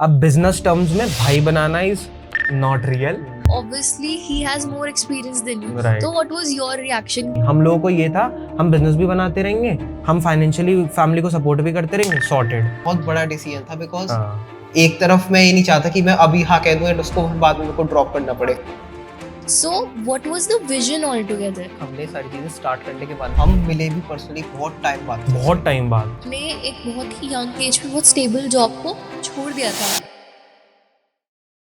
अब business terms में भाई बनाना is not real. Obviously, he has more experience than you. Right. So, what was your reaction? हम लोगों को ये था हम बिजनेस भी बनाते रहेंगे, हम फाइनेंशियली फैमिली को सपोर्ट भी करते रहेंगे, सॉर्टेड। बहुत बड़ा डिसीजन था बिकॉज एक तरफ मैं ये नहीं चाहता कि मैं अभी हाँ कह दूं एंड उसको बाद में मेरे को ड्रॉप करना पड़े। So, what was the vision altogether? हमने सारी चीजें स्टार्ट करने के बाद हम मिले भी पर्सनली बहुत टाइम बाद। आपने एक बहुत ही यंग एज में बहुत स्टेबल जॉब को छोड़ दिया था।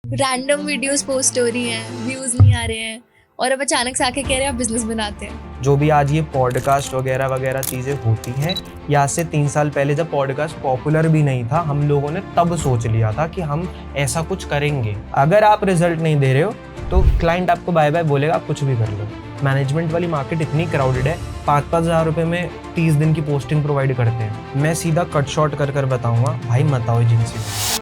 रैंडम वीडियोस पोस्ट हो रही हैं, व्यूज नहीं आ रहे हैं और अब अचानक से आके कह रहे हैं आप बिजनेस बनाते हैं। जो भी आज ये पॉडकास्ट वगैरह वगैरह चीज़ें होती हैं, या आज से 3 साल पहले जब पॉडकास्ट पॉपुलर भी नहीं था, हम लोगों ने तब सोच लिया था कि हम ऐसा कुछ करेंगे। अगर आप रिजल्ट नहीं दे रहे हो तो क्लाइंट आपको बाय बाय बोलेगा, आप कुछ भी कर लो। मैनेजमेंट वाली मार्केट इतनी क्राउडेड है, 5-5 हज़ार रुपये में 30 दिन की पोस्टिंग प्रोवाइड करते हैं। मैं सीधा कट शॉर्ट कर बताऊंगा, भाई मत आओ एजेंसी में।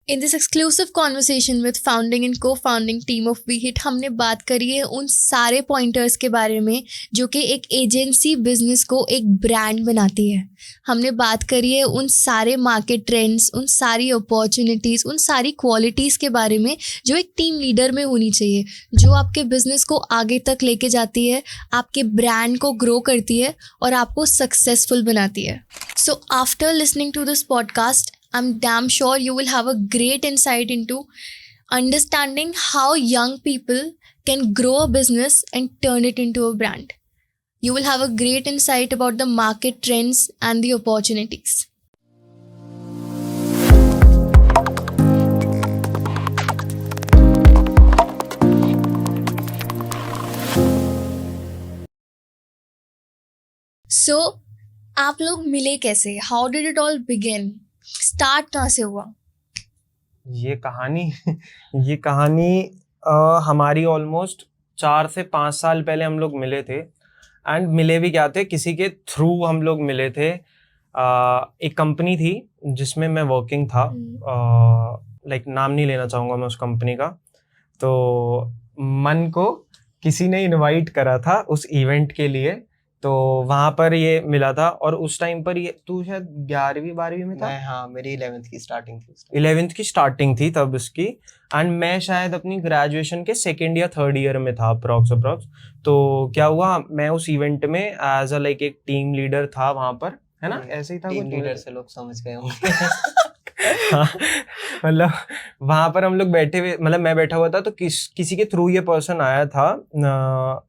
In this exclusive conversation with founding and co-founding team of WeHit, हमने बात करी है उन सारे पॉइंटर्स के बारे में जो कि एक एजेंसी बिजनेस को एक ब्रांड बनाती है। हमने बात करी है उन सारे मार्केट ट्रेंड्स, उन सारी अपॉर्चुनिटीज़, उन सारी क्वालिटीज़ के बारे में जो एक टीम लीडर में होनी चाहिए, जो आपके बिजनेस को आगे तक लेके जाती है, आपके ब्रांड को ग्रो करती है और आपको सक्सेसफुल बनाती है। So after listening to this podcast, I'm damn sure you will have a great insight into understanding how young people can grow a business and turn it into a brand. You will have a great insight about the market trends and the opportunities. So, आप लोग मिले कैसे? How did it all begin? Start कहाँ से हुआ? ये कहानी हमारी ऑलमोस्ट 4 से 5 साल पहले हम लोग मिले थे। एंड मिले भी क्या थे, किसी के थ्रू हम लोग मिले थे। एक कंपनी थी जिसमें मैं वर्किंग था, लाइक नाम नहीं लेना चाहूँगा मैं उस कंपनी का। तो मन को किसी ने इनवाइट करा था उस इवेंट के लिए, तो वहाँ पर ये मिला था। और उस टाइम पर ये तू शायद 11वीं 12वीं में था। हाँ, मेरी 11th की स्टार्टिंग थी। 11th की स्टार्टिंग थी तब इसकी। एंड मैं शायद अपनी ग्रेजुएशन के 2nd या 3rd ईयर में था अप्रॉक्स। तो क्या हुआ, मैं उस इवेंट में एज अ लाइक एक टीम लीडर था वहाँ पर, है ना? ऐसे ही था, टीम लीडर से लोग समझ गए होंगे। हाँ, मतलब वहां पर हम लोग बैठे हुए, मतलब मैं बैठा हुआ था, तो किसी के थ्रू ये पर्सन आया था।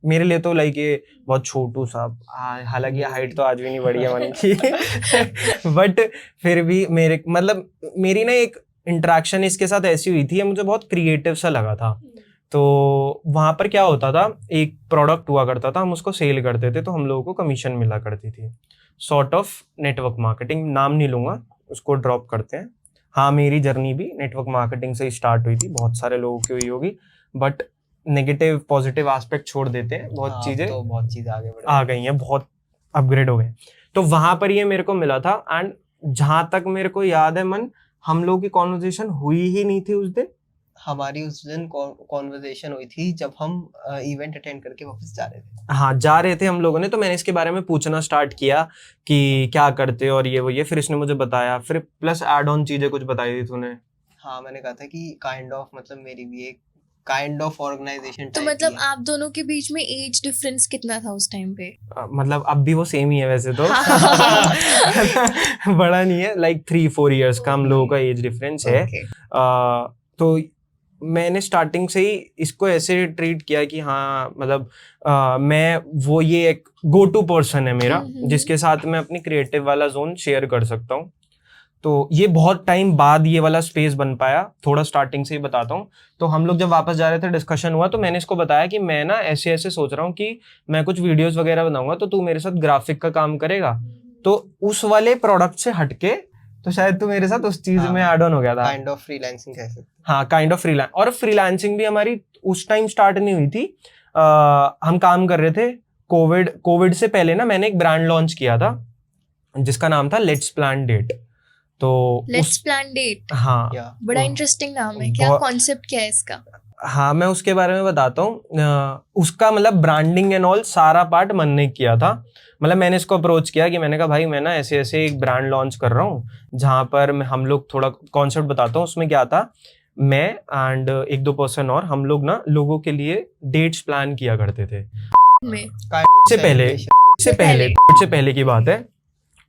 मेरे लिए तो लाइक ये बहुत छोटू सा, हालांकि हाइट तो आज भी नहीं बढ़ी है मन की बट फिर भी मेरी ना एक इंटरेक्शन इसके साथ ऐसी हुई थी, मुझे बहुत क्रिएटिव सा लगा था। तो वहां पर क्या होता था, एक प्रोडक्ट हुआ करता था, हम उसको सेल करते थे, तो हम लोगों को कमीशन मिला करती थी। सॉर्ट ऑफ नेटवर्क मार्केटिंग, नाम नहीं लूंगा, उसको ड्रॉप करते हैं। हाँ, मेरी जर्नी भी नेटवर्क मार्केटिंग से ही स्टार्ट हुई थी, बहुत सारे लोगों की हुई होगी, बट नेगेटिव पॉजिटिव एस्पेक्ट छोड़ देते हैं। बहुत चीजें आगे आ गई हैं, बहुत अपग्रेड हो गए। तो वहां पर ये मेरे को मिला था। एंड जहां तक मेरे को याद है मन, हम लोगों की कॉन्वर्जेशन हुई ही नहीं थी उस दिन। हमारी उस दिन कॉन्वर्जेशन हुई थी जब हम इवेंट अटेंड करके वापस जा रहे थे। हाँ, जा रहे थे हम लोगों ने। तो मैंने इसके बारे में पूछना स्टार्ट किया कि क्या करते हो और ये वो ये, फिर इसने मुझे बताया, फिर प्लस एड ऑन चीजें कुछ बताई थी तूने। हाँ, मैंने कहा था कि काइंड ऑफ, मतलब मेरी भी एक काइंड ऑफ ऑर्गेनाइजेशन। तो मतलब आप दोनों के बीच में एज डिफरेंस कितना था उस टाइम पे? मतलब अब भी वो सेम ही है वैसे तो बड़ा नहीं है, लाइक 3-4 इयर्स का हम लोगों का एज डिफरेंस है। तो मैंने स्टार्टिंग से ही इसको ऐसे ट्रीट किया कि हाँ, मतलब मैं वो ये एक गो टू पर्सन है मेरा, जिसके साथ मैं अपनी क्रिएटिव वाला जोन शेयर कर सकता हूँ। तो ये बहुत टाइम बाद ये वाला स्पेस बन पाया। थोड़ा स्टार्टिंग से ही बताता हूँ। तो हम लोग जब वापस जा रहे थे, डिस्कशन हुआ, तो मैंने इसको बताया कि मैं ना ऐसे ऐसे सोच रहा हूँ कि मैं कुछ वीडियोस वगैरह बनाऊंगा, तो तू मेरे साथ ग्राफिक का काम करेगा। तो उस वाले प्रोडक्ट से हटके तो शायद तू मेरे साथ उस चीज में ऐड ऑन हो गया था। काइंड ऑफ फ्रीलांसिंग कह सकते। हाँ, काइंड ऑफ फ्रीलांस। और फ्रीलांसिंग भी हमारी उस टाइम स्टार्ट नहीं हुई थी। हम काम कर रहे थे कोविड से पहले ना। मैंने एक ब्रांड लॉन्च किया था जिसका नाम था लेट्स प्लान डेट। तो लेट्स प्लान डेट, हाँ, बड़ा इंटरेस्टिंग नाम है। क्या कॉन्सेप्ट क्या है इसका? हाँ, मैं उसके बारे में बताता हूँ। उसका मतलब ब्रांडिंग एंड ऑल सारा पार्ट मन ने किया था। मतलब मैंने इसको अप्रोच किया कि मैंने कहा भाई मैं ना ऐसे ऐसे एक ब्रांड लॉन्च कर रहा हूँ, जहाँ पर हम लोग थोड़ा कॉन्सेप्ट बताता हूँ। उसमें क्या था, मैं एंड एक दो पर्सन और हम लोग ना लोगों के लिए डेट्स प्लान किया करते थे। में से पहले कोविड से पहले की बात है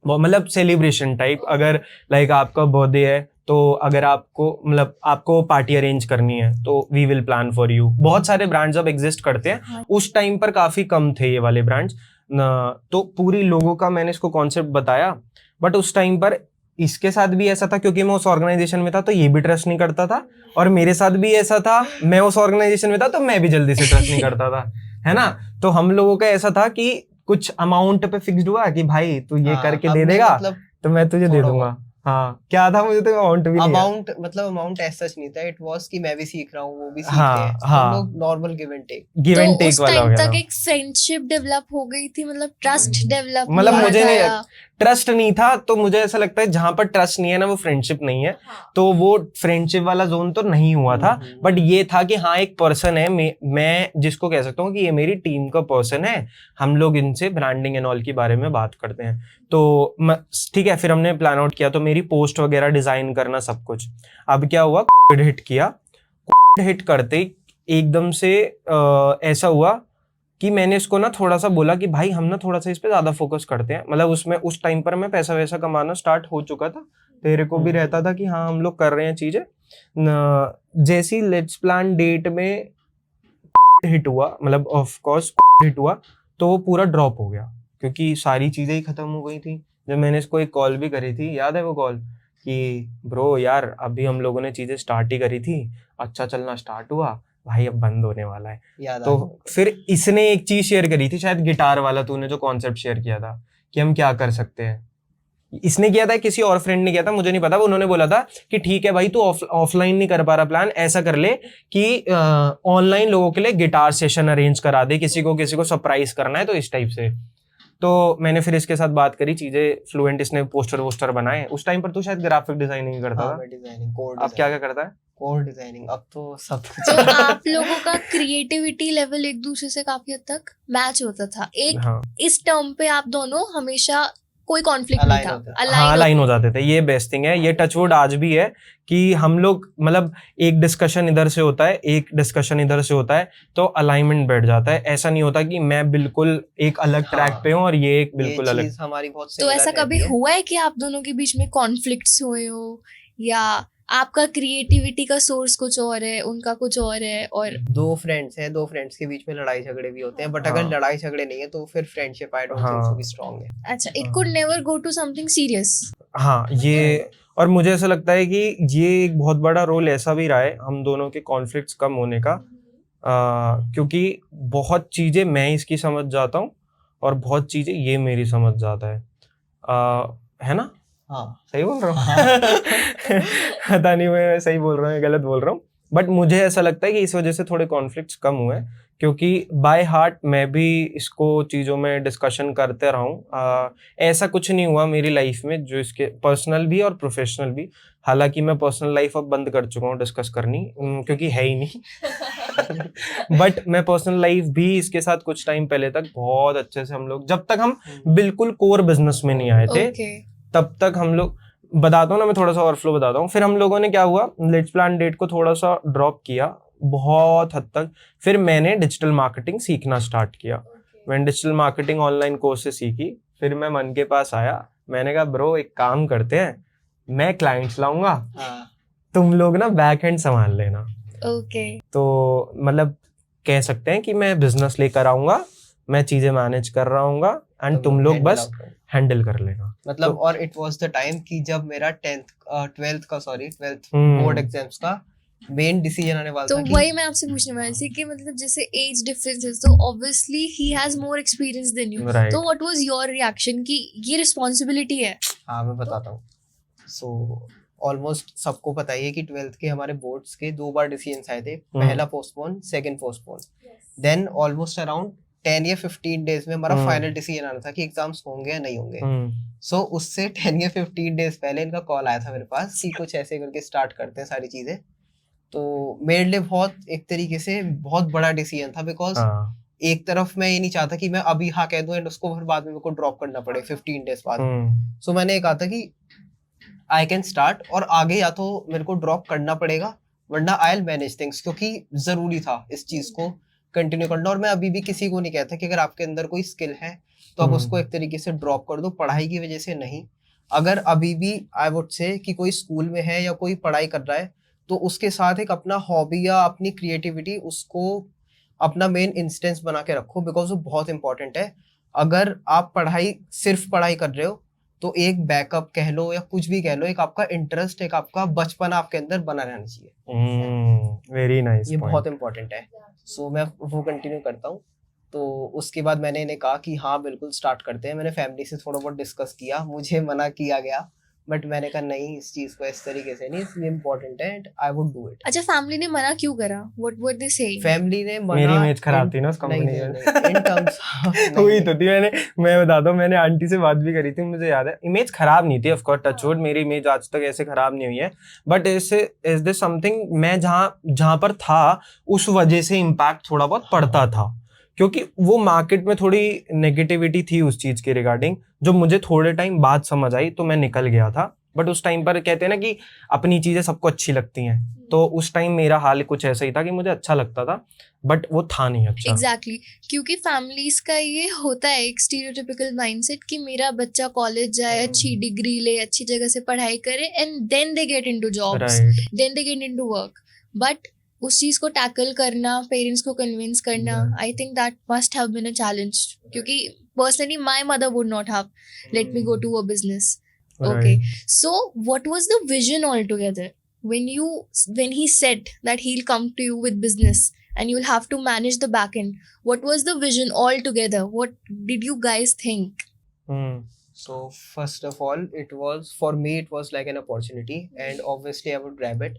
वो, मतलब सेलिब्रेशन टाइप। अगर लाइक आपका बर्थडे है तो अगर आपको मतलब आपको पार्टी अरेंज करनी है तो we will plan for you. बहुत सारे ब्रांड्स अब एग्जिस्ट करते हैं, उस टाइम पर काफी कम थे ये वाले ब्रांड्स। तो पूरी लोगों का मैंने इसको कॉन्सेप्ट बताया, बट उस टाइम पर इसके साथ भी ऐसा था, क्योंकि मैं उस ऑर्गेनाइजेशन में था तो ये भी ट्रस्ट नहीं करता था, और मेरे साथ भी ऐसा था, मैं उस ऑर्गेनाइजेशन में था तो मैं भी जल्दी से ट्रस्ट नहीं करता था, है ना। तो हम लोगों का ऐसा था कि कुछ अमाउंट पे फिक्स्ड हुआ कि भाई तू ये करके दे देगा तो मैं तुझे दे दूंगा। हाँ, क्या था मुझे तो अमाउंट भी नहीं अमाउंट मतलब अमाउंट ऐसा नहीं था, इट वाज कि मैं भी सीख रहा हूँ वो भी सीख हाँ, रहे हैं, हाँ, हम लोग normal give and take give तो एंड उस टेक वाला हो टाइम गया तक था। एक फ्रेंडशिप डेवलप हो गई थी, मतलब ट्रस्ट डेवलप मतलब नहीं मुझे नहीं, था। ट्रस्ट नहीं था, तो मुझे ऐसा लगता है जहां पर ट्रस्ट नहीं है ना वो फ्रेंडशिप नहीं है। तो वो फ्रेंडशिप वाला जोन तो नहीं हुआ था, बट ये था कि हाँ एक पर्सन है, मैं जिसको कह सकता हूँ कि ये मेरी टीम का पर्सन है, हम लोग इनसे ब्रांडिंग एंड ऑल के बारे में बात करते हैं। तो ठीक है, फिर हमने प्लान आउट किया, तो मेरी पोस्ट वगैरह डिजाइन करना सब कुछ। अब क्या हुआ, कोविड हिट किया। कोविड हिट करते ही एकदम से ऐसा हुआ कि मैंने इसको ना थोड़ा सा बोला कि भाई हम ना थोड़ा सा इस पे ज्यादा फोकस करते हैं। मतलब उसमें उस टाइम पर मैं पैसा वैसा कमाना स्टार्ट हो चुका था, तेरे को भी रहता था कि हाँ हम लोग कर रहे हैं चीजें। जैसी लेट्स प्लान डेट में हिट हुआ, मतलब ऑफ कोर्स हिट हुआ, तो वो पूरा ड्रॉप हो गया, क्योंकि सारी चीजें ही खत्म हो गई थी। जब मैंने इसको एक कॉल भी करी थी, याद है वो कॉल, कि ब्रो यार अभी हम लोगों ने चीजें स्टार्ट ही करी थी, अच्छा चलना स्टार्ट हुआ भाई, अब बंद होने वाला है। तो फिर इसने एक चीज शेयर करी थी, शायद गिटार वाला, तूने जो कॉन्सेप्ट शेयर किया था कि हम क्या कर सकते हैं, इसने किया था किसी और फ्रेंड ने किया था, मुझे नहीं पता। उन्होंने बोला था कि ठीक है भाई तू ऑफलाइन नहीं कर पा रहा प्लान, ऐसा कर ले कि ऑनलाइन लोगों के लिए गिटार सेशन अरेंज करा दे, किसी को सरप्राइज करना है तो इस टाइप से। तो मैंने फिर इसके साथ बात करी, चीजें फ्लुएंट, इसने पोस्टर वोस्टर बनाए। उस टाइम पर तू शायद ग्राफिक डिजाइनिंग करता था। डिजाइनिंग, कोड, अब क्या क्या करता है? कोड डिजाइनिंग, अब तो सब तो आप लोगों का क्रिएटिविटी लेवल एक दूसरे से काफी हद तक मैच होता था। एक हाँ, इस टर्म पे आप दोनों हमेशा कोई कॉन्फ्लिक्ट नहीं था, हाँ अलाइन हो जाते थे। ये बेस्ट थिंग है, ये टचवुड आज भी है कि हम लोग मतलब एक डिस्कशन इधर से होता है, एक डिस्कशन इधर से होता है, तो अलाइनमेंट बैठ जाता है। ऐसा नहीं होता कि मैं बिल्कुल एक अलग ट्रैक पे हूँ और ये एक बिल्कुल अलग। हमारी बहुत तो ऐसा कभी हुआ है कि आप दोनों के बीच में कॉन्फ्लिक्ट्स हुए हो, या आपका क्रिएटिविटी का सोर्स कुछ और है, उनका कुछ और है? और दो फ्रेंड्स के बीच में लड़ाई झगड़े भी होते हैं, बट अगर लड़ाई झगड़े नहीं है तो फिर friendship I don't think so कि स्ट्रांग है। अच्छा, it could never go to something serious. हाँ, ये और मुझे ऐसा लगता है कि ये एक बहुत बड़ा रोल ऐसा भी रहा है हम दोनों के कॉन्फ्लिक्ट्स कम होने का, क्योंकि बहुत चीजें मैं इसकी समझ जाता हूँ और बहुत चीजें ये मेरी समझ जाता है ना। हाँ, सही बोल रहा हूँ? पता नहीं मैं सही बोल रहा हूँ गलत बोल रहा हूँ, बट मुझे ऐसा लगता है कि इस वजह से थोड़े कॉन्फ्लिक्ट्स कम हुए, क्योंकि बाय हार्ट मैं भी इसको चीज़ों में डिस्कशन करते रहा हूँ। ऐसा कुछ नहीं हुआ मेरी लाइफ में जो इसके, पर्सनल भी और प्रोफेशनल भी। हालांकि मैं पर्सनल लाइफ अब बंद कर चुका हूँ डिस्कस करनी, क्योंकि है ही नहीं। बट मैं पर्सनल लाइफ भी इसके साथ कुछ टाइम पहले तक बहुत अच्छे से, हम लोग जब तक हम बिल्कुल कोर बिजनेस में नहीं आए थे तब तक हम लोग, बताता हूँ ना मैं थोड़ा सा और फ्लो बताता हूँ। फिर हम लोगों ने क्या हुआ, लेट्स प्लान डेट को थोड़ा सा ड्रॉप किया बहुत हद तक। फिर मैंने डिजिटल मार्केटिंग सीखना स्टार्ट किया। मैंने डिजिटल मार्केटिंग ऑनलाइन कोर्स से सीखी। फिर मैं मन के पास आया, मैंने कहा ब्रो एक काम करते हैं, मैं क्लाइंट्स लाऊंगा, तुम लोग ना बैक एंड संभाल लेना। तो मतलब कह सकते हैं कि मैं बिजनेस लेकर आऊंगा, मैं चीजें मैनेज कर रहा हूँ एंड तुम लोग बस हैंडल कर लेना। मतलब और इट वाज द टाइम कि जब मेरा 12th बोर्ड एग्जाम्स का मेन डिसीजन आने वाला था। तो वही मैं आपसे पूछने वाली थी कि मतलब जैसे एज डिफरेंस है, तो ऑब्वियसली ही has more experience than you, तो व्हाट वाज योर रिएक्शन कि ये रिस्पांसिबिलिटी है? हाँ मैं बताता हूँ। सो ऑलमोस्ट सबको पता ही है कि 12th के हमारे बोर्ड्स के 2 बार डिसीजंस आए थे, पहला postpone, second postpone, then almost around 10 या 15 डेज में हमारा फाइनल डिसीजन आना था कि एग्जाम्स होंगे या नहीं होंगे। सो उससे 10 या 15 डेज पहले इनका कॉल आया था मेरे पास कि कुछ ऐसे करके स्टार्ट करते हैं सारी चीजें। तो मेरे लिए बहुत एक तरीके से बहुत बड़ा डिसीजन था, बिकॉज हाँ एक तरफ मैं ये नहीं चाहता कि मैं अभी हाँ कह दूं एंड उसको फिर बाद में मेरे को ड्रॉप करना पड़े 15 डेज बाद। सो मैंने ये कहा था कि आई कैन स्टार्ट, और आगे या तो मेरे को ड्रॉप करना पड़ेगा वरना आई विल मैनेज थिंग्स, क्योंकि जरूरी था इस चीज को कंटिन्यू करना। और मैं अभी भी किसी को नहीं कहता कि अगर आपके अंदर कोई स्किल है तो आप उसको एक तरीके से ड्रॉप कर दो, पढ़ाई की वजह से नहीं। अगर अभी भी आई वुड से कि कोई स्कूल में है या कोई पढ़ाई कर रहा है तो उसके साथ एक अपना हॉबी या अपनी क्रिएटिविटी उसको अपना मेन इंस्टेंस बना के रखो, बिकॉज वो बहुत इंपॉर्टेंट है। अगर आप सिर्फ पढ़ाई कर रहे हो तो एक बैकअप कह लो या कुछ भी कह लो, एक आपका इंटरेस्ट, एक आपका बचपन आपके अंदर बना रहना चाहिए। वेरी नाइस ये बहुत इंपॉर्टेंट है। सो मैं वो कंटिन्यू करता हूँ। तो उसके बाद मैंने इन्हें कहा कि हाँ बिल्कुल स्टार्ट करते हैं। मैंने फैमिली से थोड़ा बहुत डिस्कस किया, मुझे मना किया गया, बट मैंने कहा नहीं, इस चीज को इस तरीके से नहीं, इसलिए इम्पोर्टेंट है and I would do it. अच्छा, फैमिली ने मना क्यों करा? What were they saying? Family ने मना, मेरी इमेज खराब थी ना उस कंपनी नहीं, में। नहीं, in terms हुई तो थी। मैं बताता हूँ, मैंने आंटी से बात भी करी थी, मुझे याद है। इमेज खराब नहीं थी, ऑफ कोर्स, टचवुड, मेरी इमेज आज तक ऐसे खराब नहीं हुई है, बट इज दिस समथिंग, मैं जहाँ पर था उस वजह से इम्पैक्ट थोड़ा बहुत पड़ता था, क्योंकि वो मार्केट में थोड़ी नेगेटिविटी थी उस चीज के रिगार्डिंग, जो मुझे थोड़े टाइम बाद समझ आई, तो मैं निकल गया था। बट उस टाइम पर कहते हैं ना कि अपनी चीजें सबको अच्छी लगती हैं, तो उस टाइम मेरा हाल कुछ ऐसा ही था कि मुझे अच्छा लगता था, बट वो था नहीं अच्छा। एग्जैक्टली क्योंकि फैमिलीज का ये होता है एक स्टीरियोटिपिकल माइंडसेट कि मेरा बच्चा कॉलेज जाए, अच्छी डिग्री ले, अच्छी जगह से पढ़ाई करे, and then they get into jobs, then they get into work. But उस चीज को टैकल करना, पेरेंट्स को कन्विंस करना, I think that must have been a challenge, क्योंकि personally my mother would not have let me go to a business. Okay, so what was the vision altogether when he said that he'll come to you with business and you'll have to manage the back end? What was the vision altogether? What did you guys think? So first of all, for me it was like an opportunity and obviously I would grab it.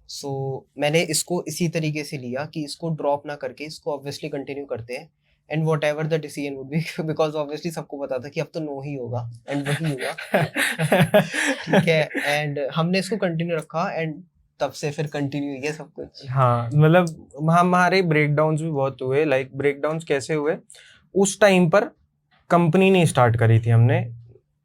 So मैंने इसको इसी तरीके से लिया कि इसको drop ना करके इसको obviously कंटिन्यू करते हैं, and what ever the decision would be, because obviously सबको पता था कि अब तो नो ही होगा, एंड वही हुआ। ठीक है, एंड हमने इसको कंटिन्यू रखा एंड तब से फिर कंटिन्यू किया सब कुछ। हाँ, मतलब हमारे ब्रेकडाउन्स भी बहुत हुए। लाइक ब्रेकडाउन्स कैसे हुए, उस टाइम पर कंपनी नहीं स्टार्ट करी थी हमने,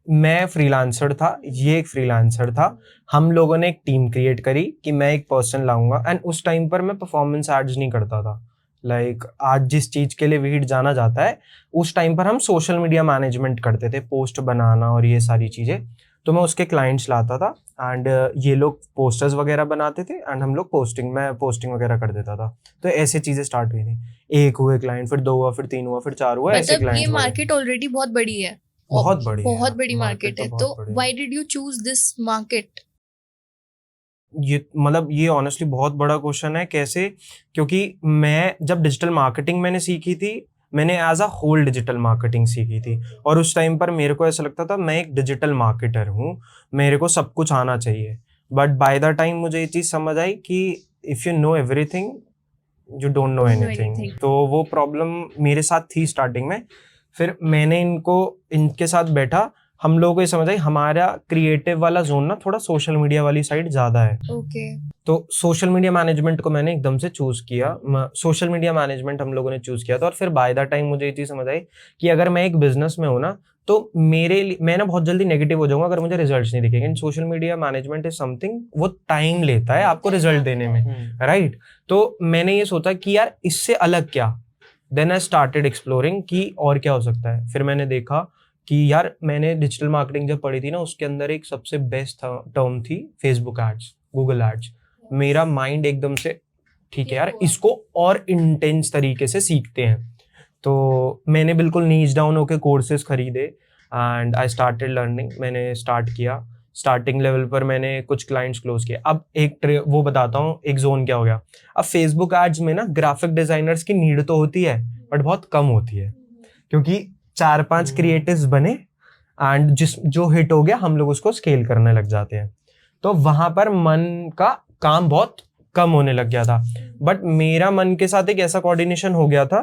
मैं फ्रीलांसर था, ये एक फ्रीलांसर था, हम लोगों ने एक टीम क्रिएट करी कि मैं एक पर्सन लाऊंगा, एंड उस टाइम पर मैं परफॉर्मेंस एड्स नहीं करता था। लाइक आज जिस चीज के लिए वीट जाना जाता है, उस टाइम पर हम सोशल मीडिया मैनेजमेंट करते थे, पोस्ट बनाना और ये सारी चीजें, तो मैं उसके क्लाइंट्स लाता था, एंड ये लोग पोस्टर्स वगैरह बनाते थे, एंड हम लोग मैं पोस्टिंग वगैरह कर देता था। तो ऐसे चीजें स्टार्ट हुई थी, एक हुए क्लाइंट, फिर 2 हुआ, फिर 3 हुआ, फिर 4 हुआ, ऐसे मतलब क्लाइंट। ये मार्केट ऑलरेडी बहुत बड़ी है, बहुत बड़ी मार्केट है, तो why did you choose this market? ये ऑनेस्टली बहुत बड़ा क्वेश्चन है, कैसे, क्योंकि मैं जब डिजिटल मार्केटिंग मैंने सीखी थी, मैंने as a whole digital marketing सीखी थी, और उस टाइम पर मेरे को ऐसा लगता था मैं एक डिजिटल मार्केटर हूँ, मेरे को सब कुछ आना चाहिए। बट बाय द टाइम मुझे ये चीज़ समझ आई कि if you know everything you don't know anything. तो वो प्रॉब्लम मेरे साथ थी स्टार्टिंग में। फिर मैंने इनके साथ बैठा, हम लोगों को ये समझ आई हमारा क्रिएटिव वाला जोन ना थोड़ा सोशल मीडिया वाली साइड ज़्यादा है। ओके। तो सोशल मीडिया मैनेजमेंट को मैंने एकदम से चूज़ किया, सोशल मीडिया मैनेजमेंट हम लोगों ने चूज़ किया था। और फिर बाय द टाइम मुझे ये चीज़ समझ आई कि अगर मैं एक बिजनेस में हूँ ना, तो मैं ना बहुत जल्दी नेगेटिव हो जाऊंगा अगर मुझे रिजल्ट्स नहीं दिखेंगे। Social media management is something, वो टाइम लेता है आपको रिजल्ट देने में, राइट। तो मैंने ये सोचा कि यार इससे अलग क्या, देन आई स्टार्टेड एक्सप्लोरिंग कि और क्या हो सकता है। फिर मैंने देखा कि यार मैंने डिजिटल मार्केटिंग जब पढ़ी थी ना, उसके अंदर एक सबसे बेस्ट टर्म थी फेसबुक एड्स, गूगल एड्स। मेरा माइंड एकदम से ठीक है यार, इसको और इंटेंस तरीके से सीखते हैं। तो मैंने बिल्कुल नीच डाउन होके कोर्सेज खरीदे एंड आई स्टार्टेड लर्निंग। मैंने स्टार्ट किया, स्टार्टिंग लेवल पर मैंने कुछ क्लाइंट्स क्लोज किए। अब वो बताता हूँ एक जोन क्या हो गया। अब फेसबुक एड्स में ना ग्राफिक डिजाइनर्स की नीड तो होती है, बट बहुत कम होती है, क्योंकि 4-5 क्रिएटिव्स बने एंड जो हिट हो गया हम लोग उसको स्केल करने लग जाते हैं। तो वहां पर मन का काम बहुत कम होने लग गया था। बट मेरा मन के साथ एक ऐसा कोऑर्डिनेशन हो गया था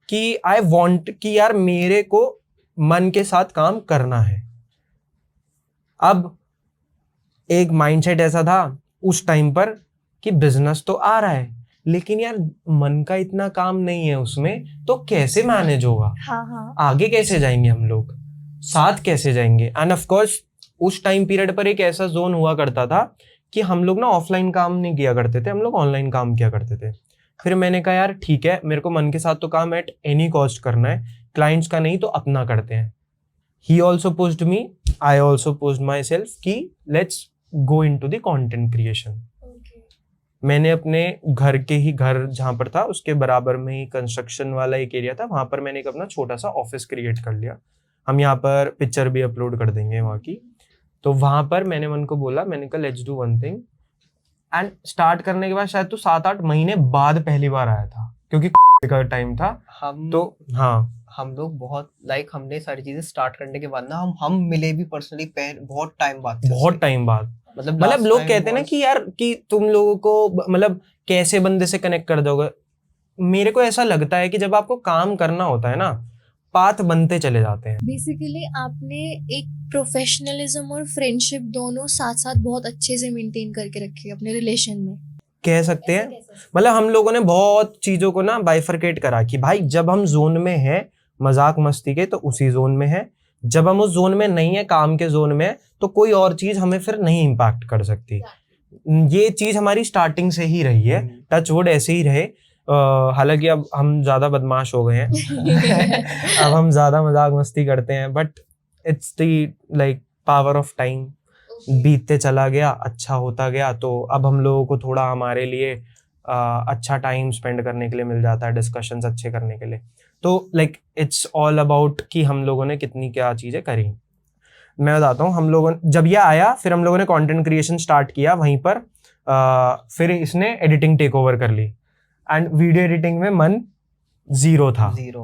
कि आई वांट कि यार मेरे को मन के साथ काम करना है। अब एक माइंडसेट ऐसा था उस टाइम पर कि बिजनेस तो आ रहा है लेकिन यार मन का इतना काम नहीं है उसमें, तो कैसे मैनेज होगा, हाँ आगे कैसे जाएंगे हम लोग, साथ कैसे जाएंगे। एंड ऑफ कोर्स उस टाइम पीरियड पर एक ऐसा जोन हुआ करता था कि हम लोग ना ऑफलाइन काम नहीं किया करते थे, हम लोग ऑनलाइन काम किया करते थे। फिर मैंने कहा यार ठीक है, मेरे को मन के साथ तो काम एट एनी कॉस्ट करना है, क्लाइंट्स का नहीं तो अपना करते हैं। He also pushed me, I also pushed myself कि let's go into the content creation. मैंने अपने घर के ही, घर जहाँ पर था उसके बराबर में ही कंस्ट्रक्शन वाला एक एरिया था, वहां पर मैंने एक अपना छोटा सा ऑफिस क्रिएट कर लिया। हम यहाँ पर पिक्चर भी अपलोड कर देंगे वहाँ की। तो वहां पर मैंने मन को बोला, मैंने कहा let's do one thing. And start करने के बाद शायद तो 7-8 महीने बाद पहली बार आया था, क्योंकि का टाइम था। हम तो हाँ, हम लोग बहुत हमने सारी चीजें स्टार्ट करने के बाद ना हम मिले भी पर्सनली बहुत टाइम बाद थे बहुत उससे। टाइम बाद। मतलब मतलब last लोग time कहते हैं ना was- कि यार कि तुम लोगों को मतलब कैसे बंदे से कनेक्ट कर दोगे। मेरे को ऐसा लगता है कि जब आपको काम करना होता है ना, पाथ बनते चले जाते हैं। बेसिकली आपने एक प्रोफेशनलिज्म और फ्रेंडशिप दोनों साथ साथ बहुत अच्छे से मेंटेन करके रखी है अपने रिलेशन में, कह सकते हैं। मतलब हम लोगों ने बहुत चीजों को ना बाइफरकेट करा कि भाई जब हम जोन में हैं मजाक मस्ती के तो उसी जोन में है, जब हम उस जोन में नहीं है, काम के जोन में है, तो कोई और चीज हमें फिर नहीं इम्पैक्ट कर सकती। ये चीज हमारी स्टार्टिंग से ही रही है, टच वुड ऐसे ही रहे। हालांकि अब हम ज्यादा बदमाश हो गए हैं अब हम ज्यादा मजाक मस्ती करते हैं, but it's the like power of time. बीतते चला गया, अच्छा होता गया, तो अब हम लोगों को थोड़ा हमारे लिए अच्छा टाइम स्पेंड करने के लिए मिल जाता है, डिस्कशंस अच्छे करने के लिए। तो लाइक इट्स ऑल अबाउट कि हम लोगों ने कितनी क्या चीजें करी। मैं बताता हूँ, हम लोगों जब ये आया फिर हम लोगों ने कंटेंट क्रिएशन स्टार्ट किया वहीं पर। फिर इसने एडिटिंग टेक ओवर कर ली एंड वीडियो एडिटिंग में मन जीरो था। जीरो।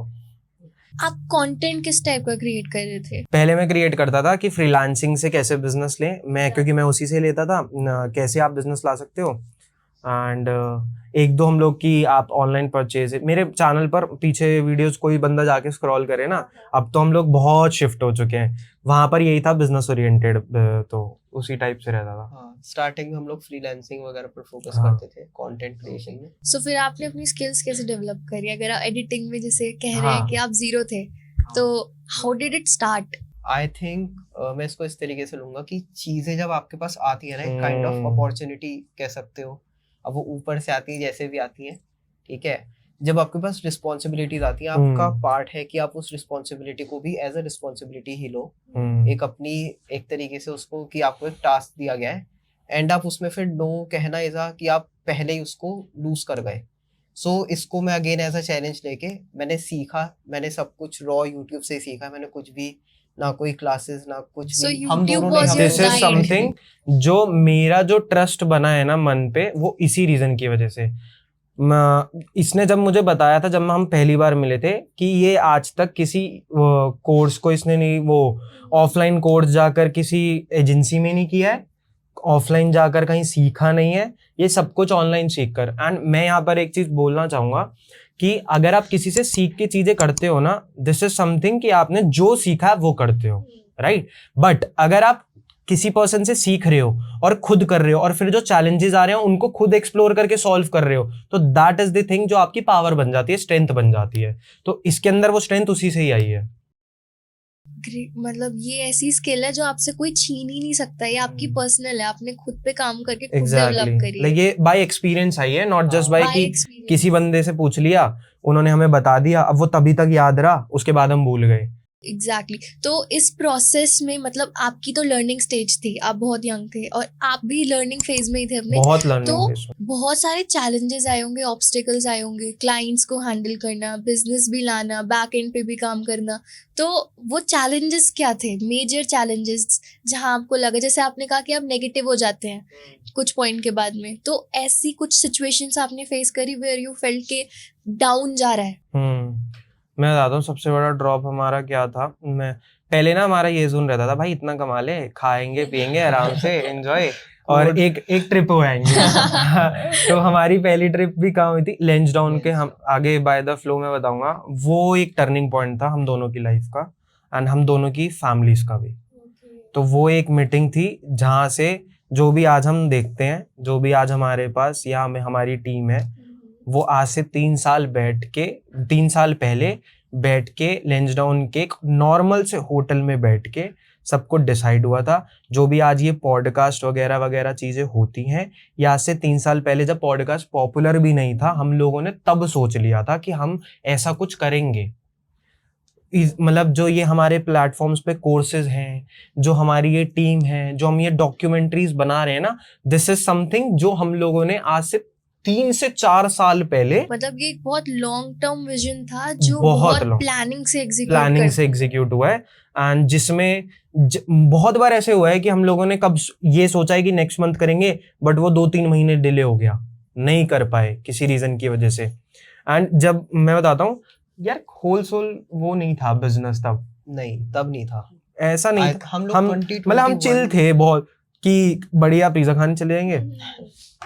आप कंटेंट किस टाइप का क्रिएट कर रहे थे? पहले मैं क्रिएट करता था कि फ्रीलांसिंग से कैसे बिजनेस लें, मैं क्योंकि मैं उसी से लेता था कैसे आप बिजनेस ला सकते हो। एंड एक दो हम लोग की आप ऑनलाइन परचेज, मेरे चैनल पर पीछे वीडियोस कोई बंदा जाके स्क्रॉल करे ना, अब तो हम लोग बहुत शिफ्ट हो चुके हैं। वहां पर यही था बिजनेस ओरिएंटेड, तो उसी टाइप से रहता था। हाँ, स्टार्टिंग में हम लोग फ्रीलांसिंग वगैरह पर फोकस हाँ। करते थे कंटेंट क्रिएशन में। सो फिर आपने अपनी स्किल्स कैसे डेवलप करी? अगर आप एडिटिंग में जैसे कह रहे हैं हाँ। कि आप जीरो थे, तो how did it start? I think मैं इसको इस तरीके से लूंगा कि चीजें जब आपके पास आती है ना, एक काइंड ऑफ हम्म। अपॉर्चुनिटी कह सकते हो। अब वो ऊपर से आती है, जैसे भी आती है, ठीक है। जब आपके पास रिस्पॉन्सिबिलिटीज आती है, आपका पार्ट है कि आप उस रिस्पॉन्सिबिलिटी को भी एज अ रिस्पॉन्सिबिलिटी ही लो। एक अपनी एक तरीके से उसको, कि आपको एक टास्क दिया गया है एंड आप उसमें फिर नो कहना ऐसा कि आप पहले ही उसको लूज कर गए। सो इसको मैं अगेन एज अ चैलेंज लेके मैंने सीखा, मैंने सब कुछ रॉ यूट्यूब से सीखा। मैंने कुछ भी, ना कोई क्लासेस ना कुछ So भी, YouTube ने was हम your दिस दोनों इज ने guide. समथिंग जो मेरा जो ट्रस्ट बना है ना मन पे, वो इसी रीजन की वजह से। इसने जब मुझे बताया था, जब हम पहली बार मिले थे, कि ये आज तक किसी कोर्स को इसने नहीं, वो ऑफलाइन कोर्स जाकर किसी एजेंसी में नहीं किया है, ऑफलाइन जाकर कहीं सीखा नहीं है, ये सब कुछ ऑनलाइन सीख कर। एंड मैं यहाँ पर एक चीज बोलना चाहूंगा कि अगर आप किसी से सीख के चीजें करते हो ना, दिस इज समथिंग कि आपने जो सीखा है वो करते हो, राइट। बट अगर आप किसी पर्सन से सीख रहे हो और खुद कर रहे हो, और फिर जो चैलेंजेस आ रहे हैं उनको खुद एक्सप्लोर करके सॉल्व कर रहे हो, तो दैट इज द थिंग जो आपकी पावर बन जाती है, स्ट्रेंथ बन जाती है। तो इसके अंदर वो स्ट्रेंथ उसी से ही आई है। मतलब ये ऐसी स्किल है जो आपसे कोई छीन ही नहीं सकता, ये आपकी पर्सनल है, आपने खुद पे काम करके खुद डेवलप करी है। लाइक ये बाय एक्सपीरियंस आई है, नॉट जस्ट बाय By कि experience. किसी बंदे से पूछ लिया, उन्होंने हमें बता दिया, अब वो तभी तक याद रहा, उसके बाद हम भूल गए। एग्जैक्टली तो इस प्रोसेस में मतलब आपकी तो लर्निंग स्टेज थी, आप बहुत यंग थे और आप भी लर्निंग फेज में ही थे अपने, बहुत तो लर्निंग, बहुत सारे चैलेंजेस आए होंगे, ऑब्स्टिकल्स आए होंगे, क्लाइंट्स को हैंडल करना, बिजनेस भी लाना, बैक एंड पे भी काम करना। तो वो चैलेंजेस क्या थे, मेजर चैलेंजेस जहां आपको लगा, जैसे आपने कहा कि आप नेगेटिव हो जाते हैं कुछ पॉइंट के बाद में, तो ऐसी कुछ सिचुएशंस आपने फेस करी वेयर यू फेल्ट के डाउन जा रहा है? मैं बताता हूँ सबसे बड़ा ड्रॉप हमारा क्या था। मैं पहले ना, हमारा ये जोन रहता था, भाई इतना कमा ले, खाएंगे पिएंगे आराम से, एंजॉय, और एक ट्रिप हो आएंगे। तो हमारी पहली ट्रिप भी कहाँ हुई थी, लेंसडाउन के, हम आगे बाय द फ्लो में बताऊंगा। वो एक टर्निंग पॉइंट था हम दोनों की लाइफ का एंड हम दोनों की फैमिलीज का भी। तो वो एक मीटिंग थी जहाँ से जो भी आज हम देखते हैं, जो भी आज हमारे पास या हमारी टीम है, वो आज से 3 साल पहले बैठ के लेंसडाउन के एक नॉर्मल से होटल में बैठ के सब कुछ डिसाइड हुआ था। जो भी आज ये पॉडकास्ट वगैरह वगैरह चीजें होती हैं, ये आज से 3 साल पहले जब पॉडकास्ट पॉपुलर भी नहीं था, हम लोगों ने तब सोच लिया था कि हम ऐसा कुछ करेंगे। मतलब जो ये हमारे प्लेटफॉर्म्स पे कोर्सेज हैं, जो हमारी ये टीम है, जो हम ये डॉक्यूमेंट्रीज बना रहे हैं ना, दिस इज समथिंग जो हम लोगों ने आज से 3 से 4 साल पहले, मतलब ये एक बहुत लॉन्ग टर्म विजन था जो बहुत बहुत प्लानिंग से एग्जीक्यूट हुआ है। एंड जिसमें बहुत बार ऐसे हुआ है कि हम लोगों ने कब ये सोचा है कि नेक्स्ट मंथ करेंगे, बट वो 2-3 महीने डिले हो गया, नहीं कर पाए किसी रीजन की वजह से। एंड जब मैं बताता हूँ यार, होल सोल वो नहीं था बिजनेस तब, नहीं तब नहीं था, ऐसा नहीं था। हम हम मतलब हम चिल थे बहुत कि बढ़िया पिज्जा खाने चले जाएंगे,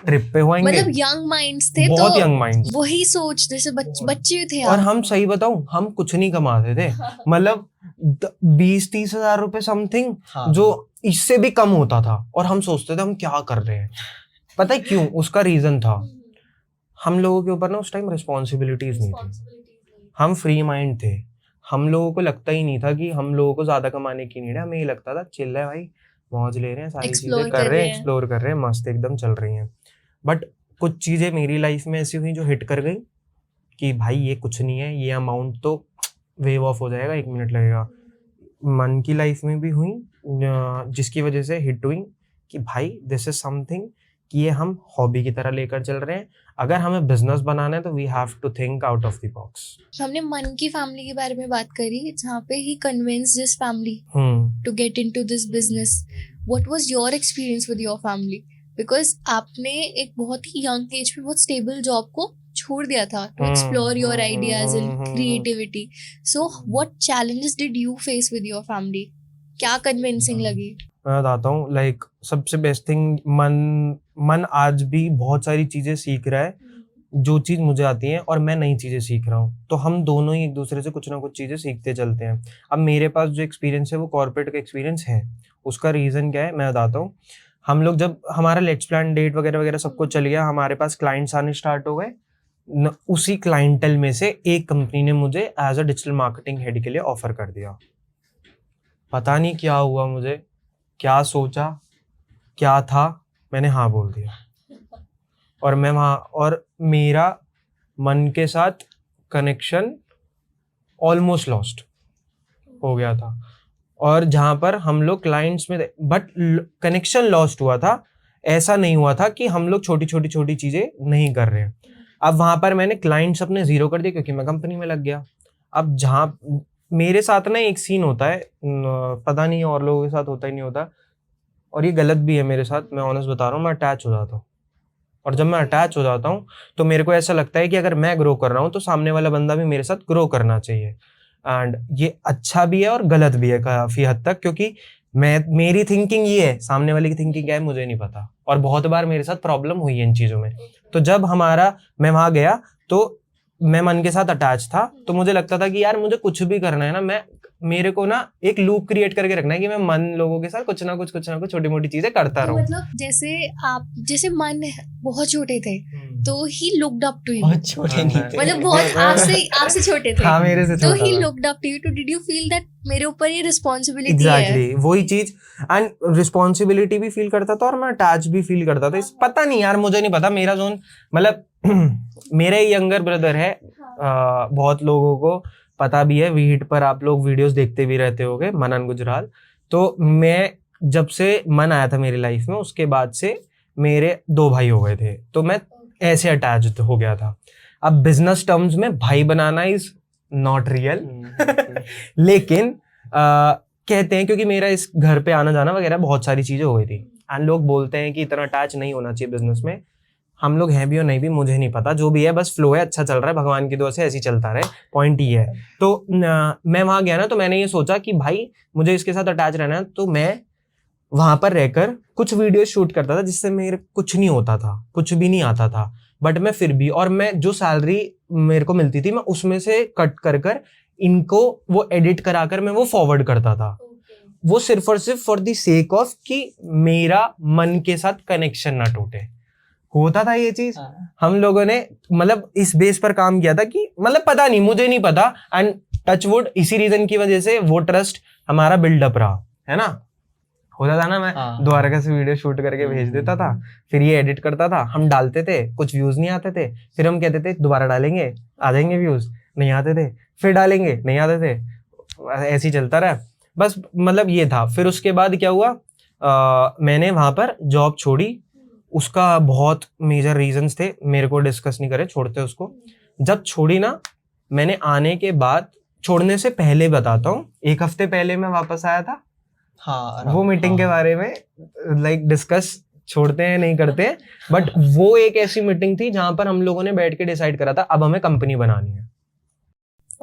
ट्रिप पे होएंगे, मतलब यंग माइंड्स थे, बहुत तो यंग माइंड, वही सोच, जैसे बच्चे थे और आप। हम सही बताऊं, हम कुछ नहीं कमाते थे, मतलब 20-30 हजार रुपए समथिंग, हाँ, जो इससे भी कम होता था, और हम सोचते थे हम क्या कर रहे हैं। पता है क्यों? उसका रीजन था, हम लोगों के ऊपर ना उस टाइम रिस्पॉन्सिबिलिटीज नहीं थी, हम फ्री माइंड थे। हम लोगों को लगता ही नहीं था कि हम लोगों को ज्यादा कमाने की नीड है, हमें ये लगता था चिल्ला है भाई, मौज ले रहे हैं, सारी चीजें कर रहे हैं, एक्सप्लोर कर रहे हैं, मस्त एकदम चल रही हैं। बट कुछ चीजें मेरी लाइफ में ऐसी हुई जो हिट कर गई कि भाई ये कुछ नहीं है, ये अमाउंट तो वेव ऑफ हो जाएगा, 1 मिनट लगेगा। मन की लाइफ में भी हुई, जिसकी वजह से हिट हुई कि भाई दिस इज समथिंग कि ये हम हॉबी की तरह लेकर चल रहे हैं। अगर हमें बिजनेस बनाना है तो we have to think out of the box. हमने मन की फैमिली के बारे में बात करी, जहाँ पे ही convinced his family to get into this business. What was your experience with your family? Because आपने एक बहुत ही यंग एज में बहुत स्टेबल जॉब को छोड़ दिया था to explore your ideas and creativity. So what challenges did you face with your family? क्या कन्विंसिंग लगी? मैं बताता हूँ, लाइक सबसे बेस्ट थिंग, मन आज भी बहुत सारी चीजें सीख रहा है, जो चीज मुझे आती है और मैं नई चीजें सीख रहा हूँ, तो हम दोनों ही एक दूसरे से कुछ ना कुछ चीजें सीखते चलते हैं। अब मेरे पास जो एक्सपीरियंस है वो कॉर्पोरेट का एक्सपीरियंस है। उसका रीजन क्या है मैं बताता हूँ। हम लोग जब हमारा लेट्स प्लान डेट वगैरह वगैरह सब कुछ चल गया, हमारे पास क्लाइंट्स आने स्टार्ट हो गए, उसी क्लाइंटल में से एक कंपनी ने मुझे as a digital marketing head के लिए ऑफर कर दिया। पता नहीं क्या हुआ, मुझे क्या सोचा, क्या था, मैंने हाँ बोल दिया, और मैं वहाँ, और मेरा मन के साथ कनेक्शन ऑलमोस्ट लॉस्ट हो गया था। और जहाँ पर हम लोग क्लाइंट्स में, बट कनेक्शन लॉस्ट हुआ था, ऐसा नहीं हुआ था कि हम लोग छोटी छोटी चीजें नहीं कर रहे हैं। अब वहाँ पर मैंने क्लाइंट्स अपने जीरो कर दिए क्योंकि मैं कंपनी में लग गया। अब जहाँ मेरे साथ ना एक सीन होता है, पता नहीं और लोगों के साथ होता ही नहीं होता, और ये गलत भी है मेरे साथ, मैं ऑनेस्ट बता रहा हूँ, मैं अटैच हो जाता हूँ। और जब मैं अटैच हो जाता हूँ तो मेरे को ऐसा लगता है कि अगर मैं ग्रो कर रहा हूँ तो सामने वाला बंदा भी मेरे साथ ग्रो करना चाहिए। एंड ये अच्छा भी है और गलत भी है काफी हद तक, क्योंकि मेरी थिंकिंग ये है, सामने वाले की थिंकिंग क्या है मुझे नहीं पता, और बहुत बार मेरे साथ प्रॉब्लम हुई है इन चीजों में। तो जब मैं वहां गया तो मैं मन के साथ अटैच था, तो मुझे लगता था कि यार मुझे कुछ भी करना है ना, मेरे को ना एक लूप क्रिएट करके रखना है कि मैं मन लोगों के साथ कुछ ना कुछ छोटी मोटी चीजें करता रहूं। मतलब जैसे मन बहुत छोटे थे तो ही लुक्ड अप टू यू। बहुत छोटे नहीं थे, मतलब बहुत आपसे छोटे थे। हाँ, मेरे से तो छोटा ही था। Looked up to you. Did you feel that मेरे ऊपर ये रिस्पॉन्सिबिलिटी Exactly, वही चीज, एंड रिस्पॉन्सिबिलिटी भी फील करता था और मैं अटैच भी फील करता था। पता नहीं यार, मुझे नहीं पता, मेरा जोन, मतलब मेरा यंगर ब्रदर है, बहुत लोगों को पता भी है, वीहिट पर आप लोग वीडियोस देखते भी रहते होगे, मनन गुजराल। तो मैं जब से मन आया था मेरी लाइफ में, उसके बाद से मेरे 2 भाई हो गए थे, तो मैं ऐसे अटैच हो गया था। अब बिजनेस टर्म्स में भाई बनाना इज नॉट रियल, लेकिन कहते हैं, क्योंकि मेरा इस घर पे आना जाना वगैरह बहुत सारी चीजें हो गई थी, एंड लोग बोलते हैं कि इतना अटैच नहीं होना चाहिए बिजनेस में। हम लोग हैं भी और नहीं भी, मुझे नहीं पता, जो भी है बस फ्लो है, अच्छा चल रहा है, भगवान की दुआ से ऐसे ही चलता रहे, पॉइंट ये है। तो मैं वहां गया ना, तो मैंने ये सोचा कि भाई मुझे इसके साथ अटैच रहना है, तो मैं वहां पर रहकर कुछ वीडियो शूट करता था जिससे मेरे कुछ नहीं होता था, कुछ भी नहीं आता था, बट मैं फिर भी, और मैं जो सैलरी मेरे को मिलती थी मैं उसमें से कट कर इनको वो एडिट कराकर मैं वो फॉरवर्ड करता था। वो सिर्फ और सिर्फ फॉर द सेक ऑफ कि मेरा मन के साथ कनेक्शन ना टूटे। होता था ये चीज। हम लोगों ने मतलब इस बेस पर काम किया था कि मतलब पता नहीं, मुझे नहीं पता, एंड टचवुड इसी रीजन की वजह से वो ट्रस्ट हमारा बिल्डअप रहा, है ना। होता था ना, मैं द्वारका से वीडियो शूट करके भेज देता था, फिर ये एडिट करता था, हम डालते थे, कुछ व्यूज नहीं आते थे, फिर हम कहते थे दोबारा डालेंगे, आ जाएंगे व्यूज, नहीं आते थे, फिर डालेंगे, नहीं आते थे, ऐसे ही चलता रहा बस। मतलब ये था। फिर उसके बाद क्या हुआ, मैंने वहां पर जॉब छोड़ी। उसका बहुत मेजर रीजंस थे, मेरे को डिस्कस नहीं करे, छोड़ते उसको। जब छोड़ी ना, मैंने आने के बाद, छोड़ने से पहले बताता हूँ, 1 हफ्ते पहले मैं वापस आया था। वो मीटिंग के बारे में लाइक डिस्कस छोड़ते हैं नहीं करते हैं, बट वो एक ऐसी मीटिंग थी जहां पर हम लोगों ने बैठ के डिसाइड करा था अब हमें कंपनी बनानी है।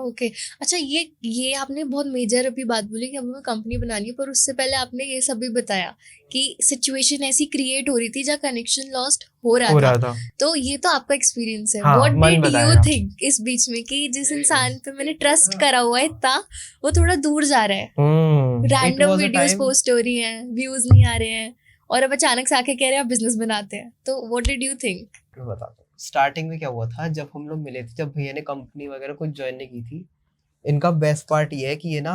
ओके अच्छा, ये आपने बहुत मेजर अभी बात बोली कि अब हमें कंपनी बनानी है, पर उससे पहले आपने ये सब भी बताया कि सिचुएशन ऐसी क्रिएट हो रही थी जहाँ कनेक्शन लॉस्ट हो रहा था। तो ये तो आपका एक्सपीरियंस है। व्हाट डिड यू थिंक इस बीच में कि जिस इंसान पे मैंने ट्रस्ट करा हुआ है इतना, वो थोड़ा दूर जा रहा है, रैंडम वीडियोस पोस्ट हो रही हैं, व्यूज नहीं आ रहे हैं, और अब अचानक से आके कह रहे हैं बिजनेस बनाते हैं, तो व्हाट डिड यू थिंक? बताता हूँ। स्टार्टिंग में क्या हुआ था, जब हम लोग मिले थे, जब भैया ने कंपनी वगैरह कुछ ज्वाइन नहीं की थी, इनका बेस्ट पार्ट ये है कि ये ना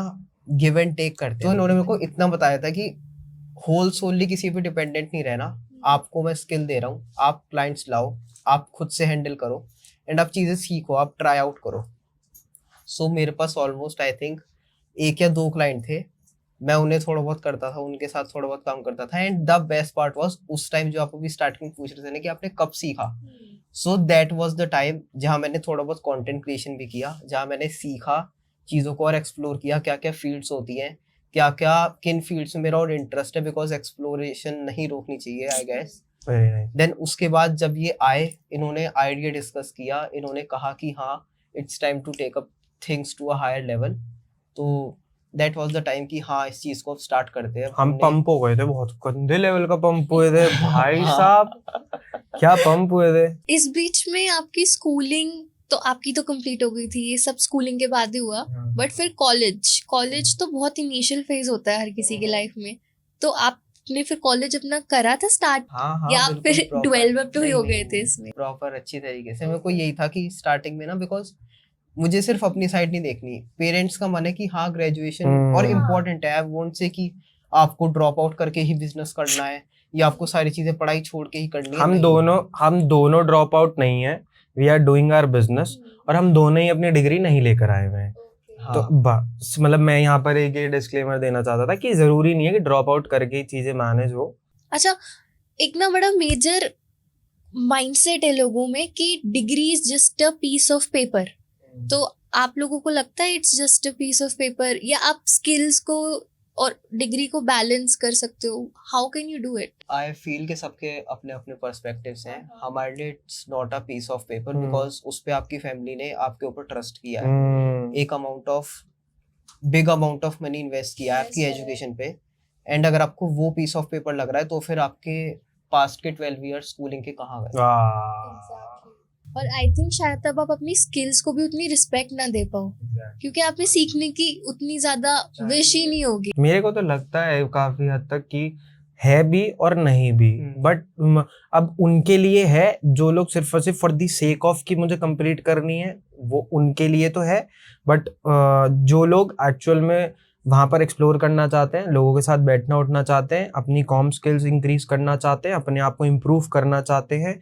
गिव एंड टेक करते हैं। तो इन्होंने मेरे को इतना बताया था कि होल सोलली किसी पे डिपेंडेंट नहीं रहना, आपको मैं स्किल दे रहा हूँ, आप क्लाइंट्स लाओ, आप खुद से हैंडल करो, एंड आप चीज़ें सीखो, आप ट्राई आउट करो। सो मेरे पास ऑलमोस्ट आई थिंक 1 या 2 क्लाइंट थे, मैं उन्हें थोड़ा बहुत करता था, उनके साथ थोड़ा बहुत काम करता था। And the best part was, उस टाइम जो आप अभी स्टार्टिंग पूछ रहे थे ना कि आपने कब सीखा, so that was the time जहाँ मैंने थोड़ा बहुत कंटेंट क्रिएशन भी किया, जहाँ मैंने सीखा चीज़ों को और एक्सप्लोर किया, क्या क्या फील्ड्स होती हैं, क्या क्या किन फील्ड्स में मेरा और इंटरेस्ट है, बिकॉज एक्सप्लोरेशन नहीं रोकनी चाहिए आई गेस। देन उसके बाद जब ये आए, इन्होंने आइडिया डिस्कस किया, इन्होंने कहा कि हाँ it's time to take up things to a higher level. तो दैट वाज द टाइम कि हाँ इस चीज को स्टार्ट करते हैं। हम पंप हो गए थे, बहुत गंदे लेवल का पंप हुए थे भाई साहब, क्या पंप हुए थे। इस बीच में आपकी स्कूलिंग तो आपकी तो कंप्लीट हो गई थी, ये सब स्कूलिंग के बाद ही हुआ, बट फिर कॉलेज तो बहुत इनिशियल फेज होता है हर किसी की लाइफ में, तो आपने फिर कॉलेज अपना करा था स्टार्ट? हाँ, या आप फिर 12 अप टू हो गए थे इसमें? प्रॉपर अच्छी तरीके से। मेरे को यही था कि स्टार्टिंग में ना, बिकॉज मुझे सिर्फ अपनी साइड नहीं देखनी, पेरेंट्स का मन है कि हाँ ग्रेजुएशन और इम्पोर्टेंट है, आई वोंट से कि आपको ड्रॉप आउट करके ही बिजनेस करना है या आपको सारी चीजें पढ़ाई छोड़ के ही करनी है। हम दोनों ड्रॉप आउट नहीं है, we are doing our business, और हम दोनों ही अपनी डिग्री नहीं लेकर आए हुए हैं। तो बस मतलब मैं यहाँ पर एक डिस्क्लेमर देना चाहता था कि जरूरी नहीं है कि ड्रॉप आउट करके चीजें मैनेज हो। अच्छा, एक ना बड़ा मेजर माइंडसेट है लोगों में कि degree is just a piece of paper, तो आप लोगों को लगता है it's just a piece of paper, या आप स्किल्स को और डिग्री को बैलेंस कर सकते हो? How can you do it? I feel कि सबके अपने अपने पर्सपेक्टिव्स हैं। हमारे लिए it's not a piece of paper, because उस पे आपकी फैमिली ने आपके ऊपर ट्रस्ट किया है, एक big amount of money invest किया है आपकी एजुकेशन पे, एंड अगर आपको वो पीस ऑफ पेपर लग रहा है तो फिर आपके पास्ट के 12 इयर्स स्कूलिंग के कहाँ गए? और आई थिंक शायद तब आप अपनी स्किल्स को भी उतनी रिस्पेक्ट ना दे पाओ, क्योंकि आप में सीखने की उतनी ज्यादा विश ही नहीं होगी। मेरे को तो लगता है काफी हद तक कि है भी और नहीं भी, बट अब उनके लिए है जो लोग सिर्फ और सिर्फ फॉर दी सेक ऑफ कि मुझे कंप्लीट करनी है, वो उनके लिए तो है, बट जो लोग एक्चुअल में वहाँ पर एक्सप्लोर करना चाहते हैं, लोगों के साथ बैठना उठना चाहते हैं, अपनी कॉम स्किल्स इंक्रीज करना चाहते हैं, अपने आप को इम्प्रूव करना चाहते हैं,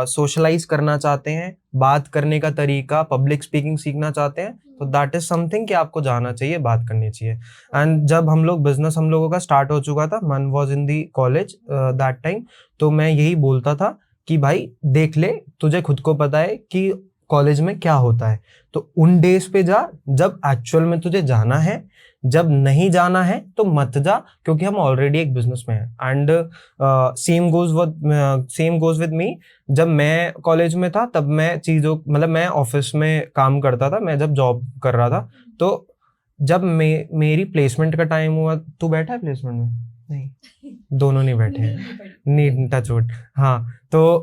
सोशलाइज करना चाहते हैं, बात करने का तरीका, पब्लिक स्पीकिंग सीखना चाहते हैं, तो दैट इज समथिंग कि आपको जाना चाहिए, बात करनी चाहिए। एंड जब बिजनेस हम लोगों का स्टार्ट हो चुका था, मन was in the college that time, तो मैं यही बोलता था कि भाई देख ले, तुझे खुद को पता है कि कॉलेज में क्या होता है, तो उन डेज पे जा जब एक्चुअल में तुझे जाना है, जब नहीं जाना है तो मत जा, क्योंकि हम ऑलरेडी एक बिजनेस में हैं। And same goes with me. जब मैं कॉलेज में था तब मैं मैं ऑफिस में काम करता था, मैं जब जॉब कर रहा था, तो जब मेरी प्लेसमेंट का टाइम हुआ, तू बैठा है प्लेसमेंट में? नहीं, दोनों नहीं बैठे हैं, नहीं टच वुड। हाँ, तो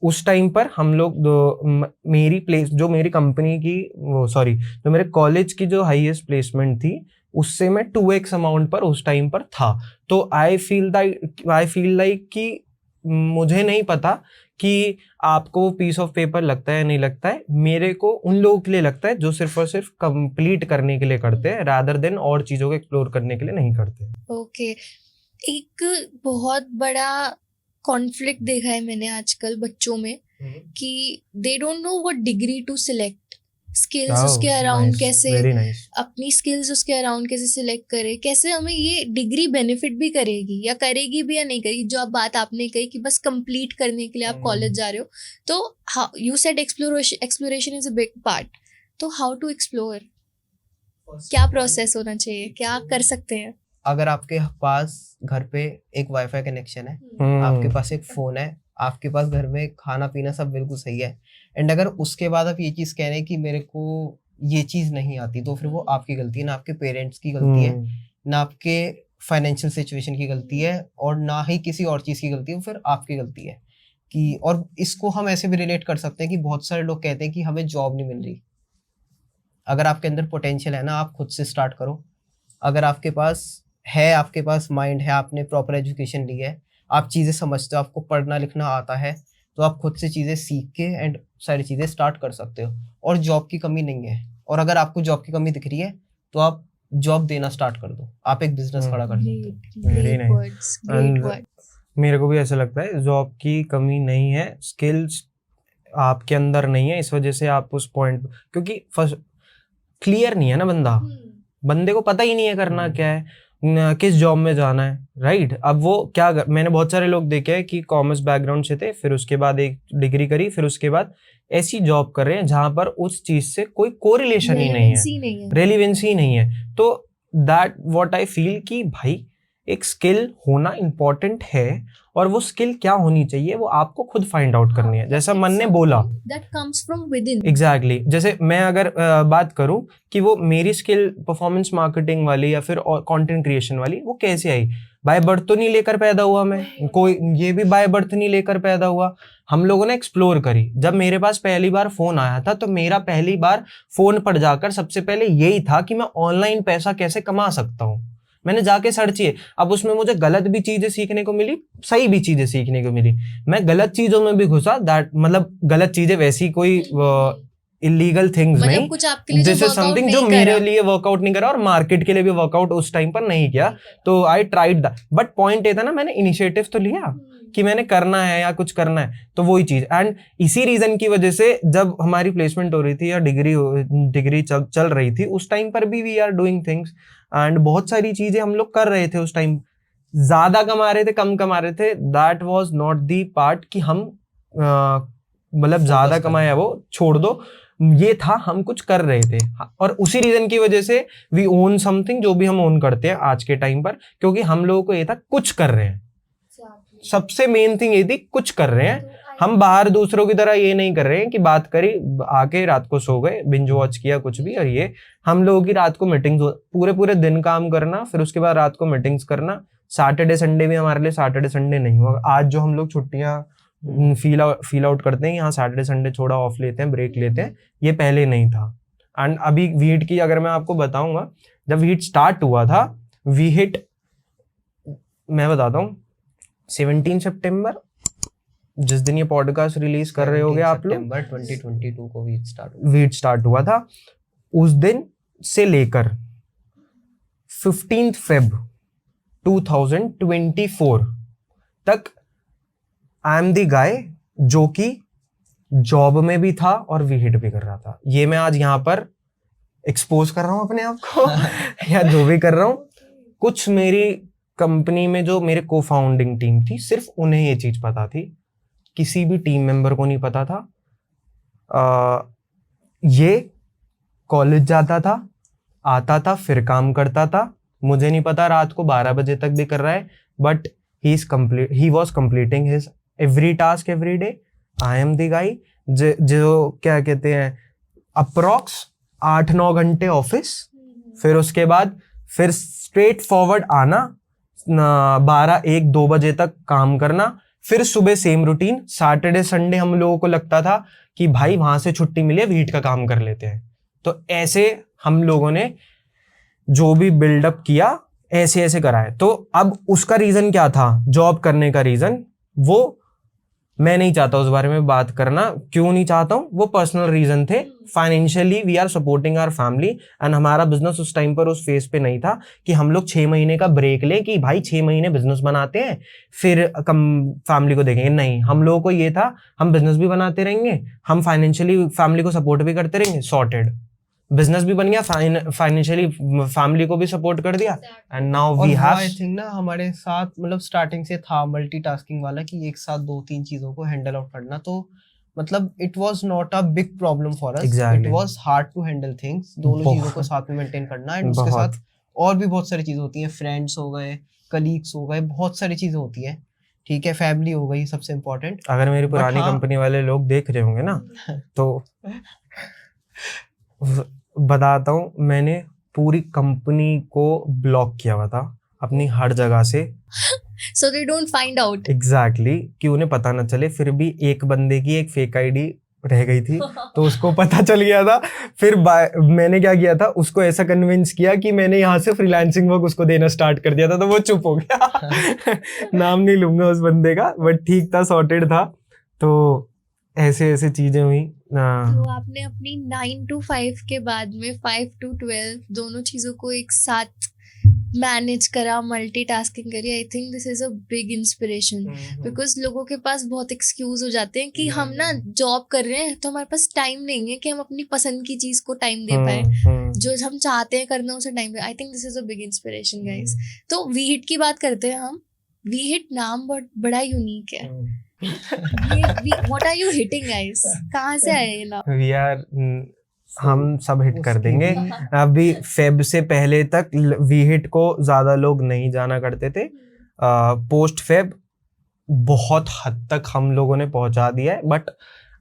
उस टाइम पर हम लोग जो मेरी कंपनी की जो मेरे कॉलेज की जो हाईएस्ट प्लेसमेंट थी, उससे मैं 2x अमाउंट पर उस टाइम पर था। तो आई फील लाइक कि मुझे नहीं पता कि आपको पीस ऑफ पेपर लगता है नहीं लगता है, मेरे को उन लोगों के लिए लगता है जो सिर्फ और सिर्फ कंप्लीट करने के लिए करते हैं, रादर देन और चीजों को एक्सप्लोर करने के लिए नहीं करते। ओके, एक बहुत बड़ा कॉन्फ्लिक्ट देखा है मैंने आजकल बच्चों में कि they don't know what degree to select, skills उसके अराउंड कैसे, वेरी नाइस। अपनी स्किल्स उसके अराउंड कैसे सिलेक्ट करे, कैसे हमें ये डिग्री बेनिफिट भी करेगी या करेगी भी या नहीं करेगी। जो आप बात आपने कही कि बस कंप्लीट करने के लिए आप कॉलेज जा रहे हो, तो you said exploration is a big part, तो हाउ टू एक्सप्लोर, क्या प्रोसेस होना चाहिए, क्या कर सकते हैं? अगर आपके पास घर पे एक वाईफाई कनेक्शन है, आपके पास एक फोन है, आपके पास घर में खाना पीना सब बिल्कुल सही है, एंड अगर उसके बाद आप ये चीज कह रहे हैं कि मेरे को ये चीज नहीं आती, तो फिर वो आपकी गलती है, ना आपके पेरेंट्स की गलती है, ना आपके फाइनेंशियल सिचुएशन की गलती है, और ना ही किसी और चीज की गलती है, फिर आपकी गलती है कि। और इसको हम ऐसे भी रिलेट कर सकते हैं कि बहुत सारे लोग कहते हैं कि हमें जॉब नहीं मिल रही। अगर आपके अंदर पोटेंशियल है ना, आप खुद से स्टार्ट करो। अगर आपके पास माइंड है, आपने प्रॉपर एजुकेशन ली है, आप चीज़ें समझते हो, आपको पढ़ना लिखना आता है, तो आप खुद से चीज़ें सीख के एंड सारी चीज़ें स्टार्ट कर सकते हो। और जॉब की कमी नहीं है, और अगर आपको जॉब की कमी दिख रही है तो आप जॉब देना स्टार्ट कर दो, आप एक बिजनेस खड़ा कर सकते हो। Very nice. Great And words. मेरे को भी ऐसा लगता है जॉब की कमी नहीं है, स्किल्स आपके अंदर नहीं है, इस वजह से आप उस पॉइंट, क्योंकि फर्स्ट क्लियर नहीं है ना बंदे को पता ही नहीं है करना क्या है, किस जॉब में जाना है, राइट। अब वो मैंने बहुत सारे लोग देखे हैं कि कॉमर्स बैकग्राउंड से थे, फिर उसके बाद एक डिग्री करी, फिर उसके बाद ऐसी जॉब कर रहे हैं जहां पर उस चीज से कोई कोरिलेशन ही नहीं है, रेलिवेंसी नहीं है। तो दैट व्हाट आई फील कि भाई एक स्किल होना इम्पोर्टेंट है, और वो स्किल क्या होनी चाहिए वो आपको खुद फाइंड आउट करनी है, जैसा मन ने बोला, that comes from with in. Exactly. जैसे मैं अगर बात करूं कि वो मेरी स्किल परफॉर्मेंस मार्केटिंग वाली या फिर कंटेंट क्रिएशन वाली वो कैसे आई, बाय बर्थ तो नहीं लेकर पैदा हुआ मैं, कोई ये भी बाय बर्थ नहीं लेकर पैदा हुआ, हम लोगों ने एक्सप्लोर करी। जब मेरे पास पहली बार फोन आया था, तो मेरा पहली बार फोन पर जाकर सबसे पहले यही था कि मैं ऑनलाइन पैसा कैसे कमा सकता हूँ, मैंने जाके सर्च किए। अब उसमें मुझे गलत भी चीजें सीखने को मिली, सही भी चीजें सीखने को मिली, मैं गलत चीजों में भी घुसा, दैट मतलब गलत चीजें वैसी कोई इलीगल थिंग्स नहीं, कुछ आपके लिए दिस इज समथिंग जो मेरे लिए वर्कआउट नहीं करा और मार्केट के लिए भी वर्कआउट उस टाइम पर नहीं किया। तो I tried that, but point ये था ना, मैंने इनिशिएटिव तो लिया कि मैंने करना है या कुछ करना है, तो वही चीज। एंड इसी रीजन की वजह से जब हमारी प्लेसमेंट हो रही थी या डिग्री चल रही थी, उस टाइम पर भी we are doing things, and बहुत सारी चीजें हम लोग कर रहे थे उस टाइम। ज्यादा कमा रहे थे कम कमा रहे थे, that was not the part कि हम मतलब ज्यादा कमाया वो छोड़ दो, ये था हम कुछ कर रहे थे। और उसी रीजन की वजह से वी ओन समथिंग, जो भी हम ओन करते हैं आज के टाइम पर, क्योंकि हम लोगों को ये था कुछ कर रहे हैं, सबसे मेन थिंग ये थी कुछ कर रहे हैं। हम बाहर दूसरों की तरह ये नहीं कर रहे हैं कि बात करी आके रात को सो गए, बिंज वॉच किया कुछ भी, और ये हम लोगों की रात को मीटिंग्स, पूरे दिन काम करना, फिर उसके बाद रात को मीटिंग्स करना। सैटरडे संडे भी हमारे लिए सैटरडे संडे नहीं हुआ। आज जो हम लोग छुट्टियां फील आउट करते हैं, यहाँ सैटरडे संडे थोड़ा ऑफ लेते हैं, ब्रेक लेते हैं, ये पहले नहीं था। एंड अभी वीट की अगर मैं आपको बताऊंगा, जब वीट स्टार्ट हुआ था, वी हिट, मैं बताता हूँ 17 सितंबर, जिस दिन ये पॉडकास्ट रिलीज कर रहे होगे आप लोग, सितंबर 2022 को वीट स्टार्ट हुआ था। उस दिन से लेकर 15 फेब 2024 तक आई एम द गाय जो कि जॉब में भी था और वीहिट भी कर रहा था। ये मैं आज यहाँ पर एक्सपोज कर रहा हूँ अपने आप को या जो भी कर रहा हूँ, कुछ मेरी कंपनी में जो मेरे को फाउंडिंग टीम थी, सिर्फ उन्हें ये चीज पता थी, किसी भी टीम मेंबर को नहीं पता था। ये कॉलेज जाता था, आता था, फिर काम करता था, मुझे नहीं पता रात को 12 बजे तक भी कर रहा है, but he was completing his every task every day. I am the guy जो क्या कहते हैं, अप्रॉक्स 8-9 घंटे ऑफिस, फिर उसके बाद फिर स्ट्रेट फॉरवर्ड आना, 12-1-2 बजे तक काम करना, फिर सुबह सेम रूटीन। सैटरडे संडे हम लोगों को लगता था कि भाई वहां से छुट्टी मिली है, वीट का काम कर लेते हैं। तो ऐसे हम लोगों ने जो भी बिल्डअप किया ऐसे ऐसे कराए। तो अब उसका रीजन क्या था, जॉब करने का रीजन, वो मैं नहीं चाहता उस बारे में बात करना। क्यों नहीं चाहता हूँ, वो पर्सनल रीजन थे। Financially we are supporting our family and हमारा बिजनेस उस टाइम पर उस फेज पे नहीं था कि हम लोग 6 महीने का ब्रेक लें कि भाई 6 महीने बिजनेस बनाते हैं फिर कम फैमिली को देखेंगे। नहीं, हम लोगों को ये था हम बिजनेस भी बनाते रहेंगे, हम फाइनेंशियली फैमिली को सपोर्ट भी करते रहेंगे, सॉर्टेड। बिजनेस भी बन गया, फाइनेंशियली फैमिली को भी सपोर्ट कर दिया and now we have. I think ना हमारे साथ मतलब स्टार्टिंग से था मल्टीटास्किंग वाला कि एक साथ 2-3 चीजों को हैंडल आउट करना, तो मतलब it was not a big problem for us. Exactly. It was hard to handle things, दोनों चीजों को साथ में मेंटेन करना। एंड उसके बहुत। साथ और भी बहुत सारी चीजें होती हैं, फ्रेंड्स हो गए, कलीग्स हो गए, बहुत सारी चीजें होती हैं, ठीक है, फैमिली हो गई सबसे इम्पोर्टेंट। अगर मेरी पुरानी हाँ, कंपनी वाले लोग देख रहे होंगे ना तो बताता हूँ, मैंने पूरी कंपनी को ब्लॉक किया हुआ था अपनी हर जगह से। So they don't find out. Exactly कि उन्हें पता ना चले। फिर भी एक बंदे की एक फेक आईडी रह गई थी तो उसको पता चल गया था। फिर मैंने क्या किया था, उसको ऐसा कन्विंस किया कि मैंने यहाँ से फ्रीलांसिंग वर्क उसको देना स्टार्ट कर दिया था, तो वो चुप हो गया। नाम नहीं लूंगा उस बंदे का, बट ठीक था, सॉर्टेड था। तो ऐसे ऐसे चीजें हुई। तो आपने अपनी 9 to 5 के बाद में 5 to 12 दोनों चीजों को एक साथ मैनेज करा, मल्टीटास्किंग करी। I think this is a big inspiration, because लोगों के पास बहुत एक्सक्यूज हो जाते हैं कि हम ना जॉब कर रहे हैं तो हमारे पास टाइम नहीं है कि हम अपनी पसंद की चीज को टाइम दे पाए, जो हम चाहते हैं करना उसे time they. I think this is a big inspiration guys. तो वी हिट की बात करते हैं हम। वी हिट नाम बड़ा यूनिक है। What are you hitting guys? कहाँ से आए ये नाम? वी आर हम सब हिट कर देंगे। अभी फेब से पहले तक वी हिट को ज्यादा लोग नहीं जाना करते थे। पोस्ट फेब बहुत हद तक हम लोगों ने पहुंचा दिया है, बट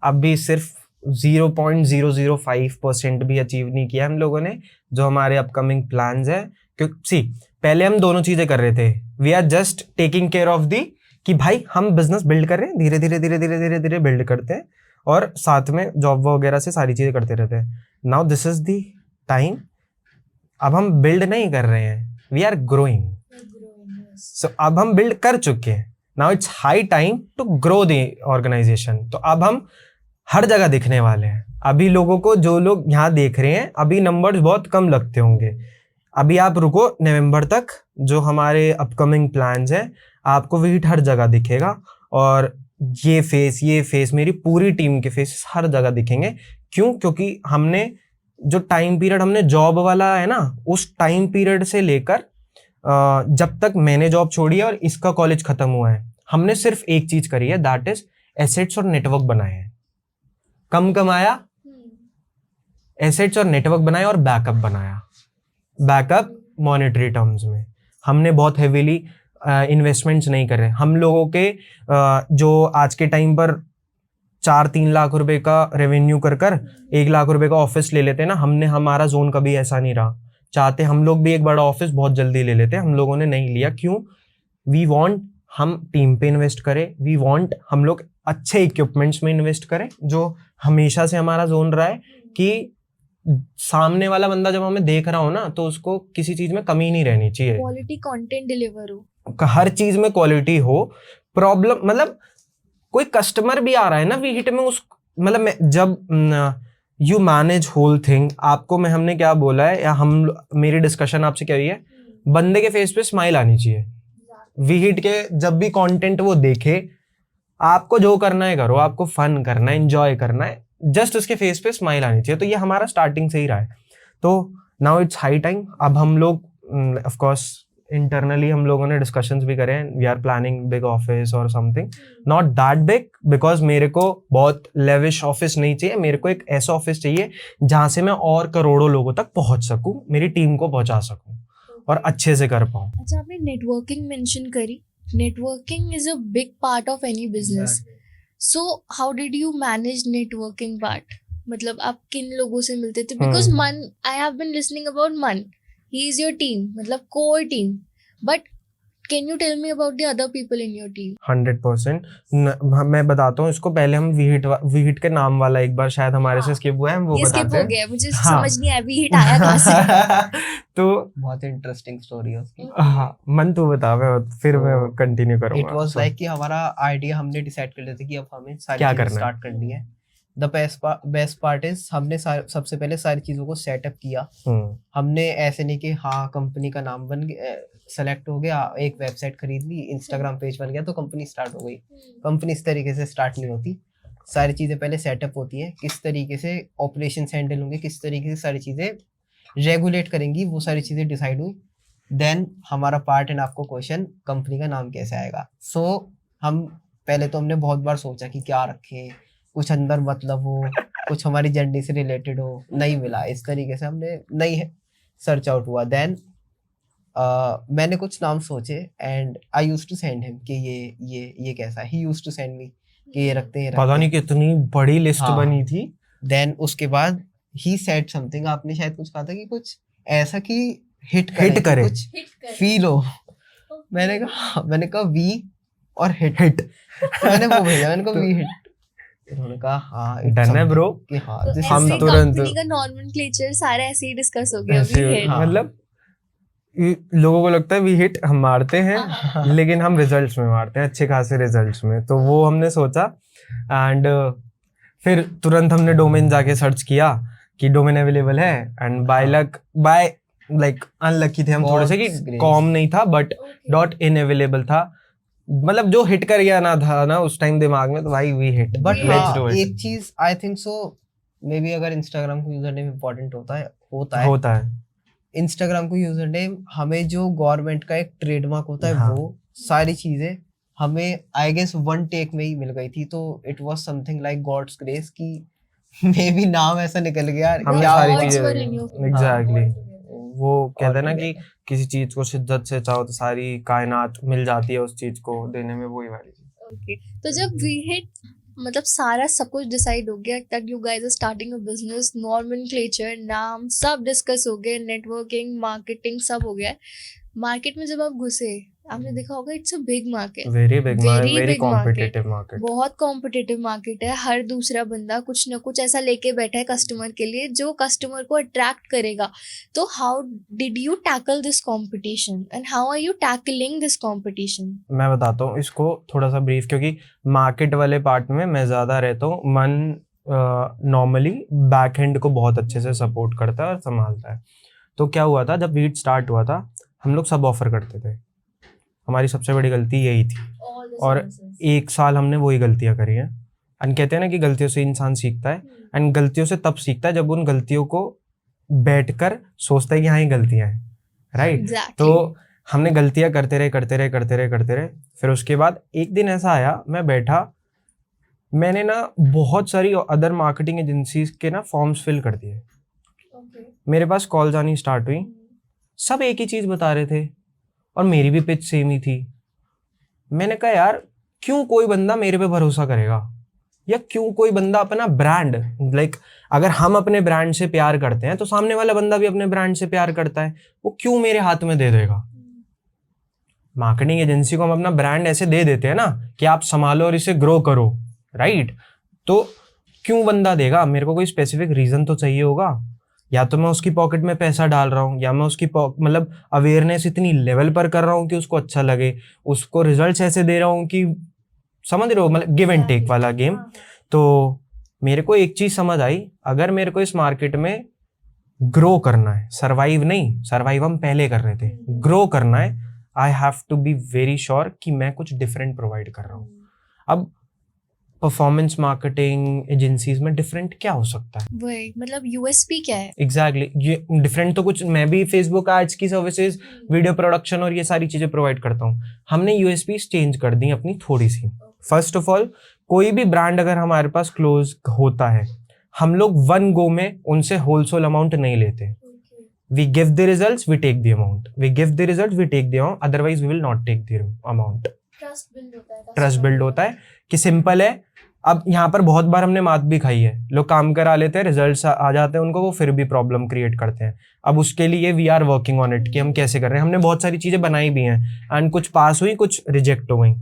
अभी सिर्फ 0.005% भी अचीव नहीं किया हम लोगों ने जो हमारे अपकमिंग प्लान्स है। क्योंकि पहले हम दोनों चीजें कर रहे थे। We are just taking care of the कि भाई हम बिजनेस बिल्ड कर रहे हैं, धीरे धीरे धीरे धीरे धीरे धीरे बिल्ड करते हैं और साथ में जॉब वगैरह से सारी चीजें करते रहते हैं। Now this is the time. अब हम बिल्ड नहीं कर रहे हैं, वी आर ग्रोइंग। सो अब हम बिल्ड कर चुके हैं। Now it's high time to grow the organization. तो अब हम हर जगह दिखने वाले हैं। अभी लोगों को, जो लोग यहाँ देख रहे हैं, अभी नंबर्स बहुत कम लगते होंगे। अभी आप रुको नवंबर तक, जो हमारे अपकमिंग प्लान्स हैं, आपको वीट हर जगह दिखेगा। और ये फेस मेरी पूरी टीम के फेस हर जगह दिखेंगे। क्यों? क्योंकि हमने जो टाइम पीरियड हमने जॉब वाला है ना, उस टाइम पीरियड से लेकर जब तक मैंने जॉब छोड़ी है और इसका कॉलेज खत्म हुआ है, हमने सिर्फ एक चीज करी है, दैट इज एसेट्स और नेटवर्क बनाए हैं। कम कमाया, एसेट्स और नेटवर्क बनाया और बैकअप बनाया। बैकअप मॉनेटरी टर्म्स में हमने बहुत हेवीली इन्वेस्टमेंट्स नहीं कर रहे। हम लोगों के जो आज के टाइम पर 4-3 लाख रुपए का रेवेन्यू कर 1 लाख रुपए का ऑफिस ले लेते हैं ना, हमने, हमारा जोन कभी ऐसा नहीं रहा। चाहते हम लोग भी एक बड़ा ऑफिस बहुत जल्दी ले लेते, हम लोगों ने नहीं लिया। क्यों? वी वांट हम टीम पे इन्वेस्ट करें, वी वांट हम लोग अच्छे इक्विपमेंट्स में इन्वेस्ट करें, जो हमेशा से हमारा जोन रहा है कि सामने वाला बंदा जब हमें देख रहा हो ना, तो उसको किसी चीज में कमी नहीं रहनी चाहिए, क्वालिटी कंटेंट डिलीवर हो, हर चीज में क्वालिटी हो। प्रॉब्लम मतलब कोई कस्टमर भी आ रहा है ना वी हिट में, उस मतलब जब यू मैनेज होल थिंग, आपको हमने क्या बोला है, या मेरी डिस्कशन आपसे क्या हुई है, बंदे के फेस पे स्माइल आनी चाहिए। वी हिट के जब भी कंटेंट वो देखे, आपको जो करना है करो, आपको फन करना है, एंजॉय करना है, जस्ट उसके फेस पे स्माइल आनी चाहिए। तो ये हमारा स्टार्टिंग से ही रहा है। तो नाउ इट्स हाई टाइम। अब हम लोग ऑफ कोर्स इंटरनली हम लोगों ने डिस्कशंस भी करे, we are planning big office और something, not that big, because मेरे को बहुत लेविश ऑफिस नहीं चाहिए। मेरे को एक ऐसा ऑफिस चाहिए जहां से मैं और करोड़ों लोगों तक पहुंच सकूं, मेरी टीम को पहुंचा सकूं और अच्छे से कर पाऊं। अच्छा, आपने नेटवर्किंग मेंशन करी। Networking is a big part of any business. So how did you manage networking part? मतलब आप किन लोगों से मिलते थे? Because Mann, I have been listening about Mann, he is your team, मतलब core team, but Can you tell me about the other people in your team? 100%। मैं बताता हूँ इसको। पहले हम वी हिट के नाम वाला एक बार शायद हमारे से स्किप हुआ है, हम वो ये skip बताते हो हैं। गया, मुझे हाँ। समझ नहीं आया वी हिट आया कहाँ से। तो बहुत इंटरेस्टिंग स्टोरी है उसकी। हाँ, मन तू बता, फिर मैं तो कंटिन्यू करूंगा। इट वाज लाइक कि हमारा आइडिया हमने डिसाइड कर लिया था कि अब हमें सारी क्या चीजें करना है। स्टार्ट करनी है। द बेस्ट पार्ट इज हमने सबसे पहले सारी चीजों को सेटअप किया। हमने ऐसे नहीं कि हाँ कंपनी का नाम बन गया, सेलेक्ट हो गया, एक वेबसाइट खरीद ली, इंस्टाग्राम पेज बन गया तो कंपनी स्टार्ट हो गई। कंपनी इस तरीके से स्टार्ट नहीं होती। सारी चीजें पहले सेटअप होती है, किस तरीके से ऑपरेशन हैंडल होंगे, किस तरीके से सारी चीजें रेगुलेट करेंगी, वो सारी चीजें डिसाइड हुई। देन हमारा पार्ट एंड आपको क्वेश्चन, कंपनी का नाम कैसे आएगा। सो हम पहले तो हमने बहुत बार सोचा कि क्या रखें, कुछ अंदर मतलब हो, कुछ हमारी जर्नी से रिलेटेड हो, नहीं मिला। इस तरीके से हमने नहीं सर्च आउट हुआ। देन मैंने कुछ नाम सोचे and I used to send him कि ये कैसा है। He used to send me कि ये रखते हैं, पता नहीं कितनी बड़ी लिस्ट हाँ। बनी थी। देन उसके बाद ही सेड समथिंग, आपने शायद कुछ कहा था कि कुछ ऐसा कि हिट करे, कुछ फील हो। मैंने कहा वी और हिट। मैंने वो भेजा, मैंने कहा वी हिट। उन्होंने कहा हाँ डन है ब्रो। कि हाँ तो this is हम ऐसे something। तुरंत- कंपनी का नॉमेनक्लेचर सारा ऐसे ही डिस्कस हो गया ऐसे- वी हिट। हाँ। मतलब लोगों को लगता है वी हिट हम मारते हैं, लेकिन हम रिजल्ट्स में मारते हैं, अच्छे खासे रिजल्ट्स में। तो वो हमने सोचा एंड फिर तुरंत हमने डोमेन जाके सर्च किया कि डोमेन अवेलेबल है। एंड बाय लाइक अनलकी थे हम थोड़े से कि God's grace। कॉम नहीं था बट .in अवेलेबल था। मतलब जो हिट कर गया ना था ना उस टाइम दिमाग में, तो भाई we hit. But Yeah। Let's हाँ, डू एक इट। चीज I think so maybe अगर इंस्टाग्राम को यूजर नेम इम्पोर्टेंट होता है इंस्टाग्राम को यूजर नेम, हमें जो गवर्नमेंट का एक ट्रेडमार्क होता है हाँ। वो सारी चीजें हमें आई गेस वन टेक में ही मिल गई थी। तो it was something like God's grace कि मे बी नाम ऐसा निकल गया। हमें क्या सारी हुआ? Words were in चीजें your favor। एग्जैक्टली वो कहते हैं ना कि Automatic। किसी चीज को शिद्दत से चाहो तो सारी कायनात मिल जाती है उस चीज को देने में, वही वाली चीज। Okay। तो जब वी हिट मतलब सारा सब कुछ डिसाइड हो गया that you guys are starting a business, nomenclature, नाम सब डिस्कस हो गए, नेटवर्किंग, मार्केटिंग सब हो गया। मार्केट में जब आप घुसे आपने देखा होगा it's a big market, very big Very very big market। Competitive market. बहुत कॉम्पिटिटिव मार्केट है। हर दूसरा बंदा कुछ ना कुछ ऐसा लेके बैठा है कस्टमर के लिए जो कस्टमर को अट्रैक्ट करेगा। तो how did you tackle this competition and how are you tackling this competition? मैं बताता हूँ इसको थोड़ा सा ब्रीफ, क्योंकि मार्केट वाले पार्ट में मैं ज्यादा रहता हूँ। मन नॉर्मली बैक एंड को बहुत अच्छे से सपोर्ट करता है और संभालता है। तो क्या हुआ था, जब वीट स्टार्ट हुआ था हम लोग सब ऑफर करते थे। हमारी सबसे बड़ी गलती यही थी और एक साल हमने वही गलतियां करी हैं। एंड कहते हैं ना कि गलतियों से इंसान सीखता है, एंड गलतियों से तब सीखता है जब उन गलतियों को बैठकर सोचता है कि हाँ ये गलतियां हैं, राइट। Exactly। तो हमने गलतियां करते रहे। फिर उसके बाद एक दिन ऐसा आया, मैं बैठा, मैंने ना बहुत सारी अदर मार्केटिंग एजेंसीज के ना फॉर्म्स फिल कर दिए। मेरे पास कॉल्स आनी स्टार्ट हुई, सब एक ही चीज बता रहे थे और मेरी भी पिच सेम ही थी। मैंने कहा यार क्यों कोई बंदा मेरे पे भरोसा करेगा, या क्यों कोई बंदा अपना ब्रांड लाइक अगर हम अपने ब्रांड से प्यार करते हैं तो सामने वाला बंदा भी अपने ब्रांड से प्यार करता है, वो क्यों मेरे हाथ में दे देगा। मार्केटिंग एजेंसी को हम अपना ब्रांड ऐसे दे देते हैं ना कि आप संभालो और इसे ग्रो करो, राइट। तो क्यों बंदा देगा, मेरे को कोई स्पेसिफिक रीजन तो चाहिए होगा। या तो मैं उसकी पॉकेट में पैसा डाल रहा हूँ, या मैं उसकी मतलब अवेयरनेस इतनी लेवल पर कर रहा हूँ कि उसको अच्छा लगे, उसको रिजल्ट्स ऐसे दे रहा हूँ कि समझ रहे हो, मतलब गिव एंड टेक वाला गेम। तो मेरे को एक चीज समझ आई, अगर मेरे को इस मार्केट में ग्रो करना है, सर्वाइव नहीं, सर्वाइव हम पहले कर रहे थे, ग्रो करना है, I have to be very sure कि मैं कुछ डिफरेंट प्रोवाइड कर रहा हूँ। अब परफॉर्मेंस मार्केटिंग एजेंसीज में डिफरेंट क्या हो सकता है, वही मतलब यूएसपी क्या है? एग्जैक्टली ये डिफरेंट तो कुछ, मैं भी फेसबुक एड्स की सर्विसेज, वीडियो प्रोडक्शन और ये सारी चीजें प्रोवाइड करता हूँ। हमने यूएसपी चेंज कर दी अपनी थोड़ी सी। फर्स्ट ऑफ ऑल, कोई भी ब्रांड अगर हमारे पास क्लोज होता है, हम लोग वन गो में उनसे होलसेल अमाउंट नहीं लेते। We give the results, we take the amount, we give the result, we take the amount, otherwise we will not take the amount. Trust build होता है कि सिंपल है, अब यहाँ पर बहुत बार हमने मात भी खाई है, लोग काम करा लेते हैं, रिजल्ट्स आ जाते हैं उनको, वो फिर भी प्रॉब्लम क्रिएट करते हैं। अब उसके लिए we are working on it कि हम कैसे कर रहे हैं। हमने बहुत सारी चीजें बनाई भी हैं एंड कुछ पास हुई, कुछ रिजेक्ट हो गई।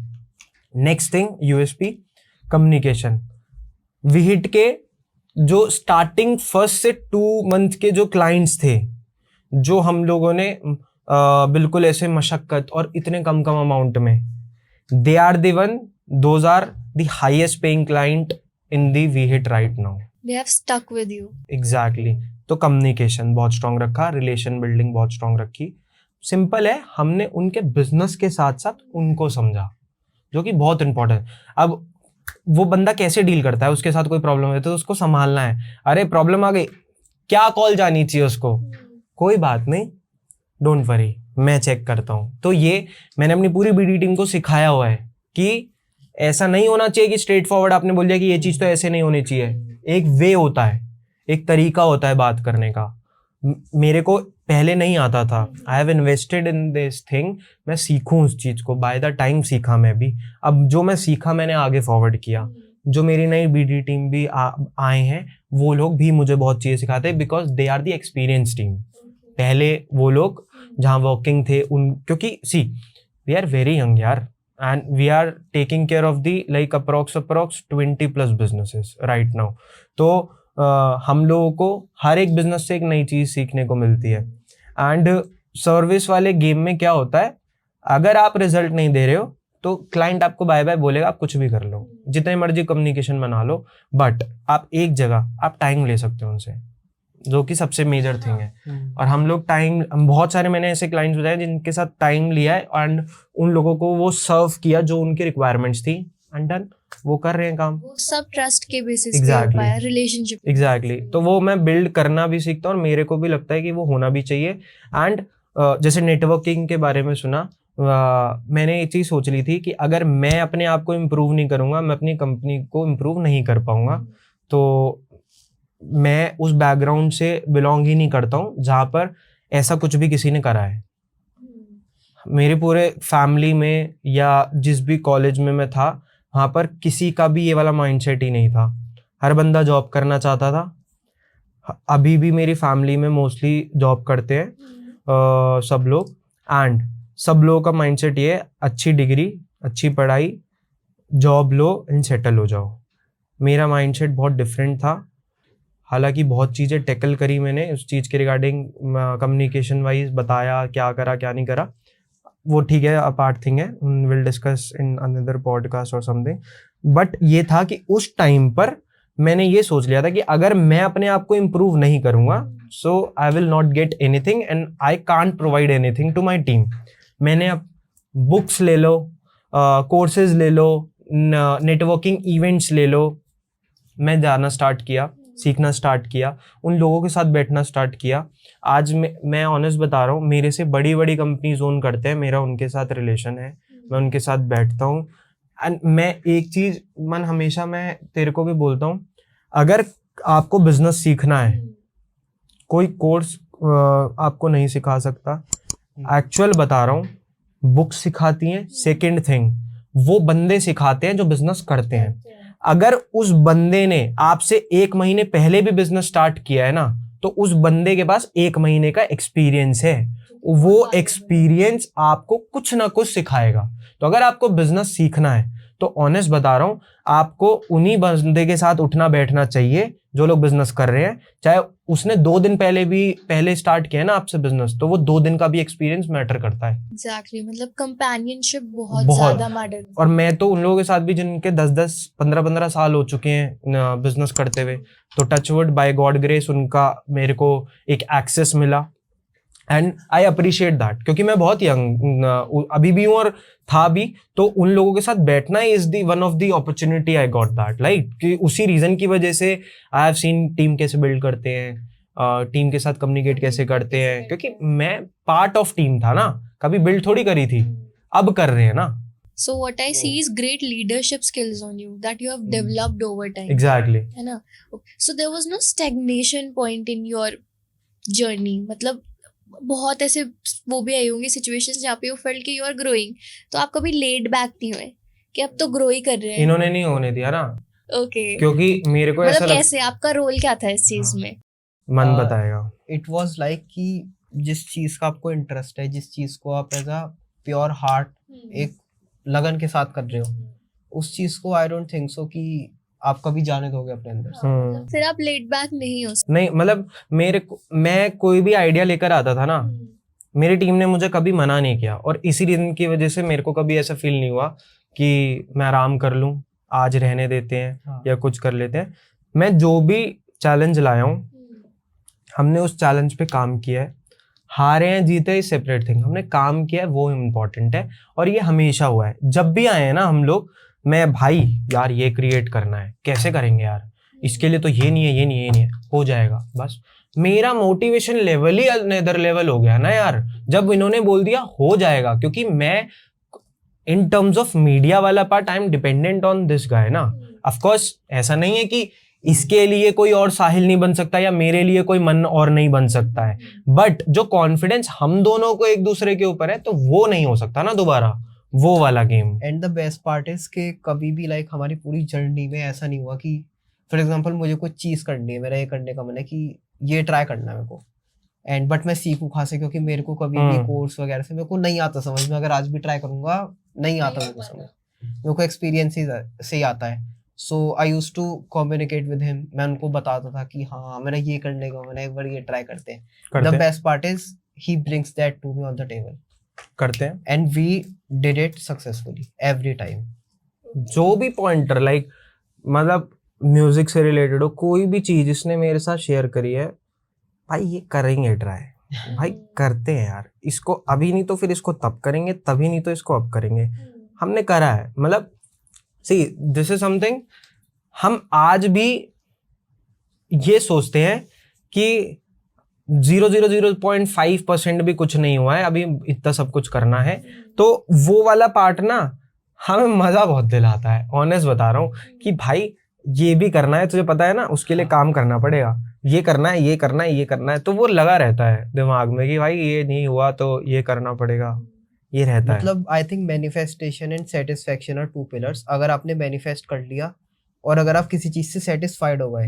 Next thing, USP communication. वीहिट के जो स्टार्टिंग फर्स्ट से 2 मंथ के जो क्लाइंट्स थे, जो हम लोगों ने बिल्कुल ऐसे मशक्कत और इतने कम अमाउंट में, they are the one, those are the highest paying client in the वीहिट right now. They have stuck with you. Exactly. तो कम्युनिकेशन बहुत स्ट्रांग रखा, रिलेशन बिल्डिंग बहुत स्ट्रांग रखी। सिंपल है, हमने उनके बिजनेस के साथ साथ उनको समझा, जो कि बहुत इंपॉर्टेंट है। अब वो बंदा कैसे डील करता है, उसके साथ कोई प्रॉब्लम है तो उसको संभालना है। अरे प्रॉब्लम आ गई, क्या कॉल जानी चाहिए उसको, कोई बात नहीं, डोंट वरी, मैं चेक करता हूँ। तो ये मैंने अपनी पूरी बीडी टीम को सिखाया हुआ है कि ऐसा नहीं होना चाहिए कि स्ट्रेट फॉरवर्ड आपने बोल दिया कि ये चीज तो ऐसे नहीं होनी चाहिए। एक वे होता है, एक तरीका होता है बात करने का। मेरे को पहले नहीं आता था, I have invested in this thing, मैं सीखूं उस चीज को, बाय द टाइम सीखा मैं भी। अब जो मैं सीखा मैंने आगे फॉरवर्ड किया। जो मेरी नई बीडी टीम भी आए हैं, वो लोग भी मुझे बहुत चीजें सिखाते हैं, because they are the experience team. पहले वो लोग जहाँ वर्किंग थे उन, क्योंकि see we are very young यार, and we are taking care of the like approx 20+ businesses right now. तो हम लोगों को हर एक बिजनेस से एक नई चीज सीखने को मिलती है। एंड सर्विस वाले गेम में क्या होता है, अगर आप रिजल्ट नहीं दे रहे हो तो क्लाइंट आपको बाय बाय बोलेगा, आप कुछ भी कर लो, जितने मर्जी कम्युनिकेशन बना लो, बट आप एक जगह आप टाइम ले सकते हो उनसे, जो कि सबसे मेजर थिंग है। और हम लोग टाइम, बहुत सारे मैंने ऐसे क्लाइंट्स बताए जिनके साथ टाइम लिया है एंड उन लोगों को वो सर्व किया जो उनकी रिक्वायरमेंट्स थी, एंड डन, वो कर रहे हैं काम। वो सब ट्रस्ट के बेसिस Exactly. पे हो पाया, रिलेशनशिप। एग्जैक्टली। तो वो मैं बिल्ड करना भी सीखता हूँ और मेरे को भी लगता है कि वो होना भी चाहिए। एंड जैसे नेटवर्किंग के बारे में सुना, मैंने ये चीज सोच ली थी कि अगर मैं अपने आप को इम्प्रूव नहीं करूंगा, मैं अपनी कंपनी को इम्प्रूव नहीं कर पाऊंगा। तो मैं उस बैकग्राउंड से बिलोंग ही नहीं करता हूँ जहाँ पर ऐसा कुछ भी किसी ने करा है। मेरे पूरे फैमिली में या जिस भी कॉलेज में मैं था, वहाँ पर किसी का भी ये वाला माइंडसेट ही नहीं था। हर बंदा जॉब करना चाहता था। अभी भी मेरी फैमिली में मोस्टली जॉब करते हैं सब लोग, एंड सब लोगों का माइंडसेट ये है, अच्छी डिग्री, अच्छी पढ़ाई, जॉब लो एंड सेटल हो जाओ। मेरा माइंडसेट बहुत डिफरेंट था। हालांकि बहुत चीज़ें टैकल करी मैंने उस चीज़ के रिगार्डिंग, कम्युनिकेशन वाइज बताया क्या करा क्या नहीं करा, वो ठीक है, अपार्ट थिंग है, will discuss in another podcast और समथिंग। बट ये था कि उस टाइम पर मैंने ये सोच लिया था कि अगर मैं अपने आप को इम्प्रूव नहीं करूँगा, सो I will not get anything and I can't provide anything to my team. मैंने अब बुक्स ले लो, कोर्सेज ले लो, नेटवर्किंग इवेंट्स ले लो, मैं जाना स्टार्ट किया, सीखना स्टार्ट किया, उन लोगों के साथ बैठना स्टार्ट किया। आज मैं ऑनेस्ट बता रहा हूँ, मेरे से बड़ी बड़ी कंपनीज ओन करते हैं, मेरा उनके साथ रिलेशन है, मैं उनके साथ बैठता हूँ। एंड मैं एक चीज़ मन हमेशा मैं तेरे को भी बोलता हूँ, अगर आपको बिजनेस सीखना है, कोई कोर्स आपको नहीं सिखा सकता, एक्चुअल बता रहा हूँ, बुक्स सिखाती हैं। सेकेंड थिंग, वो बंदे सिखाते हैं जो बिजनेस करते हैं। अगर उस बंदे ने आपसे 1 महीने पहले भी बिजनेस स्टार्ट किया है ना, तो उस बंदे के पास 1 महीने का एक्सपीरियंस है, वो एक्सपीरियंस आपको कुछ ना कुछ सिखाएगा। तो अगर आपको बिजनेस सीखना है तो ऑनेस्ट बता रहा हूँ, आपको उन्हीं बंदे के साथ उठना बैठना चाहिए जो लोग बिजनेस कर रहे हैं। चाहे उसने 2 दिन पहले स्टार्ट किया है ना आपसे बिजनेस, तो वो 2 दिन का भी एक्सपीरियंस मैटर करता है। एग्जैक्टली, मतलब कंपेनियनशिप बहुत ज्यादा मैटर। और मैं तो उन लोगों के साथ भी जिनके 10-10, 15-15 साल हो चुके हैं बिजनेस करते हुए, तो टचवुड बाय गॉड ग्रेस उनका मेरे को एक एक्सेस मिला, एंड आई अप्रिशिएट दैट, क्योंकि मैं बहुत यंग अभी भी हूँ और था भी। तो उन लोगों के साथ बैठना is the one of the opportunity I got that, like कि उसी रीजन की वजह से आई हैव सीन टीम कैसे बिल्ड करते हैं, टीम के साथ कम्युनिकेट कैसे करते हैं, क्योंकि मैं पार्ट ऑफ टीम था ना, कभी बिल्ड थोड़ी करी थी, अब कर रहे हैं ना। So what I see is great leadership skills on you that you have developed over time. Exactly. है ना? So there was no stagnation point in your journey. मतलब बहुत ऐसे वो भी आई होंगी सिचुएशंस जहाँ पे यू फेल्ट कि यू आर ग्रोइंग, तो आप कभी लेड बैक नहीं हुए कि अब तो ग्रो ही कर रहे हैं? इन्होंने नहीं होने दिया ना, ओके, क्योंकि मेरे को ऐसा मतलब लगता कैसे, आपका रोल क्या था इस चीज हाँ। में? मन Uh, बताएगा। इट वाज लाइक कि जिस चीज का आपको इंटरेस्ट है, जिस चीज को आप एज अ प्योर हार्ट एक लगन के साथ कर रहे हो, उस चीज को आई डोंट थिंक सो कि आप कभी जाने दोगे अपने अंदर से। फिर आप लेट बैक नहीं हो नहीं मतलब मैं कोई भी आइडिया लेकर आता था ना, मेरी टीम ने मुझे कभी मना नहीं किया, और इसी रीजन की वजह से मेरे को कभी ऐसा फील नहीं हुआ कि मैं आराम कर लूं, आज रहने देते हैं हाँ। या कुछ कर लेते हैं। मैं जो भी चैलेंज लाया हूँ, हमने उस चैलेंज पे काम किया है। हारे हैं जीते इज सेपरेट थिंग, हमने काम किया है वो इम्पोर्टेंट है, और ये हमेशा हुआ है। जब भी आए हैं ना हम लोग, मैं भाई यार ये क्रिएट करना है, कैसे करेंगे यार, इसके लिए तो ये नहीं है, ये नहीं है, ये नहीं है, हो जाएगा बस। मेरा मोटिवेशन लेवल ही अनदर लेवल हो गया ना यार, जब इन्होंने बोल दिया हो जाएगा, क्योंकि मैं इन टर्म्स ऑफ मीडिया वाला part I am dependent on this guy ना। ऑफ कोर्स ऐसा नहीं है कि इसके लिए कोई और साहिल नहीं बन सकता या मेरे लिए कोई मन और नहीं बन सकता है, बट जो कॉन्फिडेंस हम दोनों को एक दूसरे के ऊपर है, तो वो नहीं हो सकता ना दोबारा, वो वाला game. And the best part is कि कभी भी लाइक हमारी पूरी जर्नी में ऐसा नहीं हुआ कि फॉर एग्जांपल मुझे कुछ चीज़ करनी है, मेरा ये करने का मन है कि ये ट्राई करना है मेरे को, एंड बट मैं सीखूं कहाँ से, क्योंकि मेरे को कभी भी कोर्स वगैरह से मेरे को नहीं आता समझ में। अगर आज भी ट्राई करूंगा नहीं आता मेरे को समझ, मेरे को एक्सपीरियंस से ही आता है। So I used to communicate with him, मैं उनको बताता था कि हाँ मेरा ये करने का मैंने, एक बार ये ट्राई करते हैं। The best part is he brings that to me on the table करते हैं, and we did it successfully every time. जो भी पॉइंटर लाइक मतलब म्यूजिक से रिलेटेड हो, कोई भी चीज इसने मेरे साथ शेयर करी है, भाई ये करेंगे ट्राई, भाई करते हैं यार इसको, अभी नहीं तो फिर इसको तब करेंगे, तभी नहीं तो इसको अब करेंगे, हमने करा है। मतलब सी दिस इज समथिंग हम आज भी ये सोचते हैं कि 0.5% भी कुछ नहीं हुआ है, अभी इतना सब कुछ करना है। तो वो वाला पार्ट ना हमें मजा बहुत दिलाता है, ऑनेस्ट बता रहा हूँ कि भाई ये भी करना है, तुझे पता है ना, उसके लिए काम करना पड़ेगा, ये करना है, ये करना है, ये करना है, तो वो लगा रहता है दिमाग में कि भाई ये नहीं हुआ तो ये करना पड़ेगा, ये रहता है। मतलब I think manifestation and satisfaction are two pillars. अगर आपने मैनिफेस्ट कर लिया और अगर आप किसी चीज से सेटिस्फाइड हो गए,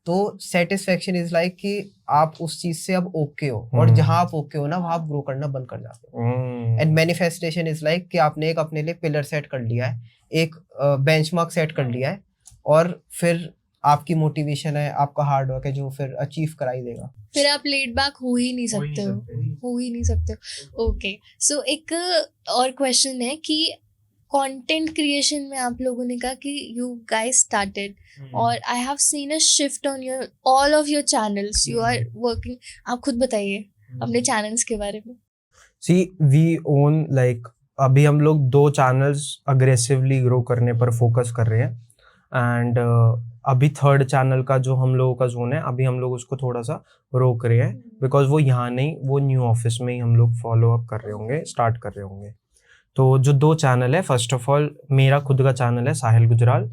तो सेटिस्फेक्शन इज लाइक कि आप उस चीज से अब ओके हो, और जहां आप ओके हो ना वहां आप ग्रो करना बंद कर जाते हो। एंड मैनिफेस्टेशन इज लाइक कि आपने एक अपने लिए पिलर सेट कर लिया है, एक बेंचमार्क सेट कर लिया है, और फिर आपकी मोटिवेशन है, आपका हार्ड वर्क है जो फिर अचीव करा ही देगा। फिर आप लेट बैक हो ही नहीं सकते हो। ओके, सो एक और क्वेश्चन है कि कंटेंट क्रिएशन में आप लोगों ने कहा कि यू गाइस स्टार्टेड, और I have seen a shift on your all of your channels, you are working. आप खुद बताइए अपने चैनल्स के बारे में। सी वी ओन लाइक अभी हम लोग 2 चैनल्स अग्रेसिवली ग्रो करने पर फोकस कर रहे हैं, एंड अभी 3rd चैनल का जो हम लोगों का जोन है, अभी हम लोग उसको थोड़ा सा रोक रहे हैं, बिकॉज वो यहाँ नहीं, वो न्यू ऑफिस में ही हम लोग फॉलो अप कर रहे होंगे, स्टार्ट कर रहे होंगे। तो जो 2 चैनल है, फर्स्ट ऑफ ऑल मेरा खुद का चैनल है साहिल गुजराल,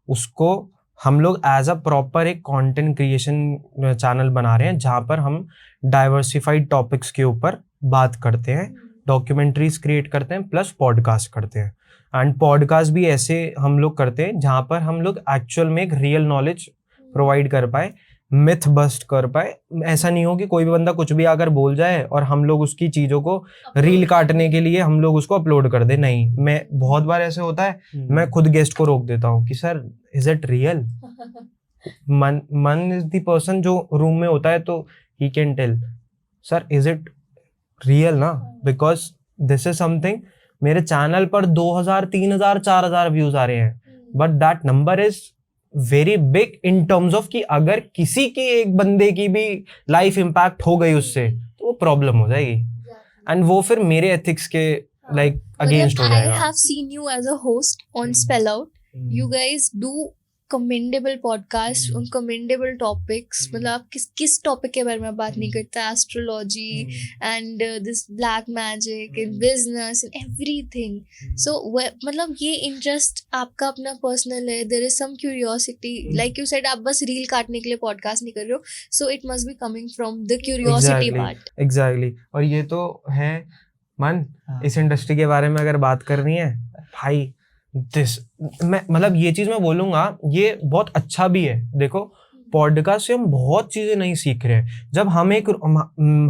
उसको हम लोग एज अ प्रॉपर एक कंटेंट क्रिएशन चैनल बना रहे हैं, जहाँ पर हम डाइवर्सिफाइड टॉपिक्स के ऊपर बात करते हैं, डॉक्यूमेंट्रीज क्रिएट करते हैं, प्लस पॉडकास्ट करते हैं। एंड पॉडकास्ट भी ऐसे हम लोग करते हैं जहाँ पर हम लोग एक्चुअल में एक रियल नॉलेज प्रोवाइड कर पाए, मिथ बस्ट कर पाए। ऐसा नहीं हो कि कोई भी बंदा कुछ भी आकर बोल जाए और हम लोग उसकी चीज़ों को रील काटने के लिए हम लोग उसको अपलोड कर दे। नहीं, मैं बहुत बार ऐसे होता है, मैं खुद गेस्ट को रोक देता हूँ कि sir is it real. Mann is the person जो रूम में होता है, तो he can tell sir is it real ना, बिकॉज दिस इज समथिंग। मेरे चैनल पर 2000, 3000, 4000 व्यूज आ रहे हैं, but that number is very big in terms of कि अगर किसी की एक बंदे की भी लाइफ इम्पैक्ट हो गई उससे, तो वो प्रॉब्लम हो जाएगी, एंड वो फिर मेरे एथिक्स के लाइक अगेंस्ट हो जाएगा। I have seen you as a host on Spell Out. You guys do commendable podcast on commendable topics. मतलब आप किस टॉपिक के बारे में बात नहीं करते? Astrology and this black magic and business and everything. So मतलब ये इंटरेस्ट आपका अपना पर्सनल है, there is some curiosity, like you said आप बस रील काटने के लिए पॉडकास्ट नहीं कर रहे हो, so it must be coming from the curiosity part. Exactly. और ये तो है मन, इस इंडस्ट्री के बारे में अगर बात करनी है भाई, दिस मैं मतलब ये चीज मैं बोलूंगा, ये बहुत अच्छा भी है। देखो पॉडकास्ट से हम बहुत चीजें नहीं सीख रहे हैं। जब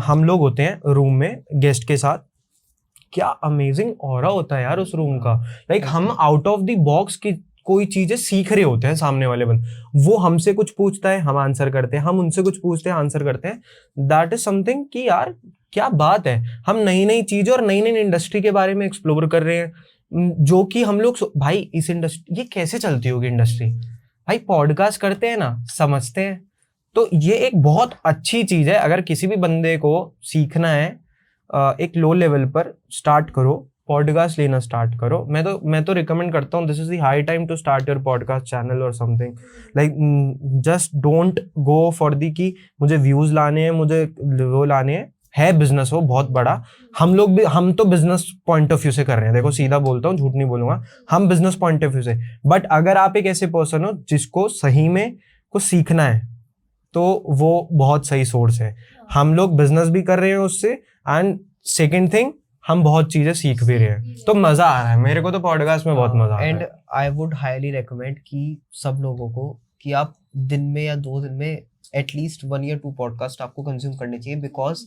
हम लोग होते हैं रूम में गेस्ट के साथ, क्या अमेजिंग ऑरा होता है यार उस रूम का। लाइक हम आउट ऑफ द बॉक्स की कोई चीजें सीख रहे होते हैं। सामने वाले बंदे वो हमसे कुछ पूछता है, हम आंसर करते हैं, हम उनसे कुछ पूछते हैं, आंसर करते हैं। दैट इज समथिंग कि यार क्या बात है, हम नई नई चीजें और नई नई इंडस्ट्री के बारे में एक्सप्लोर कर रहे हैं, जो कि हम लोग भाई इस इंडस्ट्री ये कैसे चलती होगी इंडस्ट्री, भाई पॉडकास्ट करते हैं ना, समझते हैं। तो ये एक बहुत अच्छी चीज है। अगर किसी भी बंदे को सीखना है एक लो लेवल पर, स्टार्ट करो, पॉडकास्ट लेना स्टार्ट करो। मैं तो रिकमेंड करता हूँ, this is the high time to start your podcast channel और something. Like just don't go for the कि मुझे व्यूज लाने हैं, मुझे वो लाने हैं। है बिजनेस वो बहुत बड़ा, हम तो बिजनेस पॉइंट ऑफ व्यू से कर रहे हैं। देखो सीधा बोलता हूँ, झूठ नहीं बोलूंगा, हम बिजनेस पॉइंट ऑफ व्यू से। बट अगर आप एक ऐसे पर्सन हो जिसको सही में कुछ सीखना है, तो वो बहुत सही सोर्स है। हम लोग बिजनेस भी कर रहे हैं उससे, एंड सेकेंड थिंग हम बहुत चीजें सीख भी रहे हैं। तो मजा आ रहा है मेरे को तो पॉडकास्ट में बहुत मजा आ रहा है। And I would highly recommend कि सब लोगों को कि आप दिन में या 2 दिन में एटलीस्ट 1 या 2 पॉडकास्ट आपको कंज्यूम करने चाहिए। बिकॉज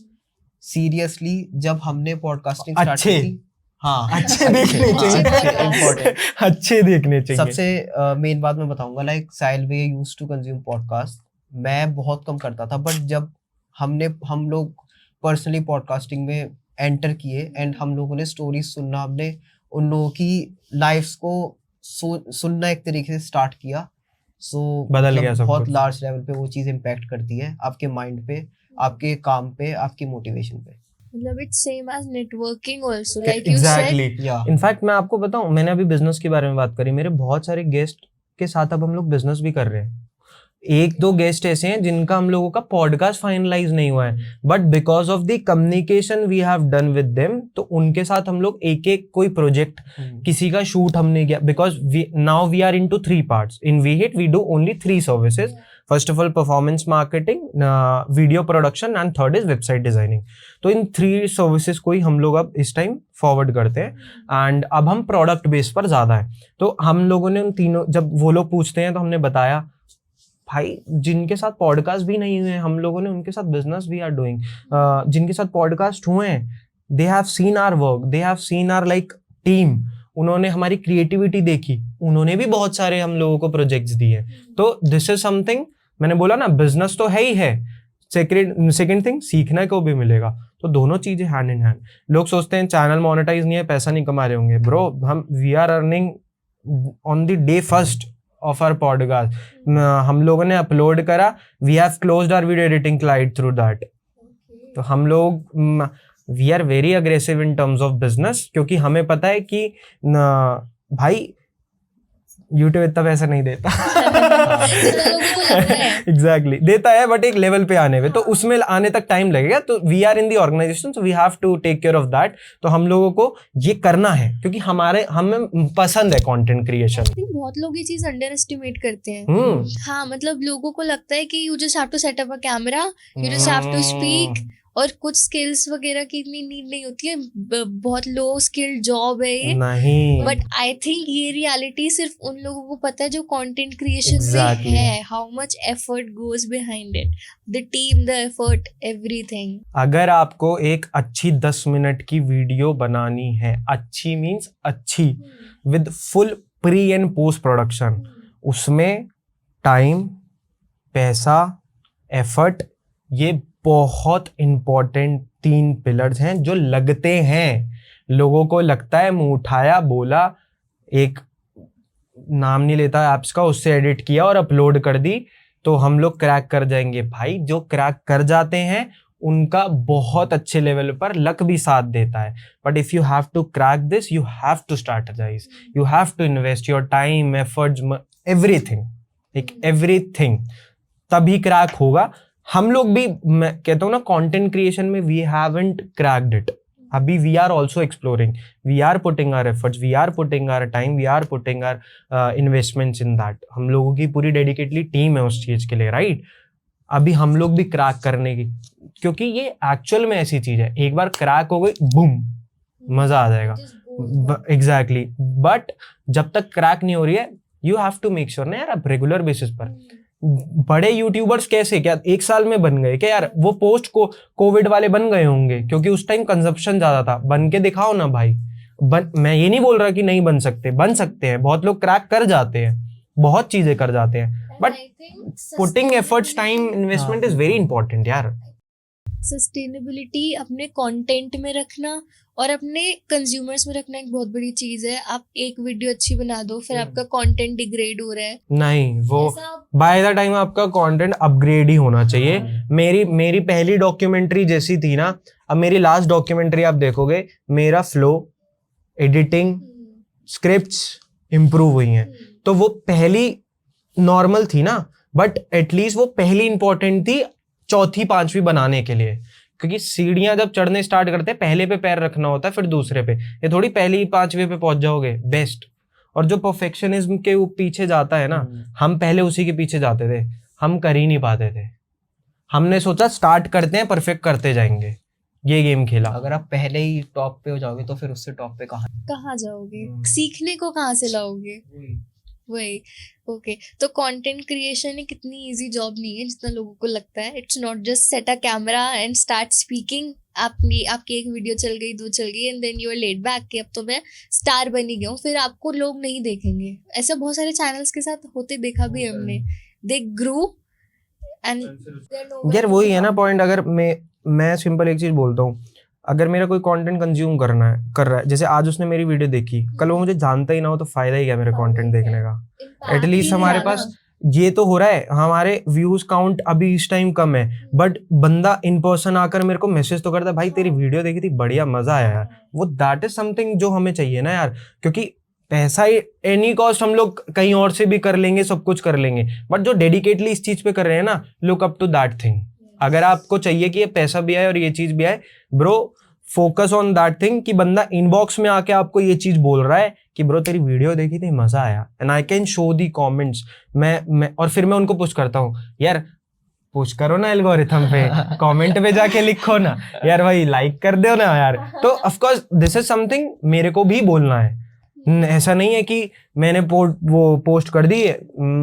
सीरियसली जब हमने पॉडकास्टिंग स्टार्ट की थी, हाँ अच्छे देखने चाहिए, इम्पोर्टेंट अच्छे देखने चाहिए। सबसे मेन बात मैं बताऊंगा, like Sahil we used to consume podcast, मैं बहुत कम करता था। बट जब हम लोग पर्सनली पॉडकास्टिंग में एंटर किए एंड हम लोगों ने स्टोरीज सुनना, हमने उन लोगों की लाइफ्स को सुनना एक तरीके से स्टार्ट किया। सो बदल गया सब बहुत कुछ। लार्ज लेवल पे वो चीज़ इम्पैक्ट करती है आपके माइंड पे, आपके काम पे, आपकी मोटिवेशन पे। मतलब it's same as networking also, like you exactly. Said. या इनफैक्ट मैं आपको बताऊं, मैंने अभी बिजनेस के बारे में बात करी, मेरे बहुत सारे गेस्ट के साथ अब हम लोग बिजनेस भी कर रहे हैं। 1-2 गेस्ट ऐसे हैं जिनका हम लोगों का पॉडकास्ट फाइनलाइज नहीं हुआ है, but because of the communication we have done with them, तो उनके साथ हम लोग एक कोई प्रोजेक्ट, किसी का शूट हमने किया। Because now we are into 3 parts in we hit, we do only 3 services. First of all performance marketing, video production, and third is website designing. तो इन 3 सर्विसेज को ही हम लोग अब इस टाइम फॉरवर्ड करते हैं, एंड अब हम प्रोडक्ट बेस पर ज्यादा है। तो हम लोगों ने उन तीनों, जब वो लोग पूछते हैं तो हमने बताया भाई जिनके साथ पॉडकास्ट भी नहीं हुए हैं हम लोगों ने उनके साथ बिजनेस वी आर डूइंग, जिनके साथ पॉडकास्ट हुए हैं, they have seen our work, they have seen our like team, उन्होंने हमारी क्रिएटिविटी देखी, उन्होंने भी बहुत सारे हम लोगों को प्रोजेक्ट्स दिए। तो दिस इज समथिंग, मैंने बोला ना बिजनेस तो है ही है, सेकेंड थिंग सीखने को भी मिलेगा। तो दोनों चीजें हैंड इन हैंड। लोग सोचते हैं चैनल मोनेटाइज नहीं है, पैसा नहीं कमा रहे होंगे। ब्रो हम we are earning on the day first of our podcast. हम लोगों ने अपलोड करा, we have closed our video editing client through that. तो हम लोग we are very aggressive in terms of business, क्योंकि हमें पता है कि भाई यूट्यूब इतना पैसा नहीं देता। एग्जैक्टली देता है बट एक लेवल पे आने में, तो उसमें आने तक टाइम लगेगा। तो we are in the organization, so we have to take care of that. तो हम लोगों को ये करना है क्योंकि हमें पसंद है कंटेंट क्रिएशन। बहुत लोग ये चीज अंडर एस्टिमेट करते हैं। हाँ, मतलब लोगों को लगता है कि you just have to set up a camera, you just have to speak, और कुछ स्किल्स वगैरह की इतनी नीड नहीं होती है। बहुत लो स्किल्ड जॉब है ये। नहीं, बट आई थिंक ये रियलिटी सिर्फ उन लोगों को पता है जो कंटेंट क्रिएशन Exactly. में है, how much effort goes behind it, the team, the effort, everything. अगर आपको एक अच्छी 10 मिनट की वीडियो बनानी है, अच्छी मीन्स अच्छी, with full pre and post production, उसमें टाइम, पैसा, एफर्ट, ये बहुत इंपॉर्टेंट 3 पिलर्स हैं जो लगते हैं। लोगों को लगता है मुंह उठाया, बोला, एक नाम नहीं लेता ऐप्स का, उससे एडिट किया और अपलोड कर दी तो हम लोग क्रैक कर जाएंगे। भाई जो क्रैक कर जाते हैं उनका बहुत अच्छे लेवल पर लक भी साथ देता है। But if you have to crack this, you have to strategize, you have to invest your time, efforts, everything, एक एवरीथिंग, तभी क्रैक होगा। हम लोग भी, मैं कहता हूँ ना, कंटेंट क्रिएशन में वी हैवंट क्रैक्ड इट। अभी we are also exploring, we are putting our efforts, we are putting our time, we are putting our investments in that. हम लोगों की पूरी डेडिकेटली टीम है उस चीज के लिए, राइट? अभी हम लोग भी क्रैक करने की, क्योंकि ये एक्चुअल में ऐसी चीज है, एक बार क्रैक हो गई, बूम, मजा आ जाएगा। एग्जैक्टली बट जब तक क्रैक नहीं हो रही है you have to make sure ना यार आप रेगुलर बेसिस पर बड़े यूट्यूबर्स कैसे क्या 1 साल में बन गए क्या यार वो पोस्ट को कोविड वाले बन गए होंगे क्योंकि उस टाइम कंजप्शन ज्यादा था बन के दिखाओ ना भाई मैं ये नहीं बोल रहा कि नहीं बन सकते हैं बहुत लोग क्रैक कर जाते हैं बहुत चीजें कर जाते हैं but putting efforts time investment is very important यार सस्टेनेबिलिटी अपने कंटेंट में रखना और अपने कंज्यूमर्स में रखना एक बहुत बड़ी चीज है. आप एक वीडियो अच्छी बना दो फिर आपका कंटेंट डिग्रेड हो रहा है नहीं वो ऐसा बाय द टाइम आपका कंटेंट अपग्रेड ही होना चाहिए. मेरी पहली डॉक्यूमेंट्री जैसी थी ना अब मेरी लास्ट डॉक्यूमेंट्री आप देखोगे मेरा फ्लो एडिटिंग स्क्रिप्ट्स इम्प्रूव हुई हैं. तो वो पहली नॉर्मल थी ना बट एटलीस्ट वो पहली इंपॉर्टेंट थी चौथी पांचवी बनाने के लिए क्योंकि सीढ़ियां जब चढ़ने स्टार्ट करते हैं पहले पे पैर रखना होता है फिर दूसरे पे. ये थोड़ी पहली पांचवी पे पहुंच जाओगे बेस्ट. और जो परफेक्शनिज्म के पीछे जाता है ना हम पहले उसी के पीछे जाते थे हम कर ही नहीं पाते थे. हमने सोचा स्टार्ट करते हैं परफेक्ट करते जाएंगे ये गेम खेला. अगर आप पहले ही टॉप पे हो जाओगे तो फिर उससे टॉप पे कहाँ जाओगे सीखने को कहाँ से लाओगे वही. ओके तो कंटेंट क्रिएशन एक इतनी इजी जॉब नहीं है जितना लोगों को लगता है. It's not just set a camera and start speaking. आपकी एक वीडियो चल गई 2 चल गई and then you are laid back कि अब तो मैं स्टार बनी गया हूँ फिर आपको लोग नहीं देखेंगे. ऐसा बहुत सारे चैनल्स के साथ होते देखा भी है हमने. दे ग्रू एंड यार वही है ना पॉइंट. अगर मैं सिंपल एक चीज बोलता हूँ अगर मेरा कोई कंटेंट कंज्यूम कर रहा है जैसे आज उसने मेरी वीडियो देखी कल वो मुझे जानता ही ना हो तो फायदा ही क्या मेरे कंटेंट देखने का. एटलीस्ट हमारे पास ये तो हो रहा है हमारे व्यूज काउंट अभी इस टाइम कम है बट बंदा इन पर्सन आकर मेरे को मैसेज तो करता है भाई तेरी वीडियो देखी थी बढ़िया मजा आया यार. वो दैट इज समथिंग जो हमें चाहिए ना यार क्योंकि पैसा एनी कॉस्ट हम लोग कहीं और से भी कर लेंगे सब कुछ कर लेंगे बट जो डेडिकेटली इस चीज पे कर रहे हैं ना look up to that thing. अगर आपको चाहिए कि ये पैसा भी आए और ये चीज भी आए bro focus on that thing कि बंदा इनबॉक्स में आके आपको ये चीज बोल रहा है कि ब्रो तेरी वीडियो देखी थी मजा आया and I can show the comments. मैं और फिर मैं उनको पुश करता हूँ यार पुश करो ना एल्गोरिथम पे कमेंट पे जाके लिखो ना यार भाई लाइक कर दो ना यार. तो of course this is something मेरे को भी बोलना है. ऐसा नहीं है कि मैंने वो पोस्ट कर दी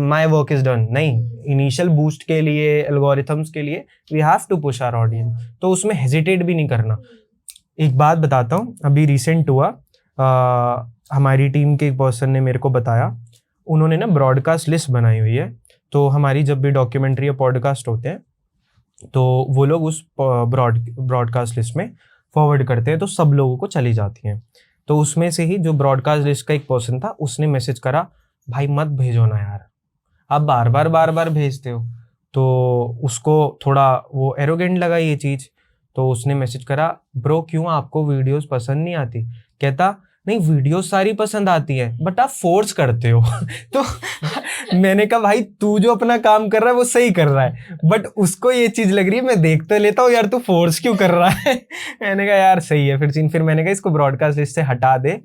माय वर्क इज डन. नहीं इनिशियल बूस्ट के लिए एल्गोरिथम्स के लिए we have to push our audience. तो उसमें हेजिटेट भी नहीं करना. एक बात बताता हूँ अभी रिसेंट हुआ हमारी टीम के एक पर्सन ने मेरे को बताया उन्होंने ना ब्रॉडकास्ट लिस्ट बनाई हुई है. तो हमारी जब भी डॉक्यूमेंट्री या पॉडकास्ट होते हैं तो वो लोग उस ब्रॉडकास्ट लिस्ट में फॉरवर्ड करते हैं तो सब लोगों को चली जाती हैं. तो उसमें से ही जो ब्रॉडकास्ट लिस्ट का एक पर्सन था उसने मैसेज करा भाई मत भेजो ना यार आप बार बार भेजते हो. तो उसको थोड़ा वो एरोगेंट लगा ये चीज़. तो उसने मैसेज करा ब्रो क्यों आपको वीडियोस पसंद नहीं आती. कहता नहीं वीडियोस सारी पसंद आती है बट आप फोर्स करते हो. तो मैंने कहा भाई तू जो अपना काम कर रहा है वो सही कर रहा है बट उसको ये चीज लग रही है मैं देख तो लेता हूँ यार तू फोर्स क्यों कर रहा है. मैंने कहा यार सही है फिर मैंने कहा इसको ब्रॉडकास्ट लिस्ट से हटा दे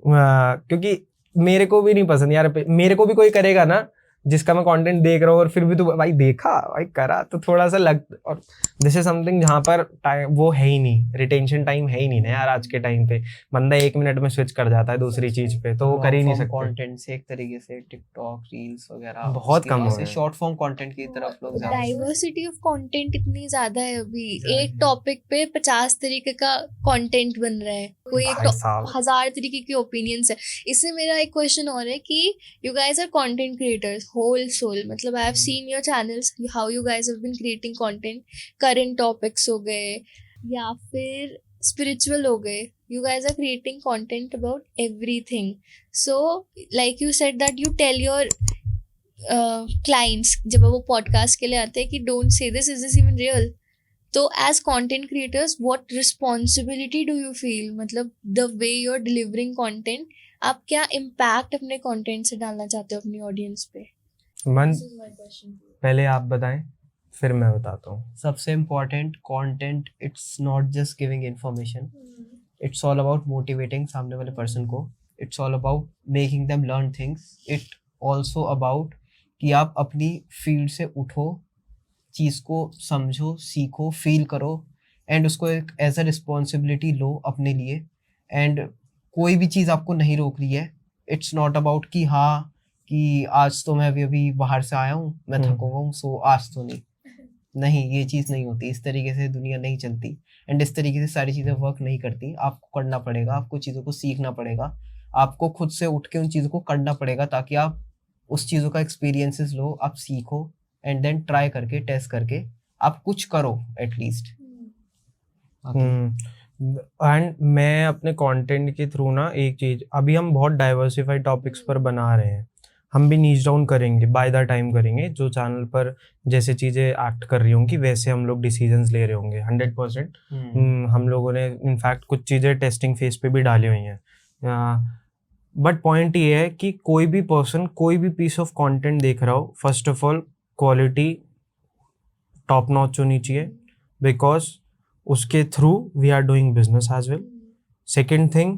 क्योंकि मेरे को भी नहीं पसंद यार. मेरे को भी कोई करेगा ना जिसका मैं कंटेंट देख रहा हूँ और फिर भी तो भाई देखा भाई करा तो थोड़ा सा लग. और दिस इज समथिंग जहाँ पर टाइम वो है ही नहीं रिटेंशन टाइम है ही नहीं ना यार. आज के टाइम पे बंदा 1 मिनट में स्विच कर जाता है दूसरी चीज पे तो वो कर ही नहीं सकते. कंटेंट से एक तरीके से टिकटॉक रील्स वगैरह बहुत कम हो से शॉर्ट फॉर्म कंटेंट की तरफ लोग ज्यादा. डाइवर्सिटी ऑफ कंटेंट इतनी ज्यादा है अभी. एक टॉपिक पे 50 तरीके का कंटेंट बन रहा है. कोई एक 1000 तरीके के ओपिनियंस है. इससे मेरा एक क्वेश्चन और है कि you guys are content creators whole sole. मतलब I have seen your channels how you guys have been creating content. Current topics हो गए या फिर स्पिरिचुअल हो गए. You guys are creating content about everything. So like you said that you tell your clients जब वो podcast के लिए आते हैं कि don't say this, is this even real? तो as content creators what responsibility do you feel? मतलब the way you're delivering content आप क्या impact अपने content से डालना चाहते हो अपनी audience पे? मन This is my question. पहले आप बताएं फिर मैं बताता हूँ. सबसे important content it's not just giving information. It's all about motivating सामने वाले पर्सन को. It's all about making them learn things. It also about कि आप अपनी फील्ड से उठो चीज़ को समझो सीखो फील करो एंड उसको एक एज अ रिस्पॉन्सिबिलिटी लो अपने लिए. एंड कोई भी चीज़ आपको नहीं रोक रही है. इट्स नॉट अबाउट कि हाँ कि आज तो मैं अभी बाहर से आया हूँ, मैं थका हुआ हूँ, सो आज तो नहीं, ये चीज़ नहीं होती. इस तरीके से दुनिया नहीं चलती एंड इस तरीके से सारी चीज़ें वर्क नहीं करती. आपको करना पड़ेगा, आपको चीज़ों को सीखना पड़ेगा, आपको खुद से उठ के उन चीज़ों को करना पड़ेगा ताकि आप उस चीज़ों का एक्सपीरियंसेस लो, आप सीखो एंड देन ट्राई करके टेस्ट करके आप कुछ करो एटलीस्ट. एंड मैं अपने कंटेंट के थ्रू ना एक चीज, अभी हम बहुत डाइवर्सिफाइड टॉपिक्स पर बना रहे हैं, हम भी नीच डाउन करेंगे, बाय द टाइम करेंगे. जो चैनल पर जैसे चीज़ें एक्ट कर रही होंगी वैसे हम लोग डिसीजंस ले रहे होंगे 100%. हम लोगों ने इनफैक्ट कुछ चीज़ें टेस्टिंग फेज पे भी डाली हुई हैं. बट पॉइंट ये है कि कोई भी पर्सन कोई भी पीस ऑफ कंटेंट देख रहा हो, first of all quality top notch होनी चाहिए, बिकॉज उसके through we are doing business as well. Second thing,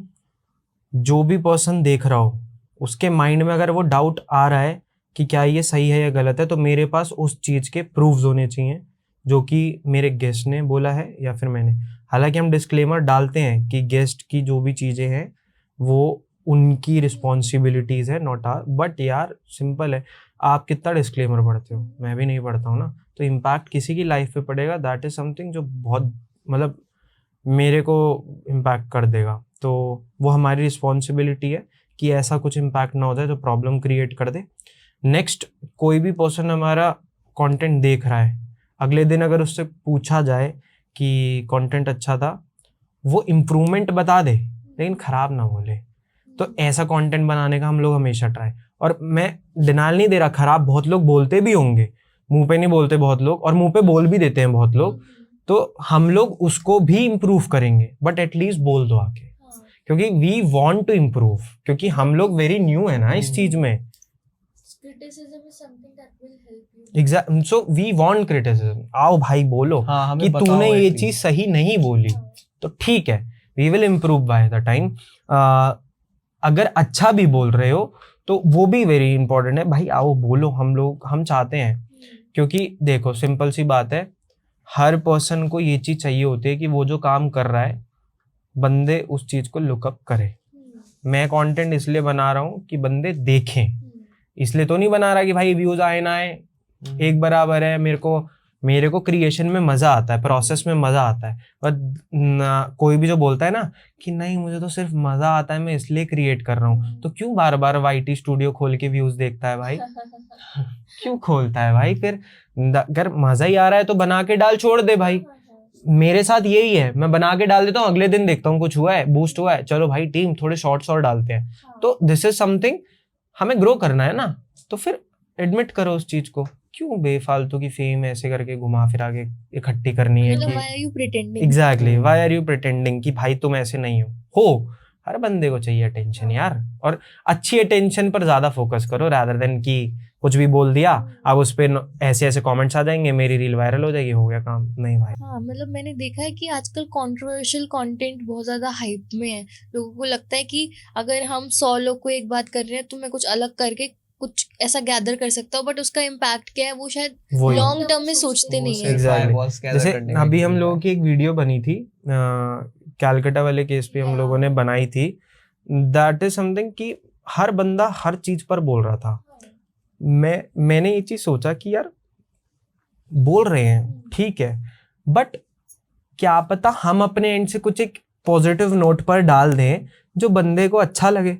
जो भी पर्सन देख रहा हो उसके माइंड में अगर वो डाउट आ रहा है कि क्या ये सही है या गलत है, तो मेरे पास उस चीज़ के प्रूफ्स होने चाहिए जो कि मेरे गेस्ट ने बोला है या फिर मैंने. हालांकि हम डिस्क्लेमर डालते हैं कि गेस्ट की जो भी चीज़ें हैं वो उनकी रिस्पॉन्सिबिलिटीज़ है, नॉट आर. बट यार सिंपल है, आप कितना डिस्क्लेमर पढ़ते हो, मैं भी नहीं पढ़ता हूँ ना, तो इम्पैक्ट किसी की लाइफ पे पड़ेगा. दैट इज़ समथिंग जो बहुत मतलब मेरे को इम्पैक्ट कर देगा. तो वो हमारी रिस्पॉन्सिबिलिटी है कि ऐसा कुछ इम्पैक्ट ना हो जाए जो प्रॉब्लम क्रिएट कर दे. नेक्स्ट, कोई भी पर्सन हमारा कंटेंट देख रहा है, अगले दिन अगर उससे पूछा जाए कि कंटेंट अच्छा था, वो इम्प्रूवमेंट बता दे लेकिन ख़राब ना बोले. तो ऐसा कंटेंट बनाने का हम लोग हमेशा ट्राई. और मैं डिनाइल नहीं दे रहा, ख़राब बहुत लोग बोलते भी होंगे, मुंह पे नहीं बोलते बहुत लोग, और मुंह पे बोल भी देते हैं बहुत लोग. तो हम लोग उसको भी इम्प्रूव करेंगे, बट एटलीस्ट बोल दो आके, क्योंकि वी वांट टू इम्प्रूव, क्योंकि हम लोग वेरी न्यू है ना इस चीज में. Exact, so we want criticism. आओ भाई बोलो कि तूने ये चीज सही नहीं बोली, तो ठीक है, we will improve by the time. अगर अच्छा भी बोल रहे हो तो वो भी वेरी इंपॉर्टेंट है भाई, आओ बोलो, हम चाहते हैं. क्योंकि देखो सिंपल सी बात है, हर पर्सन को ये चीज चाहिए होती है कि वो जो काम कर रहा है बंदे उस चीज को लुकअप करें. मैं कंटेंट इसलिए बना रहा हूँ कि बंदे देखें, इसलिए तो नहीं बना रहा कि भाई व्यूज आए ना आए एक बराबर है. मेरे को क्रिएशन में मजा आता है, प्रोसेस में मजा आता है. बट कोई भी जो बोलता है ना कि नहीं मुझे तो सिर्फ मजा आता है, मैं इसलिए क्रिएट कर रहा हूँ, तो क्यों बार बार वाईटी स्टूडियो खोल के व्यूज देखता है भाई? क्यों खोलता है भाई? फिर अगर मजा ही आ रहा है तो बना के डाल, छोड़ दे भाई. मेरे साथ यही है, मैं बना के डाल देता हूँ, अगले दिन देखता हूँ कुछ हुआ है, बूस्ट हुआ है, चलो भाई टीम थोड़े शॉर्ट्स और डालते हैं. तो दिस इज समथिंग, हमें ग्रो करना है ना, तो फिर एडमिट करो उस चीज को. क्यों बेफालतू की फेम ऐसे करके घुमा फिरा के इकट्ठी करनी है कि why are you pretending? Exactly, why are you pretending कि भाई तुम ऐसे नहीं हो. हर बंदे को चाहिए अटेंशन यार, और अच्छी अटेंशन पर ज्यादा फोकस करो रादर देन कि कुछ भी बोल दिया, अब उस पे ऐसे ऐसे कमेंट्स आ जाएंगे, मेरी रील वायरल हो जाएगी, हो गया काम. नहीं भाई. हाँ, मतलब मैंने देखा है कि आजकल कंट्रोवर्शियल कंटेंट बहुत ज़्यादा हाइप में है. लोगों को लगता है कि अगर हम 100 लोग को एक बात कर रहे हैं तो मैं कुछ अलग करके कुछ ऐसा गैदर कर सकता हूँ, बट उसका इम्पैक्ट क्या है वो शायद लॉन्ग टर्म में सोचते नहीं है. जैसे अभी हम लोगों की एक वीडियो बनी थी कैलकाटा वाले केस पे, हम लोगों ने बनाई थी. दैट इज समथिंग कि हर बंदा हर चीज पर बोल रहा था. मैंने ये चीज सोचा कि यार बोल रहे हैं ठीक है, बट क्या पता हम अपने एंड से कुछ एक पॉजिटिव नोट पर डाल दें जो बंदे को अच्छा लगे.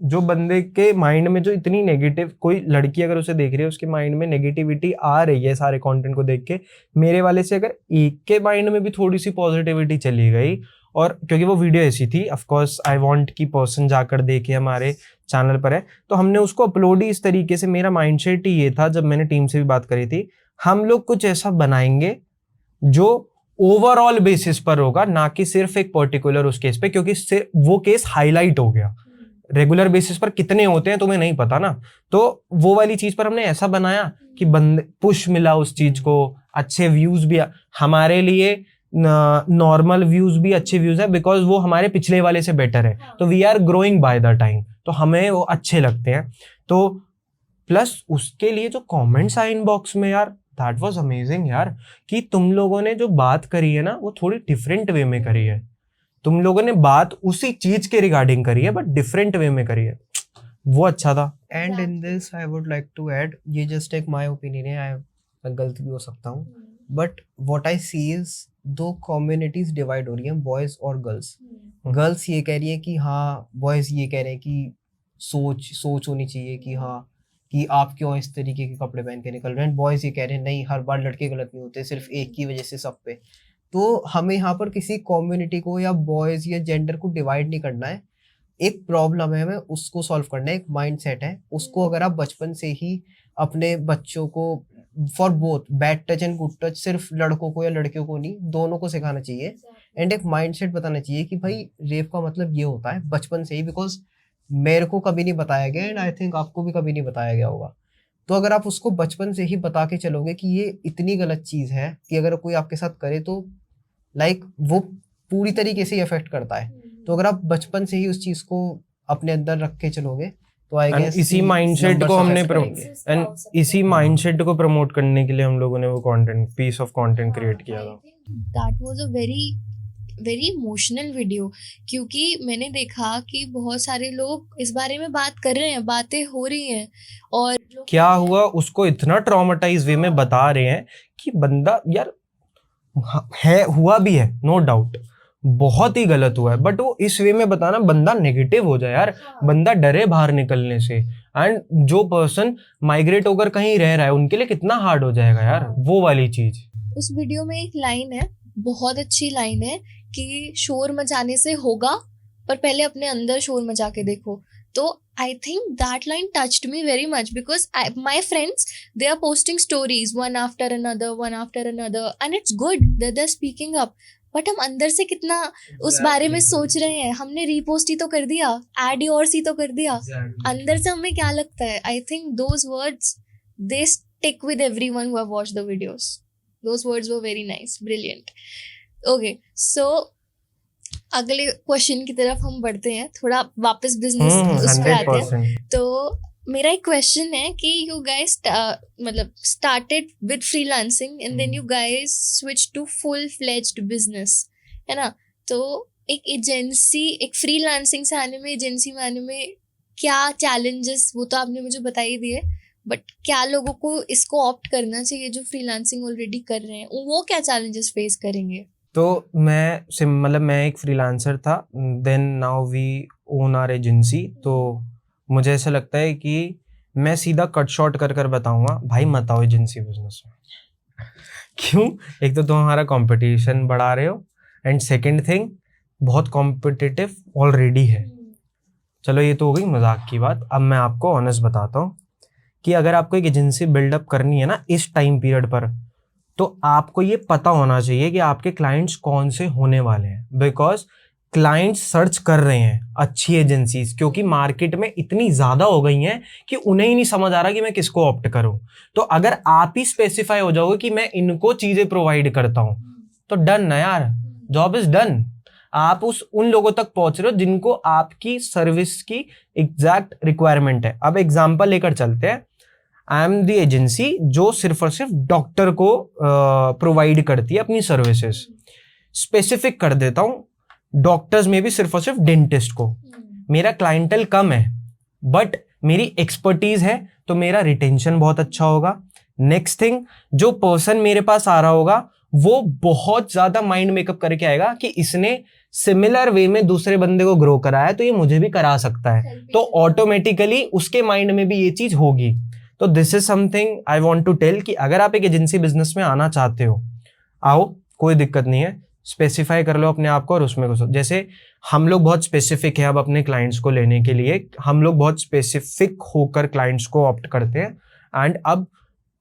जो बंदे के माइंड में जो इतनी नेगेटिव, कोई लड़की अगर उसे देख रही है उसके माइंड में नेगेटिविटी आ रही है सारे कंटेंट को देख के, मेरे वाले से अगर एक के माइंड में भी थोड़ी सी पॉजिटिविटी चली गई, और क्योंकि वो वीडियो ऐसी थी, ऑफ कोर्स आई वांट कि पर्सन जाकर देखे, हमारे चैनल पर है, तो हमने उसको अपलोड ही इस तरीके से. मेरा माइंडसेट ही ये था, जब मैंने टीम से भी बात करी थी, हम लोग कुछ ऐसा बनाएंगे जो ओवरऑल बेसिस पर होगा, ना कि सिर्फ एक पर्टिकुलर उस केस पे, क्योंकि सिर्फ वो केस हाईलाइट हो गया. रेगुलर बेसिस पर कितने होते हैं तुम्हें नहीं पता ना, तो वो वाली चीज पर हमने ऐसा बनाया कि बंदे पुश मिला उस चीज को, अच्छे व्यूज भी हमारे लिए, नॉर्मल व्यूज भी अच्छे व्यूज है, बिकॉज वो हमारे पिछले वाले से बेटर है. तो we are growing by the time, तो हमें वो अच्छे लगते हैं. तो प्लस उसके लिए जो कमेंट्स आए इनबॉक्स में यार, दैट वाज अमेजिंग यार, कि तुम लोगों ने जो बात करी है ना वो थोड़ी डिफरेंट वे में करी है. तुम लोगों ने बात उसी चीज के रिगार्डिंग करी है बट डिफरेंट वे में करी है, वो अच्छा था। And in this I would like to add, ये जस्ट एक माय ओपिनियन है, मैं गलत भी हो सकता हूँ, but what I see is दो कम्युनिटीज डिवाइड हो रही हैं, बॉयज और गर्ल्स। गर्ल्स ये कह रही है कि हाँ, बॉयज ये कह रहे हैं कि सोच होनी चाहिए कि हाँ कि आप क्यों इस तरीके के कपड़े पहन के निकल रहे हैं, बॉयज ये कह रहे हैं नहीं, हर बार लड़के गलत नहीं होते, सिर्फ एक की वजह से सब पे। तो हमें यहाँ पर किसी कम्युनिटी को या बॉयज या जेंडर को डिवाइड नहीं करना है, एक प्रॉब्लम है, हमें उसको सॉल्व करना है, एक माइंडसेट है, उसको अगर आप बचपन से ही अपने बच्चों को for both bad touch and good touch, सिर्फ लड़कों को या लड़कियों को नहीं, दोनों को सिखाना चाहिए। एंड एक माइंडसेट बताना चाहिए कि भाई रेप का मतलब ये होता है बचपन से ही, बिकॉज मेरे को कभी नहीं बताया गया एंड आई थिंक आपको भी कभी नहीं बताया गया होगा। तो अगर आप उसको बचपन से ही बता के चलोगे कि ये इतनी गलत चीज़ है कि अगर कोई आपके साथ करे तो लाइक वो पूरी तरीके से इफेक्ट करता है, तो अगर आप बचपन से ही उस चीज़ को अपने अंदर रख के चलोगे तो आई गेस इसी माइंडसेट को हमने इसी माइंडसेट को प्रमोट करने के लिए हम लोगों ने वो content, piece of content create किया था। That was a very emotional video, क्योंकि मैंने देखा कि बहुत सारे लोग इस बारे में बात कर रहे हैं, बातें हो रही हैं, और क्या हुआ उसको इतना ट्रॉमेटाइज वे में बता रहे हैं कि बंदा यार है, हुआ भी है नो डाउट, बहुत ही गलत हुआ है, बट वो इस वे में बताना बंदा नेगेटिव हो जाए यार, बंदा डरे बाहर निकलने से। एंड जो पर्सन माइग्रेट होकर कहीं रह रहा है उनके लिए कितना हार्ड हो जाएगा यार वो वाली चीज। उस वीडियो में एक लाइन है, बहुत अच्छी लाइन है, कि शोर मचाने से होगा पर पहले अपने अंदर शोर मचा के देखो। तो I think that line touched me very much, because my friends they are posting stories one after another and it's good that they are speaking up, but हम अंदर से कितना उस बारे में सोच रहे हैं। हमने रीपोस्ट ही तो कर दिया, एड योर्स ही तो कर दिया, अंदर से हमें क्या लगता है? I think those words they stick with everyone who have watched the videos. Those words were very nice, brilliant. Okay, so अगले क्वेश्चन की तरफ हम बढ़ते हैं, थोड़ा वापस बिजनेस उस पे आते हैं। तो मेरा एक क्वेश्चन है कि यू गाइस मतलब started with freelancing and then you guys switch to full fledged business, है ना? तो एक एजेंसी, एक फ्रीलांसिंग से आने में, एजेंसी में आने में क्या चैलेंजेस, वो तो आपने मुझे बता ही दिए, बट क्या लोगों को इसको ऑप्ट करना चाहिए जो फ्रीलांसिंग ऑलरेडी कर रहे हैं, वो क्या चैलेंजेस फेस करेंगे? तो मैं एक फ्रीलांसर था, then now we own our agency. तो मुझे ऐसा लगता है कि मैं सीधा कट शॉर्ट कर बताऊंगा, भाई मत आओ एजेंसी बिजनेस में। क्यों? एक तो तुम हमारा कंपटीशन बढ़ा रहे हो, एंड सेकंड थिंग बहुत कॉम्पिटिटिव ऑलरेडी है। चलो ये तो हो गई मजाक की बात। अब मैं आपको ऑनेस्ट बताता हूँ कि अगर आपको एक एजेंसी बिल्डअप करनी है ना इस टाइम पीरियड पर, तो आपको ये पता होना चाहिए कि आपके क्लाइंट्स कौन से होने वाले हैं, बिकॉज क्लाइंट्स सर्च कर रहे हैं अच्छी एजेंसीज, क्योंकि मार्केट में इतनी ज़्यादा हो गई हैं कि उन्हें ही नहीं समझ आ रहा कि मैं किसको ऑप्ट करूं। तो अगर आप ही स्पेसिफाई हो जाओगे कि मैं इनको चीज़ें प्रोवाइड करता हूं, तो डन ना यार, जॉब इज डन। आप उन लोगों तक पहुंच रहे हो जिनको आपकी सर्विस की एग्जैक्ट रिक्वायरमेंट है। अब एग्जाम्पल लेकर चलते हैं, आई एम द एजेंसी जो सिर्फ और सिर्फ डॉक्टर को प्रोवाइड करती है अपनी सर्विसेज। स्पेसिफिक कर देता हूँ, डॉक्टर्स में भी सिर्फ और सिर्फ डेंटिस्ट को। मेरा क्लाइंटल कम है बट मेरी एक्सपर्टीज है, तो मेरा रिटेंशन बहुत अच्छा होगा। नेक्स्ट थिंग, जो पर्सन मेरे पास आ रहा होगा वो बहुत ज्यादा माइंड मेकअप करके आएगा कि इसने सिमिलर वे में दूसरे बंदे को ग्रो कराया है, तो ये मुझे भी करा सकता है, तो ऑटोमेटिकली उसके माइंड में भी ये चीज होगी। तो this is something I want to tell कि अगर आप एक एजेंसी बिजनेस में आना चाहते हो, आओ, कोई दिक्कत नहीं है, स्पेसिफाई कर लो अपने आप को और उसमें घुसो। जैसे हम लोग बहुत स्पेसिफिक है अब अपने क्लाइंट्स को लेने के लिए, हम लोग बहुत स्पेसिफिक होकर क्लाइंट्स को ऑप्ट करते हैं। एंड अब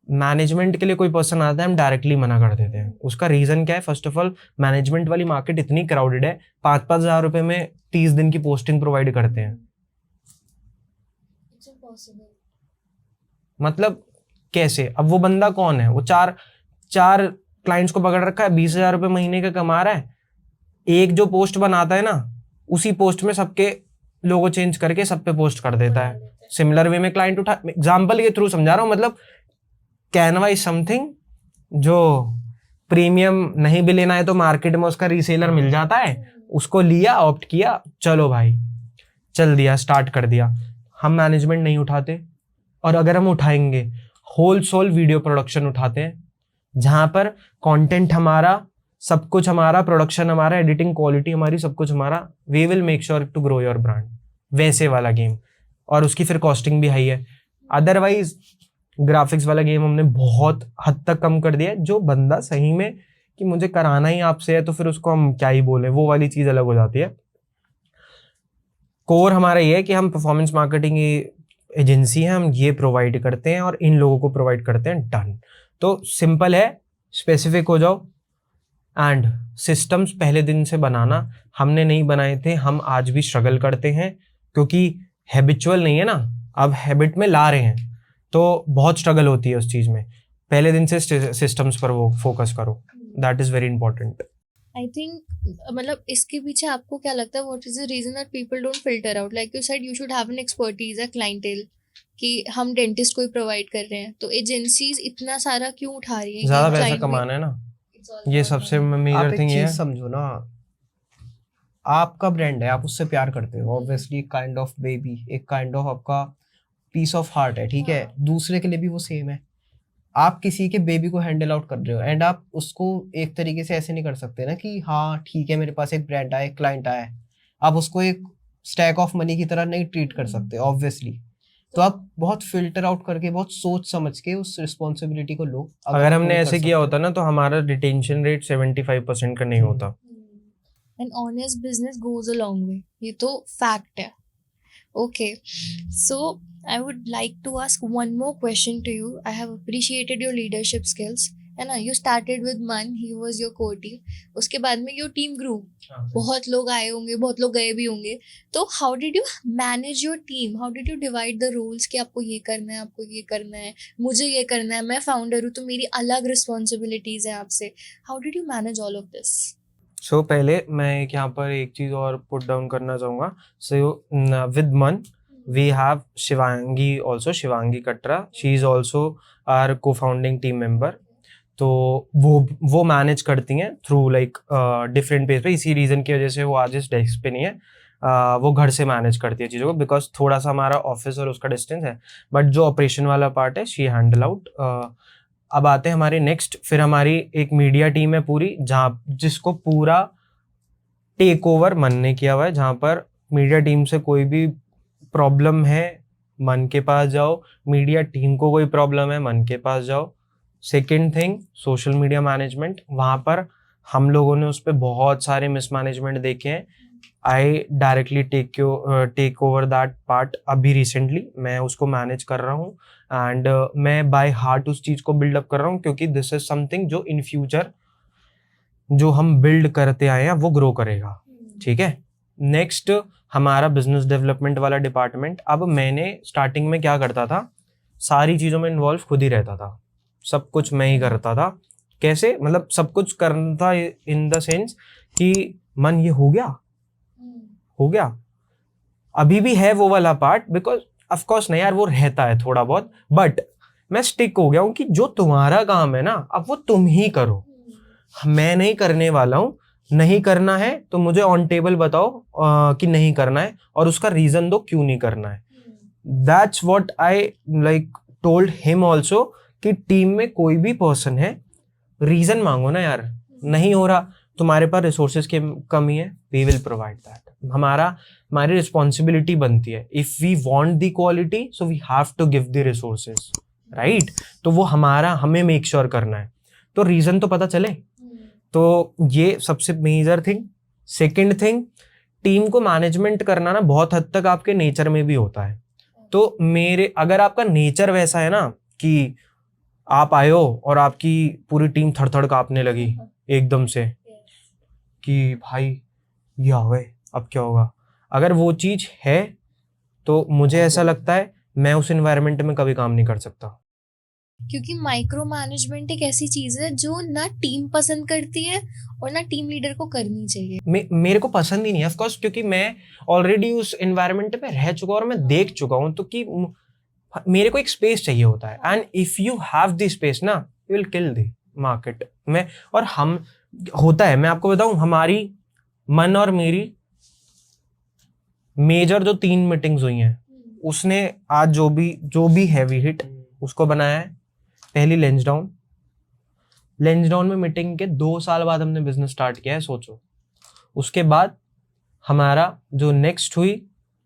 मैनेजमेंट के लिए कोई पर्सन आता है, हम डायरेक्टली मना कर देते हैं। उसका रीजन क्या है? फर्स्ट ऑफ ऑल, मैनेजमेंट वाली मार्केट इतनी क्राउडेड है, 5-5 हज़ार रुपए में 30 दिन की पोस्टिंग प्रोवाइड करते हैं। मतलब कैसे? अब वो बंदा कौन है? वो चार क्लाइंट्स को पकड़ रखा है, 20,000 रुपए महीने का कमा रहा है, एक जो पोस्ट बनाता है ना, उसी पोस्ट में सबके लोगो चेंज करके सब पे पोस्ट कर देता है। सिमिलर वे में क्लाइंट उठा, एग्जाम्पल के थ्रू समझा रहा हूँ। मतलब कैनवा इज समथिंग जो प्रीमियम नहीं भी लेना है तो मार्केट में उसका रीसेलर मिल जाता है, उसको लिया, ऑप्ट किया, चलो भाई चल दिया, स्टार्ट कर दिया। हम मैनेजमेंट नहीं उठाते, और अगर हम उठाएंगे होल सोल वीडियो प्रोडक्शन उठाते हैं, जहां पर कंटेंट हमारा, सब कुछ हमारा, प्रोडक्शन हमारा, एडिटिंग क्वालिटी हमारी, सब कुछ हमारा। We will make sure to grow your brand, वैसे वाला गेम। और उसकी फिर कॉस्टिंग भी हाई है। अदरवाइज ग्राफिक्स वाला गेम हमने बहुत हद तक कम कर दिया है। जो बंदा सही में कि मुझे कराना ही आपसे है तो फिर उसको हम क्या ही बोले, वो वाली चीज अलग हो जाती है। कोर हमारा ये है कि हम परफॉर्मेंस मार्केटिंग एजेंसी है, हम ये प्रोवाइड करते हैं और इन लोगों को प्रोवाइड करते हैं, डन। तो सिंपल है, स्पेसिफिक हो जाओ। एंड सिस्टम्स पहले दिन से बनाना हमने नहीं बनाए थे, हम आज भी स्ट्रगल करते हैं क्योंकि हैबिचुअल नहीं है ना, अब हैबिट में ला रहे हैं, तो बहुत स्ट्रगल होती है उस चीज में। पहले दिन से सिस्टम्स पर वो फोकस करो, that is very important. I think मतलब इसके पीछे आपको क्या लगता है, what is the reason that people don't filter out, like you said you should have an expertise, a clientele, कि हम डेंटिस्ट को ही प्रोवाइड कर रहे हैं, तो एजेंसीज इतना सारा क्यों उठा रही है? ज्यादा पैसा कमाना है ना, ये सबसे मेजर आप एक थिंग चीज है। समझो ना, आपका ब्रांड है, आप उससे प्यार करते हो, ऑब्वियसली काइंड ऑफ बेबी, एक काइंड ऑफ आपका पीस ऑफ हार्ट है, ठीक है। दूसरे के लिए भी वो सेम है। आप किसी के बेबी को हैंडल आउट कर रहे हो, एंड आप उसको एक तरीके से ऐसे नहीं कर सकते ना कि हाँ ठीक है मेरे पास एक ब्रांड आया, एक क्लाइंट आया है, आप उसको एक स्टैक ऑफ मनी की तरह नहीं ट्रीट कर सकते ऑब्वियसली। तो आप बहुत फिल्टर आउट करके, बहुत सोच समझ के उस रिस्पॉन्सिबिलिटी को लो। अगर हमने ऐसे किया होता ना तो हमारा रिटेंशन रेट 75% का नहीं होता। An honest business goes a long way, ये तो फैक्ट है। Okay, so I would like to ask one more question to you. I have appreciated your leadership skills. है ना, you started with Man, he was your core team. उसके बाद में your team grew. बहुत लोग आए होंगे, बहुत लोग गए भी होंगे. तो how did you manage your team? How did you divide the roles कि आपको ये करना है, आपको ये करना है, मुझे ये करना है, मैं founder हूँ तो मेरी अलग responsibilities हैं आपसे. How did you manage all of this? सो पहले मैं एक यहाँ पर एक चीज और पुट डाउन करना चाहूंगा। सो विद मन we have Shivangi also, Shivangi Katra, she is also our co founding team member. तो वो मैनेज करती हैं थ्रू लाइक डिफरेंट पेज पे। इसी रीजन की वजह से वो आज इस डेस्क पे नहीं है, वो घर से मैनेज करती है चीज़ों को, बिकॉज थोड़ा सा हमारा ऑफिस और उसका डिस्टेंस है। बट जो ऑपरेशन वाला पार्ट है शी हैंडल आउट। अब आते हैं हमारे नेक्स्ट, फिर हमारी एक मीडिया टीम है पूरी, जहाँ जिसको पूरा टेक ओवर मन ने किया हुआ है, जहाँ पर मीडिया टीम से कोई भी प्रॉब्लम है मन के पास जाओ, मीडिया टीम को कोई प्रॉब्लम है मन के पास जाओ। Second thing social media management, वहाँ पर हम लोगों ने उस पर बहुत सारे मिसमैनेजमेंट देखे हैं। I directly take over that part. अभी रिसेंटली मैं उसको मैनेज कर रहा हूँ एंड मैं बाय हार्ट उस चीज़ को बिल्डअप कर रहा हूँ, क्योंकि दिस इज समथिंग जो इन फ्यूचर जो हम बिल्ड करते आए हैं वो ग्रो करेगा। ठीक है, नेक्स्ट हमारा बिजनेस डेवलपमेंट वाला डिपार्टमेंट। अब मैंने स्टार्टिंग में क्या करता था, सारी चीज़ों में इन्वॉल्व खुद ही रहता था, सब कुछ मैं ही करता था। कैसे, मतलब सब कुछ करना था इन द सेंस कि मन ये हो गया, अभी भी है वो वाला पार्ट, बिकॉज ऑफ कोर्स नहीं यार वो रहता है थोड़ा बहुत, बट मैं स्टिक हो गया हूँ कि जो तुम्हारा काम है ना अब वो तुम ही करो, मैं नहीं करने वाला हूँ। नहीं करना है तो मुझे ऑन टेबल बताओ कि नहीं करना है, और उसका रीजन दो क्यों नहीं करना है। That's what I like told him also, कि टीम में कोई भी पर्सन है रीजन मांगो ना यार, नहीं हो रहा, तुम्हारे पास रिसोर्सेज की कमी है, वी विल प्रोवाइड दैट। हमारी रिस्पॉन्सिबिलिटी बनती है, if we want the quality so we have to give the resources, right. तो वो हमें मेक श्योर करना है, तो रीजन तो पता चले। तो ये सबसे major thing. Second thing, team को मैनेजमेंट करना ना बहुत हद तक आपके नेचर में भी होता है। तो अगर आपका नेचर वैसा है ना कि आप आए हो और आपकी पूरी टीम थड़ कांपने लगी एकदम से कि भाई ये हुआ अब क्या होगा, अगर वो चीज है तो मुझे ऐसा लगता है मैं उस एनवायरनमेंट में कभी काम नहीं कर सकता। क्योंकि माइक्रो मैनेजमेंट एक ऐसी चीज है जो ना टीम पसंद करती है और ना टीम लीडर को करनी चाहिए। मेरे को पसंद ही नहीं है, ऑफ कोर्स, क्योंकि मैं ऑलरेडी उस एनवायरनमेंट में रह चुका और मैं देख चुका हूँ, तो कि मेरे को एक स्पेस चाहिए होता है, and if you have the space ना you will kill the, market में। और हम होता है, मैं आपको बताऊं, हमारी मन और मेरी मेजर जो 3 मीटिंग्स हुई हैं, उसने आज जो भी हैवी हिट उसको बनाया है। पहली लेंसडाउन में मीटिंग के 2 साल बाद हमने बिजनेस स्टार्ट किया है, सोचो। उसके बाद हमारा जो नेक्स्ट हुई,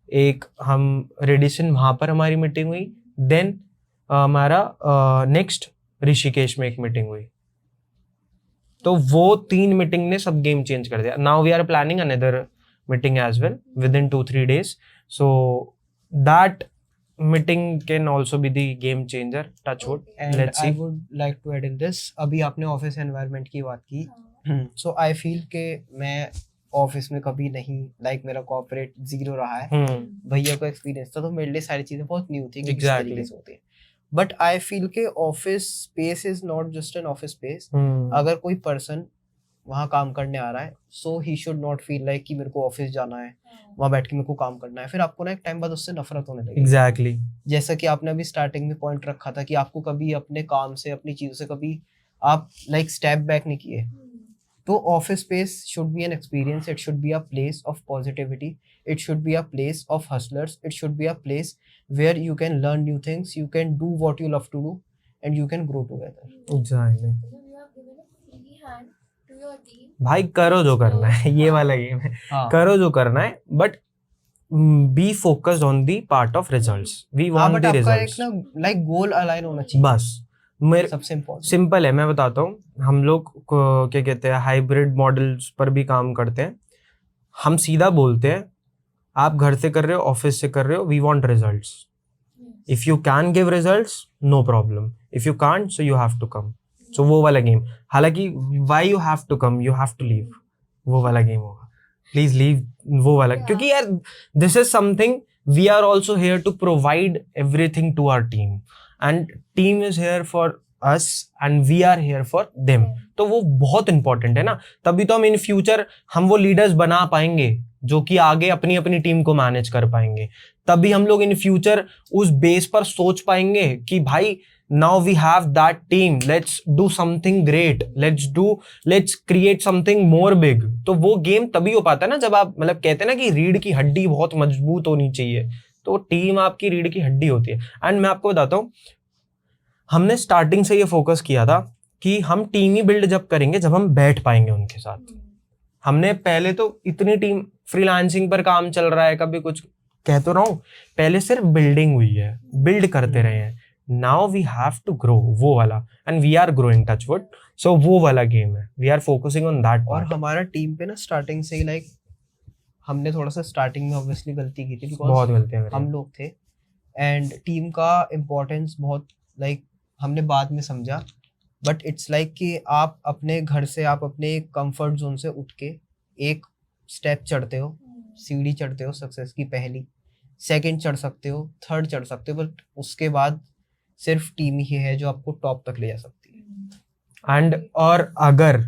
एक हम रेडिसन, वहां पर हमारी मीटिंग हुई। देन हमारा नेक्स्ट ऋषिकेश में एक मीटिंग हुई। तो वो 3 मीटिंग ने सब गेम चेंज कर दिया। Now we are planning another meeting as well within 2-3 days, so that meeting can also be the game changer, touch wood, And let's I see. would like to add in this, अभी आपने office environment की बात की, so I feel कि मैं office में कभी नहीं, मेरा कॉर्पोरेट 0 रहा है। भैया को एक्सपीरियंस था, तो मेरे लिए सारी चीजें बहुत न्यू थी कि किस Exactly. तरीके से होती है। बट आई फील के office space is not just an office space. अगर कोई पर्सन वहाँ काम करने आ रहा है, so he should not feel like कि मेरे को ऑफिस जाना है, वहाँ बैठ के मेरे को काम करना है। फिर आपको ना एक टाइम बाद उससे नफरत होने लगेगी। Exactly. जैसा कि आपने अभी स्टार्टिंग में पॉइंट रखा था कि आपको कभी अपने काम से, अपनी चीजों से कभी आप स्टेप बैक नहीं किए। तो office space should be an experience, it should be a place of positivity, it should be a place of hustlers, it should be a place where you can learn new things, you can do what you love to do and you can grow together. Exactly. भाई करो जो करना है, ये वाला game है। हाँ। करो जो करना है, but be focused on the part of results. We want the आपका एक रिजल्ट्स, ना गोल अलाइन होना चाहिए, बस। मेरे सबसे इम्पोर्टेंट। सिंपल है, मैं बताता हूँ। हम लोग को क्या कहते हैं, हाइब्रिड मॉडल्स पर भी काम करते हैं। हम सीधा बोलते हैं, आप घर से कर रहे हो, ऑफिस से कर रहे हो, we want results. If you can give results, no problem. If you can't, so you have to come. So वो वाला गेम। हालांकि why you have to come, you have to leave, वो वाला गेम होगा। प्लीज लीव, वो वाला। क्योंकि यार this is something, we are also here to provide everything to our team, and team is here for us and we are here for them. तो वो बहुत इंपॉर्टेंट है ना। तभी तो हम इन फ्यूचर हम वो लीडर्स बना पाएंगे जो कि आगे अपनी अपनी टीम को मैनेज कर पाएंगे। तभी हम लोग इन फ्यूचर उस बेस पर सोच पाएंगे कि भाई now we have that team, let's do something great, let's create something more big। तो वो गेम तभी हो पाता है ना जब आप कहते हैं ना कि रीढ़ की हड्डी बहुत मजबूत होनी चाहिए, तो टीम आपकी रीढ़ की हड्डी होती है। एंड मैं आपको बताता हूँ, हमने स्टार्टिंग से ये फोकस किया था कि हम टीम ही बिल्ड जब करेंगे जब हम बैठ पाएंगे उनके साथ। हमने पहले तो इतनी टीम फ्रीलांसिंग पर काम चल रहा है, कभी कुछ कह तो रहा हूँ, पहले सिर्फ बिल्डिंग हुई है, बिल्ड करते रहे हैं। Now we have to grow, वो वाला, and we are growing, touch wood, so वो वाला गेम है, we are focusing on that और part। हमारा टीम पे ना स्टार्टिंग से ही हमने थोड़ा सा स्टार्टिंग में ऑब्वियसली गलती की थी, बहुत गलतियां करी। हम लोग थे एंड टीम का इम्पोर्टेंस बहुत हमने बाद में समझा। बट इट्स कि आप अपने घर से, आप अपने कंफर्ट जोन से उठ के एक स्टेप चढ़ते हो, सीढ़ी चढ़ते हो सक्सेस की, पहली, सेकंड चढ़ सकते हो, थर्ड चढ़ सकते हो, बट उसके बाद सिर्फ टीम ही है जो आपको टॉप तक ले जा सकती है। एंड और अगर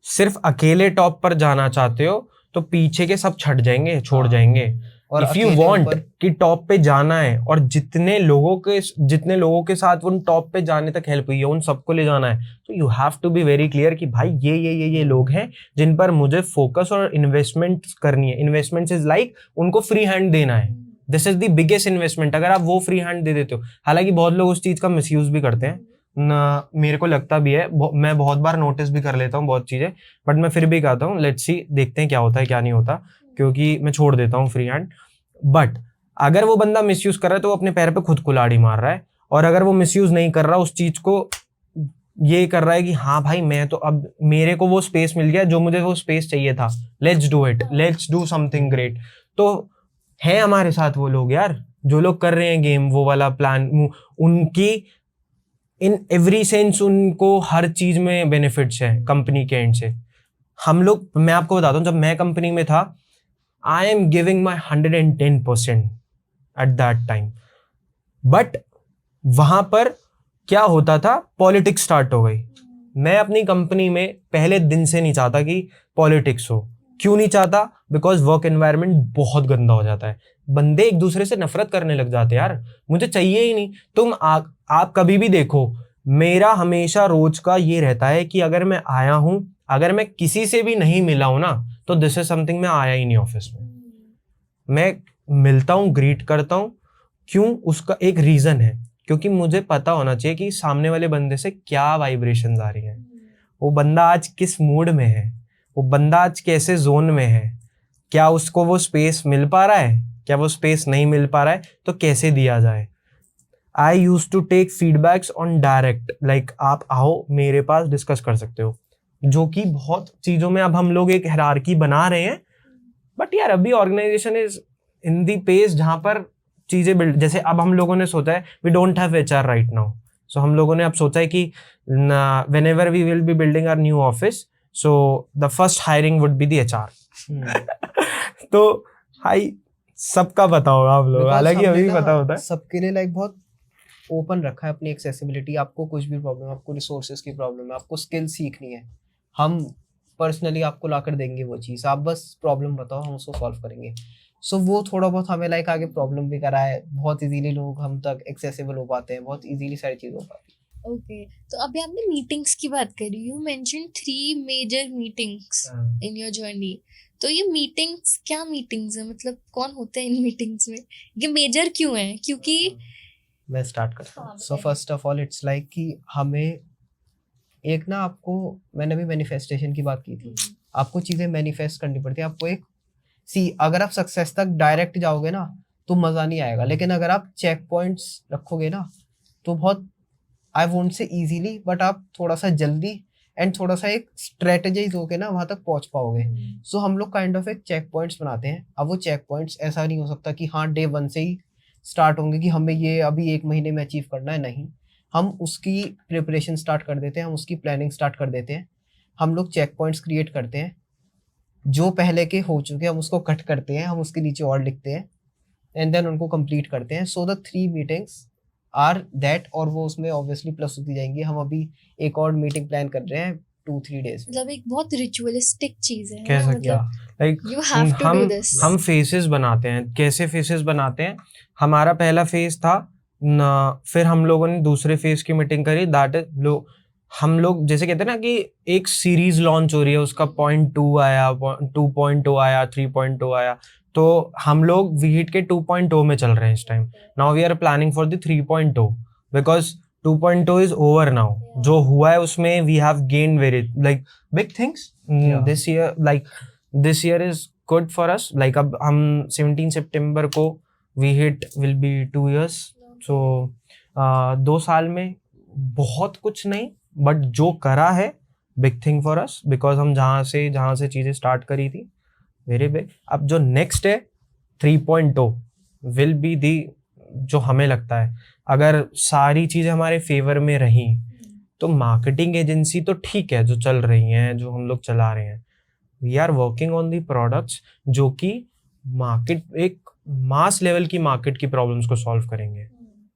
सिर्फ अकेले टॉप पर जाना चाहते हो तो पीछे के सब छट जाएंगे, छोड़ जाएंगे। और इफ यू वांट कि टॉप पे जाना है और जितने लोगों के साथ उन टॉप पे जाने तक हेल्प हुई है उन सबको ले जाना है, तो you have to be very clear कि भाई ये लोग हैं जिन पर मुझे फोकस और इन्वेस्टमेंट करनी है। इन्वेस्टमेंट इज उनको फ्री हैंड देना है। This is the biggest investment, अगर आप वो फ्री हैंड दे देते हो। हालांकि बहुत लोग उस चीज का मिसयूज भी करते हैं ना, मेरे को लगता भी है, मैं बहुत बार नोटिस भी कर लेता हूँ बहुत चीजें, बट मैं फिर भी कहता हूँ लेट्स सी, देखते हैं क्या होता है क्या नहीं होता, क्योंकि मैं छोड़ देता हूँ फ्री हैंड। बट अगर वो बंदा मिसयूज कर रहा है तो वो अपने पैर पे खुद कुल्हाड़ी मार रहा है, और अगर वो मिसयूज नहीं कर रहा उस चीज को, ये कर रहा है कि हाँ भाई मैं तो अब मेरे को वो स्पेस मिल गया जो मुझे वो स्पेस चाहिए था, let's do it, let's do something great. तो है हमारे साथ वो लोग यार जो लोग कर रहे हैं गेम, वो वाला प्लान, उनकी इन एवरी सेंस उनको हर चीज में बेनिफिट्स है कंपनी के एंड से। हम लोग, मैं आपको बताता हूँ, जब मैं कंपनी में था, I am giving my 110% at that time, but वहां पर क्या होता था, पॉलिटिक्स स्टार्ट हो गई। मैं अपनी कंपनी में पहले दिन से नहीं चाहता कि पॉलिटिक्स हो। क्यों नहीं चाहता? बिकॉज वर्क एनवायरनमेंट बहुत गंदा हो जाता है, बंदे एक दूसरे से नफरत करने लग जाते हैं यार, मुझे चाहिए ही नहीं। तुम आप कभी भी देखो, मेरा हमेशा रोज का ये रहता है कि अगर मैं आया हूं, अगर मैं किसी से भी नहीं मिला हूं ना, तो दिस इज समथिंग, मैं आया ही नहीं ऑफिस में। मैं मिलता हूँ, ग्रीट करता हूँ। क्यों? उसका एक रीजन है, क्योंकि मुझे पता होना चाहिए कि सामने वाले बंदे से क्या वाइब्रेशंस आ रही हैं, वो बंदा आज किस मूड में है, वो बंदा आज कैसे जोन में है, क्या उसको वो स्पेस मिल पा रहा है, क्या वो स्पेस नहीं मिल पा रहा है, तो कैसे दिया जाए। I use to take feedbacks on direct, like आप आओ मेरे पास, डिस्कस कर सकते हो, जो कि बहुत चीजों में अब हम लोग एक हायरार्की बना रहे हैं। बट यार अभी organization is in the pace जहां पर चीजें बिल्ड, जैसे अब हम लोगों ने सोचा है we don't have HR right now, so हम लोगों ने अब सोचा है कि whenever we will be building our new office, so the first hiring would be the HR. तो हाई सबका पता होगा आप लोग, हालांकि अभी भी पता होता है सबके लिए, लाइक बहुत ओपन रखा है अपनी एक्सेसिबिलिटी। आपको कुछ भी प्रॉब्लम है, आपको रिसोर्सेज की प्रॉब्लम है, आपको स्किल सीखनी है, हम पर्सनली आपको लाकर देंगे वो चीज़, आप बस प्रॉब्लम बताओ, हम उसको सॉल्व करेंगे। सो वो थोड़ा बहुत हमें लाइक आगे प्रॉब्लम भी करा है, बहुत इजीली लोग हम तक एक्सेसिबल हो पाते हैं, बहुत इजीली सारी चीज़ हो पाती है। ओके, तो अभी आपने मीटिंग्स की बात करी, you mention 3 major meetings in your journey. तो ये मीटिंग्स क्या मीटिंग्स है, मतलब कौन होते हैं इन मीटिंग्स में, ये मेजर क्यों है? क्योंकि मैं स्टार्ट करता हाँ, हूँ। So first of all it's like कि हमें एक ना, आपको मैंने अभी मैनिफेस्टेशन की बात की थी, आपको चीज़ें मैनिफेस्ट करनी पड़ती है। आपको एक अगर आप सक्सेस तक डायरेक्ट जाओगे ना तो मज़ा नहीं आएगा, लेकिन अगर आप चेक पॉइंट्स रखोगे ना तो बहुत, I won't say easily, but आप थोड़ा सा जल्दी एंड थोड़ा सा एक स्ट्रेटेजाइज होके ना वहाँ तक पहुँच पाओगे। सो हम लोग काइंड ऑफ एक चेक पॉइंट्स बनाते हैं। अब वो चेक पॉइंट्स ऐसा नहीं हो सकता कि हाँ डे 1 से ही स्टार्ट होंगे कि हमें ये अभी 1 महीने में अचीव करना है, नहीं। हम उसकी प्रिपरेशन स्टार्ट कर देते हैं, हम उसकी प्लानिंग स्टार्ट कर देते हैं। हम लोग चेक पॉइंट्स क्रिएट करते हैं, जो पहले के हो चुके हैं हम उसको कट करते हैं, हम उसके नीचे और लिखते हैं एंड देन उनको कंप्लीट करते हैं। So the 3 meetings are that, और वो उसमें ऑब्वियसली प्लस होती जाएंगी। हम अभी एक और मीटिंग प्लान कर रहे हैं 2-3 डेज में। मतलब एक बहुत रिचुअलिस्टिक चीज है कह ना, सकते हैं। मतलब like you have to do this. हम फेसेस बनाते हैं। कैसे फेसेस बनाते हैं? हमारा पहला फेज था न, फिर हम लोगों ने दूसरे फेज की मीटिंग करी, दैट इज हम लोग जैसे कहते हैं ना कि एक सीरीज लॉन्च हो रही है, उसका 0.2 आया, 2.0 आया, 3.0 आया, तो हम लोग वीहिट के 2.0 में चल रहे हैं इस time. Now we are planning for the 3.0 because 2.0 is over now. जो हुआ है उसमें we have gain very like big things this year, like this year is good for us. Like अब हम 17 सितंबर को we hit will be 2 years, सो 2 साल में बहुत कुछ नहीं, बट जो करा है big thing for us, because हम जहाँ से चीज़ें स्टार्ट करी थी वेरी बिग। अब जो नेक्स्ट है 3.0 विल बी दी, जो हमें लगता है अगर सारी चीज़ें हमारे फेवर में रही तो मार्केटिंग एजेंसी तो ठीक है जो चल रही हैं, जो हम लोग चला रहे हैं, we are working on the products जो कि मार्केट, एक मास लेवल की मार्केट की प्रॉब्लम्स को सॉल्व करेंगे,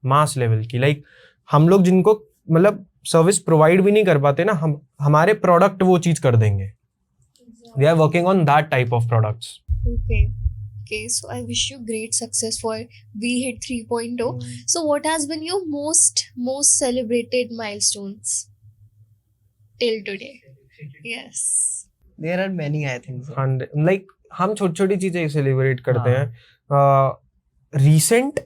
मास लेवल की। लाइक हम लोग जिनको मतलब सर्विस प्रोवाइड भी नहीं कर पाते ना, हम हमारे प्रोडक्ट वो चीज कर देंगे। We are working on that type of products. Okay, so I wish you great success for We Hit 3.0. So what has been your most celebrated milestones till today? Yes. There are many, I think so. Like हम छोटी छोटी चीजें celebrate करते हैं। Recent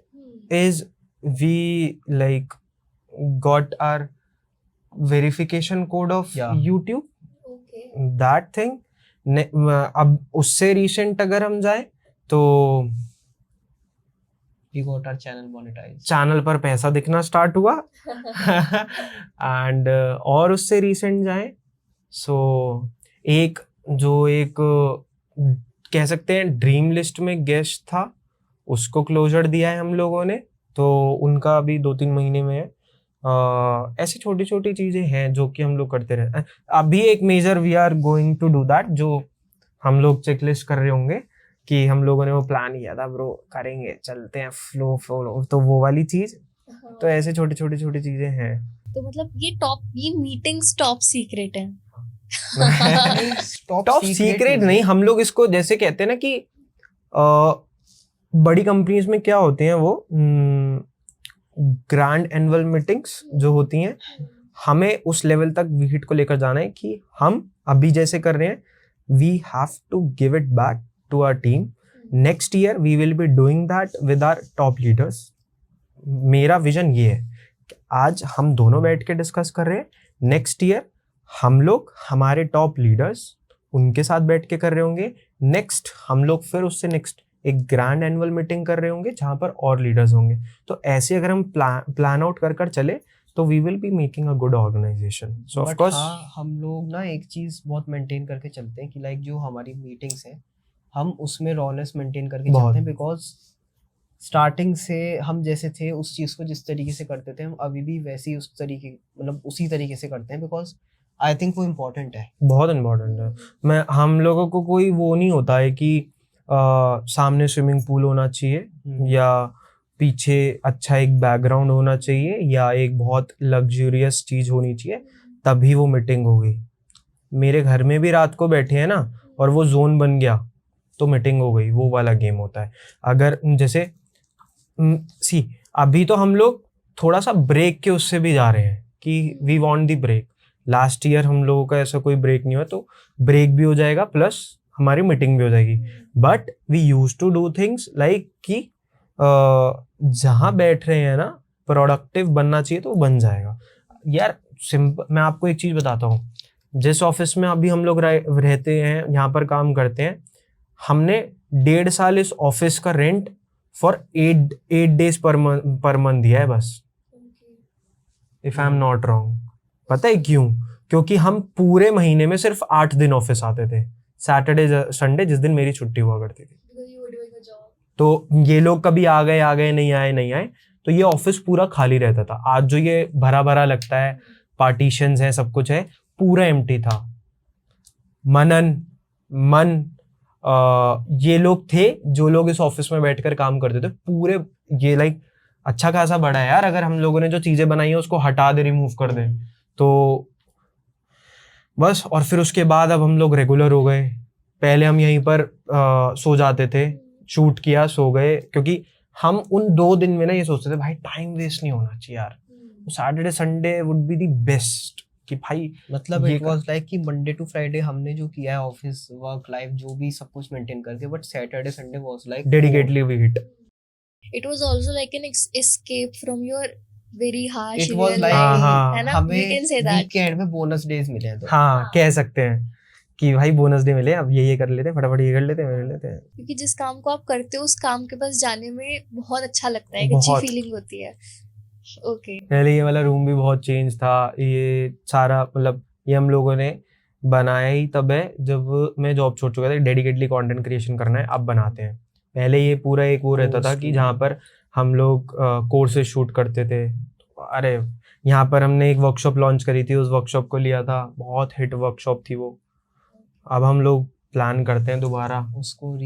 is we like got our verification code of YouTube, Okay. That thing. अब उससे recent अगर हम जाए तो We got our channel monetized. Channel पर पैसा दिखना स्टार्ट हुआ एंड और उससे रिसेंट जाए सो एक कह सकते हैं ड्रीम लिस्ट में गेस्ट था, उसको क्लोजर दिया है हम लोगों ने, तो उनका अभी 2-3 महीने में है। ऐसी छोटी छोटी चीजें हैं जो कि हम लोग करते रहते हैं। अभी एक major we are going to do that, जो हम लोग चेकलिस्ट कर रहे होंगे कि हम लोगों ने वो प्लान किया था, ब्रो करेंगे, चलते हैं फ्लो, तो वो वाली चीज। तो ऐसे छोटी छोटी चीजें हैं। तो मतलब ये मीटिंग्स टॉप सीक्रेट है। टॉप सीक्रेट नहीं, हम लोग इसको जैसे कहते हैं ना कि बड़ी कंपनीज में क्या होती हैं वो ग्रैंड एनुअल मीटिंग्स जो होती हैं, हमें उस लेवल तक वी हिट को लेकर जाना है कि हम अभी जैसे कर रहे हैं, we have to give it back to our team. Next year we will be doing that with our top leaders. मेरा विजन ये है कि आज हम दोनों बैठ के डिस्कस कर रहे हैं, नेक्स्ट ईयर हम लोग हमारे टॉप लीडर्स उनके साथ बैठ के कर रहे होंगे, नेक्स्ट हम लोग फिर उससे नेक्स्ट एक ग्रैंड एनुअल मीटिंग कर रहे होंगे जहाँ पर और लीडर्स होंगे. तो ऐसे अगर हम प्लान आउट कर चले तो we will be making a good organization. So of course हम लोग ना एक चीज बहुत मेंटेन करके चलते हैं कि लाइक जो हमारी मीटिंग्स हैं हम उसमें रॉनेस मेंटेन करके बहुत. चलते हैं, बिकॉज स्टार्टिंग से हम जैसे थे उस चीज को जिस तरीके से करते थे हम अभी भी वैसे ही उस तरीके मतलब उसी तरीके से करते हैं, बिकॉज आई थिंक वो इम्पोर्टेंट है. बहुत इम्पोर्टेंट है. हम लोगों को कोई वो नहीं होता है कि सामने स्विमिंग पूल होना चाहिए या पीछे अच्छा एक बैकग्राउंड होना चाहिए या एक बहुत लग्जरियस चीज होनी चाहिए तभी वो मीटिंग होगी. मेरे घर में भी रात को बैठे हैं ना और वो जोन बन गया तो मीटिंग हो गई, वो वाला गेम होता है. अगर जैसे अभी तो हम लोग थोड़ा सा ब्रेक के उससे भी जा रहे हैं कि we want the break. Last year हम लोगों का ऐसा कोई ब्रेक नहीं हुआ तो ब्रेक भी हो जाएगा प्लस हमारी मीटिंग भी हो जाएगी. But we use to do things like कि जहाँ बैठ रहे हैं ना प्रोडक्टिव बनना चाहिए तो वो बन जाएगा यार. सिंपल मैं आपको एक चीज बताता हूँ. जिस ऑफिस में अभी हम लोग रहते हैं, यहाँ पर काम करते हैं, हमने 1.5 साल इस ऑफिस का rent for 8 days per month दिया है बस, if I am not wrong. पता है क्यों? क्योंकि हम पूरे महीने में सिर्फ 8 दिन ऑफिस आते थे, सैटरडे संडे जिस दिन मेरी छुट्टी हुआ करती थी. तो ये लोग कभी आ गए नहीं आए तो ये ऑफिस पूरा खाली रहता था. आज जो ये भरा भरा लगता है, पार्टीशंस हैं, सब कुछ है, पूरा एम्प्टी था. ये लोग थे जो लोग इस ऑफिस में बैठकर काम करते थे. पूरे ये लाइक अच्छा खासा बड़ा है यार. अगर हम लोगों ने जो चीजें बनाई है उसको हटा दे, रिमूव कर दे तो बस. और फिर उसके बाद अब हम लोग रेगुलर हो गए. पहले हम यहीं पर सो जाते थे, शूट किया, सो गए, क्योंकि हम उन 2 दिन में ना ये सोचते थे भाई टाइम वेस्ट नहीं होना चाहिए यार. Saturday Sunday would be the best कि भाई मतलब इट वाज लाइक कि मंडे टू फ्राइडे हमने जो किया है ऑफिस वर्क लाइफ जो भी सब कुछ मेंटेन करके, but Saturday Sunday was like dedicatedly we hit. It was also like an escape from your very harsh it was real like life, है ना? We हमें can say that. वीकेंड में bonus days मिले हैं. तो हाँ कह सकते हैं कि भाई बोनस डे मिले, अब ये कर लेते हैं, फटाफट ये कर लेते हैं. क्योंकि जिस काम को आप करते हो उस काम के पास जाने में बहुत अच्छा लगता है, एक अच्छी बहुत. फीलिंग होती है. ओके. पहले ये वाला रूम भी बहुत चेंज था. ये सारा मतलब ये हम लोगों ने बनाया ही तब है जब मैं जॉब छोड़ चुका था. डेडिकेटली कंटेंट क्रिएशन करना है, अब बनाते हैं. पहले ये पूरा एक वो रहता था कि जहाँ पर हम लोग कोर्सेज शूट करते थे. अरे यहाँ पर हमने एक वर्कशॉप लॉन्च करी थी, उस वर्कशॉप को लिया था, बहुत हिट वर्कशॉप थी वो. अब हम लोग प्लान करते हैं दोबारा उसको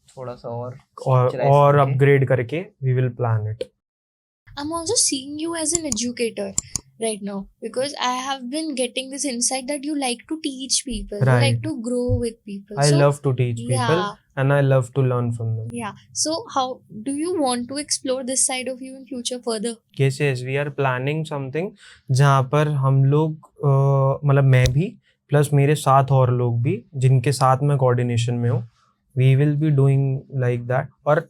थोड़ा सा और अपग्रेड करके we will plan it. I'm also seeing you as an educator right now because I have been getting this insight that you like to teach people, Right. you like to grow with people. I So, love to teach people yeah. and I love to learn from them. Yeah. So how do you want to explore this side of you in future further? Yes, we are planning something जहाँ पर हम लोग मतलब मैं भी plus मेरे साथ और लोग भी जिनके साथ मैं कोऑर्डिनेशन में हूँ, we will be doing like that. और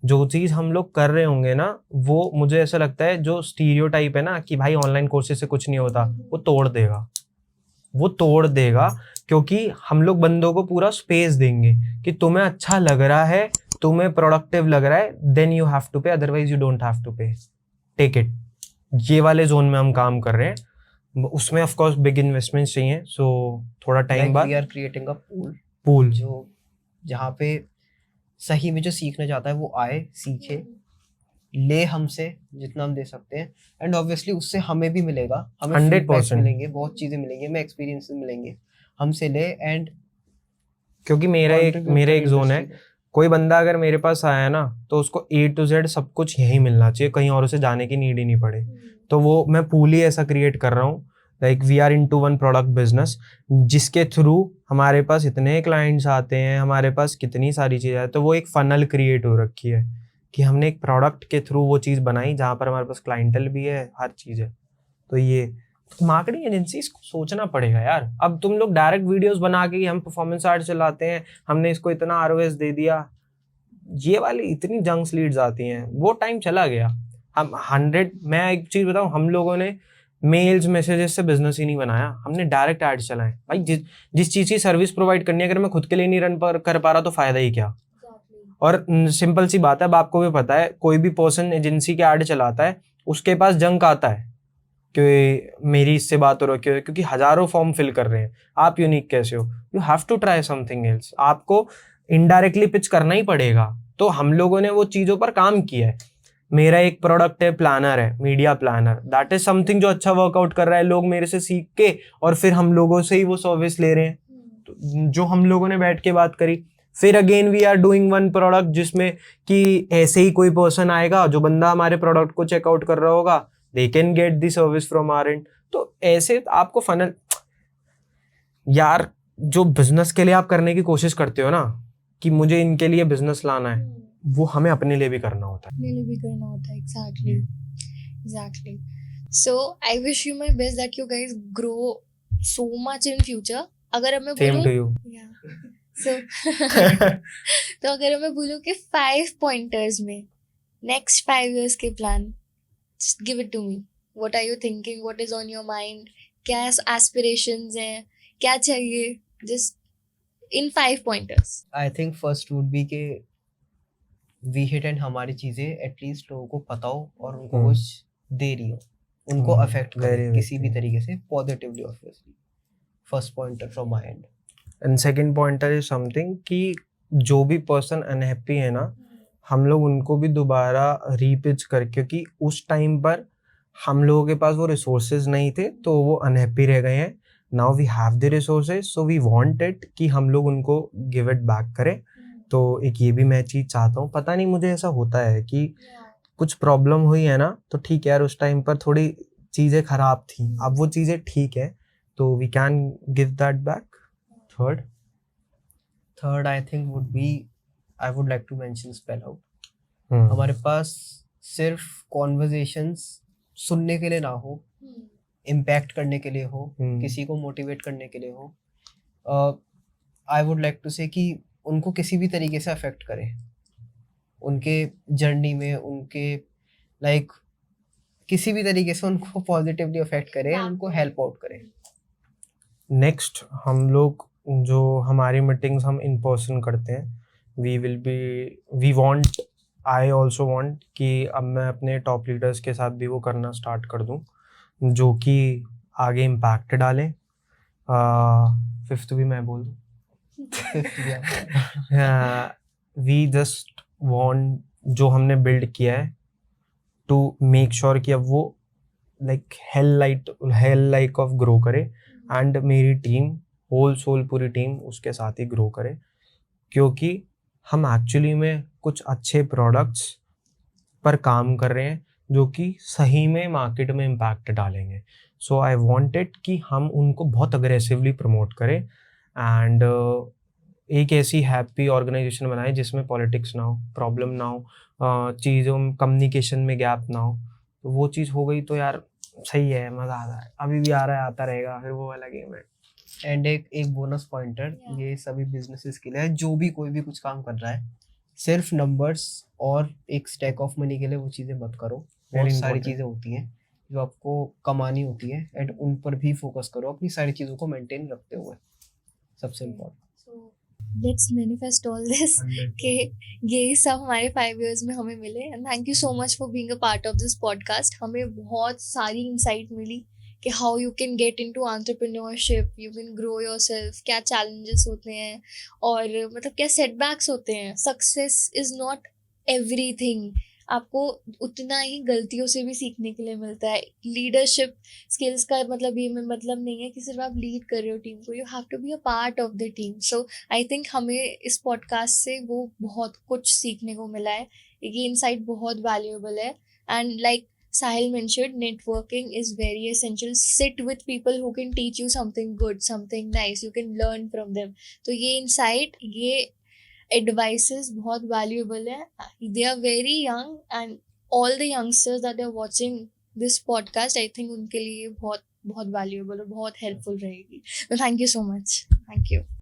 जो चीज़ हम लोग कर रहे होंगे ना, वो मुझे ऐसा लगता है जो स्टीरियोटाइप है ना कि भाई ऑनलाइन कोर्सेज से कुछ नहीं होता, वो तोड़ देगा क्योंकि हम लोग बंदों को पूरा स्पेस देंगे कि तुम्हें अच्छा लग रहा है, तुम्हें प्रोडक्टिव लग रहा है, then you have to pay, otherwise you don't have to pay, take it. ये वाले जोन में हम काम कर रहे हैं. उसमें ऑफ कोर्स बिग इन्वेस्टमेंट्स चाहिए, सो थोड़ा टाइम बाद we are creating a pool जो जहाँ पे सही में जो सीखना चाहता है वो आए, सीखे, ले हमसे जितना हम दे सकते हैं. एंड ऑब्वियसली उससे हमें भी मिलेगा, हमें 100% मिलेंगे, बहुत चीजें मिलेंगी, हमें एक्सपीरियंसेस मिलेंगे, हमसे ले. एंड क्योंकि मेरा एक जोन है, कोई बंदा अगर मेरे पास आया ना तो उसको A to Z सब कुछ यहीं मिलना चाहिए, कहीं और उसे जाने की नीड ही नहीं पड़े. तो वो मैं पूल ही ऐसा क्रिएट कर रहा हूँ, like we are into one product business, जिसके थ्रू हमारे पास इतने क्लाइंट्स आते हैं, हमारे पास कितनी सारी चीज़ें आती है. तो वो एक फनल क्रिएट हो रखी है कि हमने एक प्रोडक्ट के थ्रू वो चीज़ बनाई जहाँ पर हमारे पास क्लाइंटल भी है, हर चीज़ है. तो ये मार्केटिंग एजेंसी को सोचना पड़ेगा यार। अब तुम लोग डायरेक्ट वीडियोस बना के हम परफॉर्मेंस आर्ट चलाते हैं, हमने इसको इतना आरओएस दे दिया, ये वाली इतनी जंक्स लीड्स आती हैं, वो टाइम चला गया। हम 100, मैं एक चीज बताऊं, हम लोगों ने मेल्स मैसेजेस से बिजनेस ही नहीं बनाया, हमने डायरेक्ट एड्स चलाए भाई। जिस चीज की सर्विस प्रोवाइड करनी है, अगर मैं खुद के लिए नहीं रन कर पा रहा तो फायदा ही क्या। और सिंपल सी बात है, अब आपको भी पता है, कोई भी पर्सन एजेंसी के एड चलाता है उसके पास जंक आता है कि मेरी इससे बात हो रही है, क्योंकि हजारों फॉर्म फिल कर रहे हैं, आप यूनिक कैसे हो। You have to try something else, आपको इनडायरेक्टली पिच करना ही पड़ेगा। तो हम लोगों ने वो चीजों पर काम किया है। मेरा एक प्रोडक्ट है, प्लानर है, media planner, that is something जो अच्छा वर्कआउट कर रहा है, लोग मेरे से सीख के और फिर हम लोगों से ही वो सर्विस ले रहे हैं। तो जो हम लोगों ने बैठ के बात करी, फिर again we are doing one product जिसमें कि ऐसे ही कोई पर्सन आएगा, जो बंदा हमारे प्रोडक्ट को चेकआउट कर रहा होगा, they can get the service from our and. तो ऐसे आपको फनल यार, जो बिजनेस के लिए आप करने की कोशिश करते हो ना कि मुझे इनके लिए बिजनेस लाना है, वो हमें अपने लिए भी करना होता है। अपने लिए भी करना होता है, exactly. So I wish you my best that you guys grow so much in future. अगर मैं सेम टू यू। सो तो अगर मैं बोलूँ कि 5 पॉइंटर्स में नेक्स्ट 5 years के plan, just give it to me. What are you thinking? What is on your mind? क्या aspirations हैं? क्या चाहिए? Just in 5 pointers. I think first would be के वी हिट एंड हमारी चीजें एटलीस्ट लोगों को पता हो और उनको कुछ दे रही हो, उनको अफेक्ट करे किसी भी तरीके से positively, obviously. First pointer from my and. And second pointer is something कि जो भी पर्सन अनहैप्पी है ना, हम लोग उनको भी दोबारा रीपिच कर, क्योंकि उस टाइम पर हम लोगों के पास वो रिसोर्सेज नहीं थे तो वो अनहैप्पी रह गए हैं। Now we have the resources, so we want it कि हम लोग उनको गिव इट बैक करें। तो एक ये भी मैं चीज चाहता हूँ। पता नहीं मुझे ऐसा होता है कि कुछ प्रॉब्लम हुई है ना, तो ठीक है यार, उस टाइम पर थोड़ी चीजें खराब थी, अब वो चीजें ठीक है, तो we can give that back. Third I think would be, I would like to mention spell out. हमारे पास सिर्फ कॉन्वर्जेशंस सुनने के लिए ना हो, इम्पैक्ट करने के लिए हो, किसी को मोटिवेट करने के लिए हो। आई वुड लाइक टू से कि उनको किसी भी तरीके से अफेक्ट करे, उनके जर्नी में, उनके लाइक किसी भी तरीके से उनको पॉजिटिवली अफेक्ट करे, उनको हेल्प आउट करे। नेक्स्ट हम लोग जो हमारी मीटिंग्स हम इन पर्सन करते हैं, we want, I also want कि अब मैं अपने टॉप लीडर्स के साथ भी वो करना स्टार्ट कर दूं जो कि आगे इम्पैक्ट डालें। फिफ्थ भी मैं बोल दूं। वी जस्ट वांट, जो हमने बिल्ड किया है, टू मेक श्योर कि अब वो like hell like of grow करे, एंड मेरी टीम होल सोल पूरी टीम उसके साथ ही ग्रो करे, क्योंकि हम एक्चुअली में कुछ अच्छे प्रोडक्ट्स पर काम कर रहे हैं जो कि सही में मार्केट में इम्पैक्ट डालेंगे। सो आई वांटेड कि हम उनको बहुत अग्रेसिवली प्रमोट करें एंड एक ऐसी हैप्पी ऑर्गेनाइजेशन बनाए जिसमें पॉलिटिक्स ना हो, प्रॉब्लम ना हो, चीज़ों कम्युनिकेशन में गैप ना हो। तो वो चीज़ हो गई तो यार सही है, मज़ा आता है, अभी भी आ रहा है, आता रहेगा, फिर वो वाला गेम है। एंड एक बोनस पॉइंटर ये सभी बिजनेसेस के लिए है, जो भी कोई भी कुछ काम कर रहा है, सिर्फ नंबर्स और एक स्टैक ऑफ मनी के लिए वो चीज़ें मत करो। बहुत सारी चीज़ें होती हैं जो आपको कमानी होती है, एंड उन पर भी फोकस करो, अपनी सारी चीज़ों को मेंटेन रखते हुए, सबसे important. Let's manifest all this कि यही सब हमारे 5 years में हमें मिले। And thank you so much for being a part of this podcast. हमें बहुत सारी इंसाइट मिली कि how you can get into entrepreneurship, you can grow yourself, क्या चैलेंजेस होते हैं और मतलब क्या सेटबैक्स होते हैं। सक्सेस इज़ नॉट एवरीथिंग, आपको उतना ही गलतियों से भी सीखने के लिए मिलता है। लीडरशिप स्किल्स का मतलब ये मतलब नहीं है कि सिर्फ आप लीड कर रहे हो टीम को, you have to be a part of the team. So I think हमें इस पॉडकास्ट से वो बहुत कुछ सीखने को मिला है, ये इनसाइट बहुत वैल्यूएबल है। And like Sahil mentioned, networking is very essential. Sit with people who can teach you something good, something nice. You can learn from them. तो ये insight, ये advices बहुत valuable है. They are very young and all the youngsters that are watching this podcast, I think उनके लिए बहुत बहुत valuable और बहुत हेल्पफुल रहेगी. तो thank you so much. Thank you.